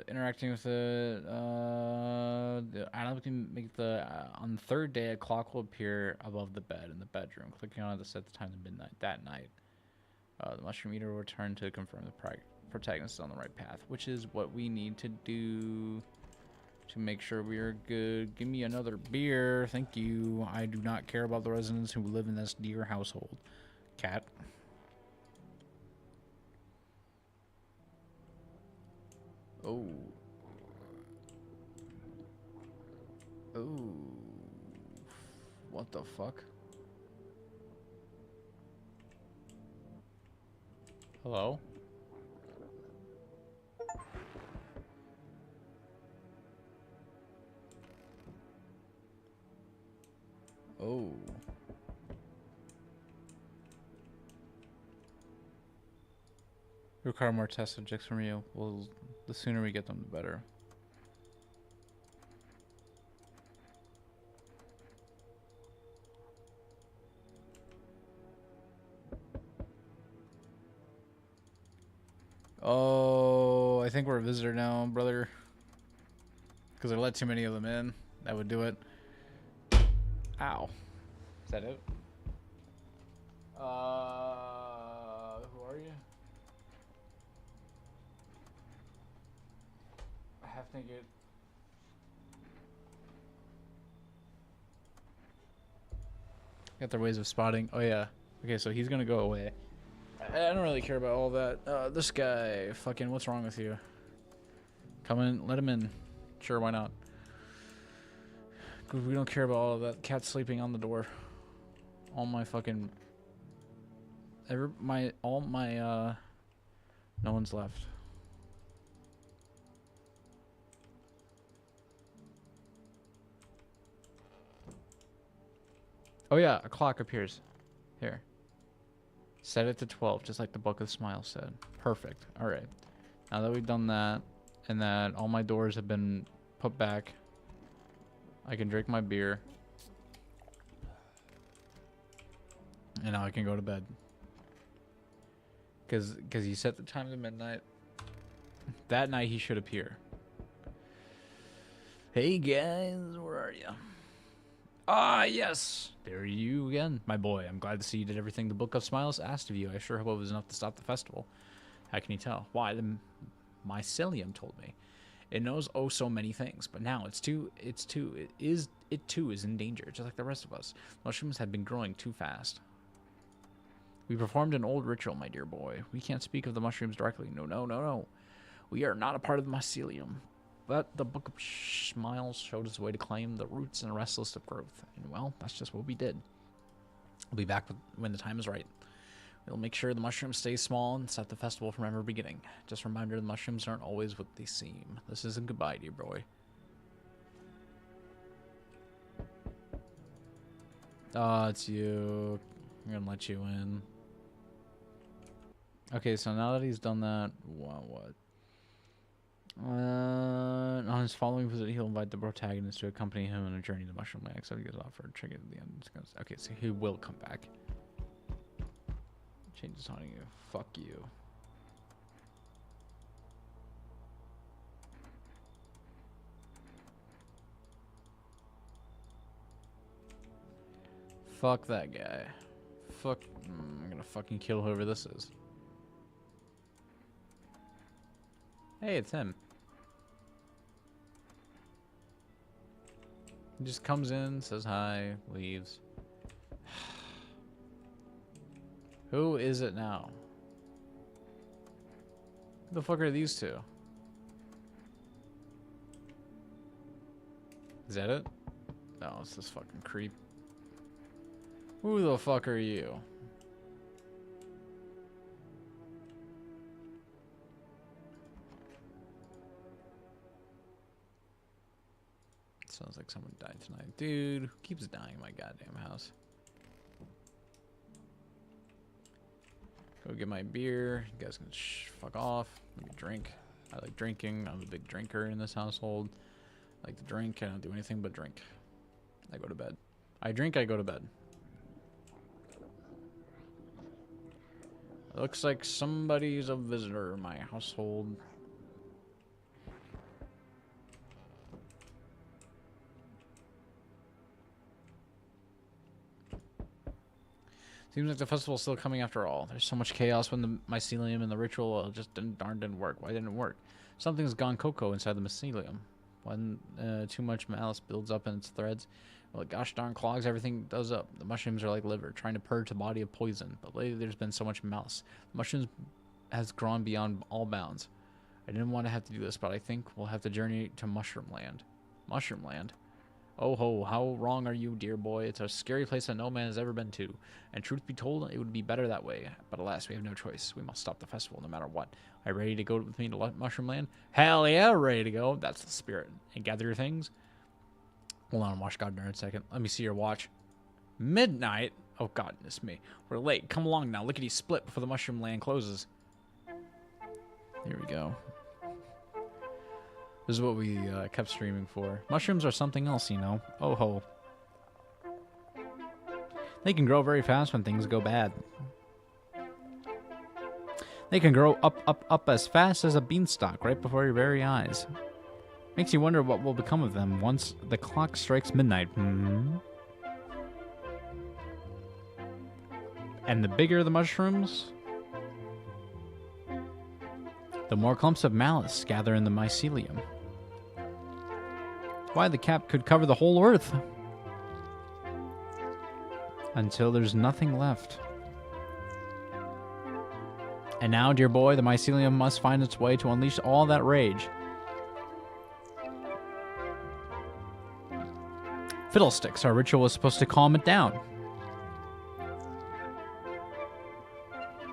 [SPEAKER 1] interacting with it, I don't can make the on the third day, a clock will appear above the bed in the bedroom. Clicking on it to set the time to midnight that night. The mushroom eater will return to confirm the protagonist is on the right path, which is what we need to do to make sure we are good. Give me another beer, thank you. I do not care about the residents who live in this dear household. Cat. Oh. Oh. What the fuck? Hello? Oh. Require more test subjects from you. Well, the sooner we get them, the better. Oh, I think we're a visitor now, brother. Because I let too many of them in. That would do it. Ow. Is that it? Who are you? Half naked. Got their ways of spotting. Oh yeah. Okay, so he's gonna go away. I don't really care about all that. This guy, fucking, what's wrong with you? Come in, let him in. Sure, why not? We don't care about all of that. Cat sleeping on the door. All my fucking... no one's left. Oh yeah, a clock appears. Here. Set it to 12, just like the Book of Smiles said. Perfect. Alright. Now that we've done that, and that all my doors have been put back, I can drink my beer. And now I can go to bed. Because he set the time to midnight. That night he should appear. Hey guys, where are you? Ah, yes. There you again, my boy. I'm glad to see you did everything the Book of Smiles asked of you. I sure hope it was enough to stop the festival. How can you tell? Why, the mycelium told me. It knows oh so many things, but now it too is in danger, just like the rest of us. Mushrooms have been growing too fast. We performed an old ritual, my dear boy. We can't speak of the mushrooms directly. No. We are not a part of the mycelium. But the Book of Smiles showed us a way to claim the roots and restless of growth. And, well, that's just what we did. We'll be back when the time is right. We'll make sure the mushrooms stay small and stop the festival from ever beginning. Just a reminder, the mushrooms aren't always what they seem. This isn't goodbye, dear boy. It's you. I'm gonna let you in. Okay, so now that he's done that, what? On his following visit, he'll invite the protagonist to accompany him on a journey to Mushroom Land. So he gets offered a ticket at the end. Okay, so he will come back. Changes haunting you. Fuck you. Fuck that guy. Fuck. I'm gonna fucking kill whoever this is. Hey, it's him. He just comes in, says hi, leaves. Who is it now? Who the fuck are these two? Is that it? No, it's this fucking creep. Who the fuck are you? Sounds like someone died tonight. Dude, who keeps dying in my goddamn house? Go get my beer. You guys can fuck off. Let me drink. I like drinking. I'm a big drinker in this household. I like to drink. I don't do anything but drink. I go to bed. I drink, I go to bed. Looks like somebody's a visitor in my household. Seems like the festival's still coming after all. There's so much chaos when the mycelium and the ritual just didn't work. Why didn't it work? Something's gone cocoa inside the mycelium. When too much malice builds up in its threads, well, it gosh darn clogs everything does up. The mushrooms are like liver, trying to purge the body of poison. But lately there's been so much malice. The mushrooms has grown beyond all bounds. I didn't want to have to do this, but I think we'll have to journey to Mushroom Land. Mushroom Land? Oh ho, how wrong are you, dear boy? It's a scary place that no man has ever been to. And truth be told, it would be better that way. But alas, we have no choice. We must stop the festival no matter what. Are you ready to go with me to Mushroom Land? Hell yeah, ready to go. That's the spirit. And gather your things. Hold on, watch God darn a second. Let me see your watch. Midnight? Oh, goodness me. We're late. Come along now. Lickety split before the Mushroom Land closes. Here we go. This is what we kept streaming for. Mushrooms are something else, you know. Oh ho. They can grow very fast when things go bad. They can grow up, up, up as fast as a beanstalk right before your very eyes. Makes you wonder what will become of them once the clock strikes midnight. And the bigger the mushrooms, the more clumps of malice gather in the mycelium. Why, the cap could cover the whole earth. Until there's nothing left. And now, dear boy, the mycelium must find its way to unleash all that rage. Fiddlesticks, our ritual was supposed to calm it down.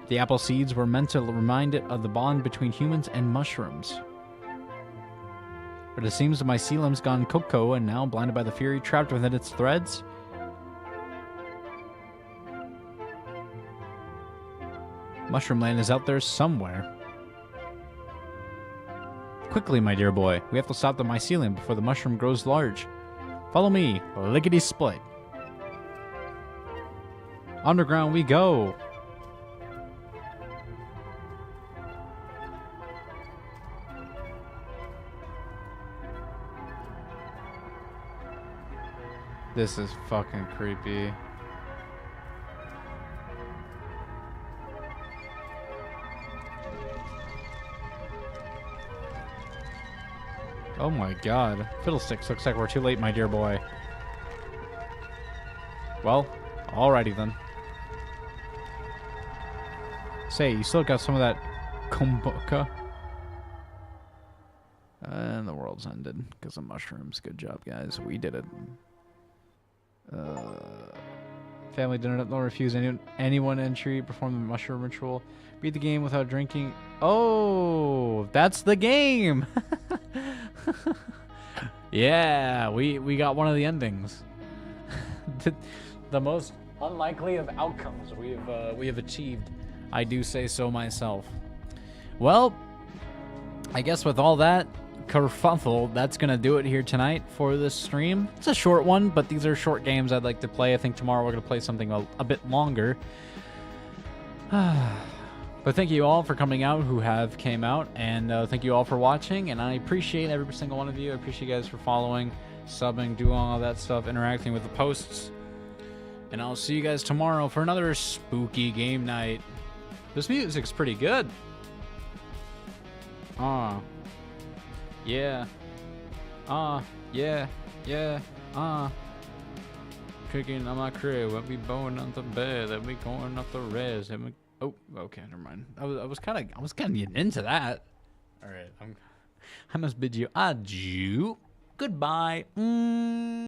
[SPEAKER 1] The apple seeds were meant to remind it of the bond between humans and mushrooms. But it seems the mycelium's gone cocoa and now, blinded by the fury trapped within its threads, Mushroom Land is out there somewhere. Quickly, my dear boy, we have to stop the mycelium before the mushroom grows large. Follow me, lickety-split. Underground we go. This is fucking creepy. Oh my god. Fiddlesticks, looks like we're too late, my dear boy. Well, alrighty then. Say, you still got some of that kombucha? And the world's ended because of mushrooms. Good job, guys. We did it. Family dinner, don't refuse anyone entry. Perform the mushroom ritual. Beat the game without drinking. Oh, that's the game. Yeah, we got one of the endings. The most unlikely of outcomes we have achieved. I do say so myself. Well, I guess with all that kerfuffle, that's gonna do it here tonight for this stream. It's a short one, but these are short games I'd like to play. I think tomorrow we're gonna play something a bit longer. But thank you all for coming out who have came out, and thank you all for watching, and I appreciate every single one of you. I appreciate you guys for following, subbing, doing all that stuff, interacting with the posts. And I'll see you guys tomorrow for another spooky game night. This music's pretty good. Yeah. Yeah. Cooking on my crib, let me bowing on the bed, let me going off the res, let me... Oh, okay, never mind. I was kind of getting into that. All right, I must bid you adieu. Goodbye.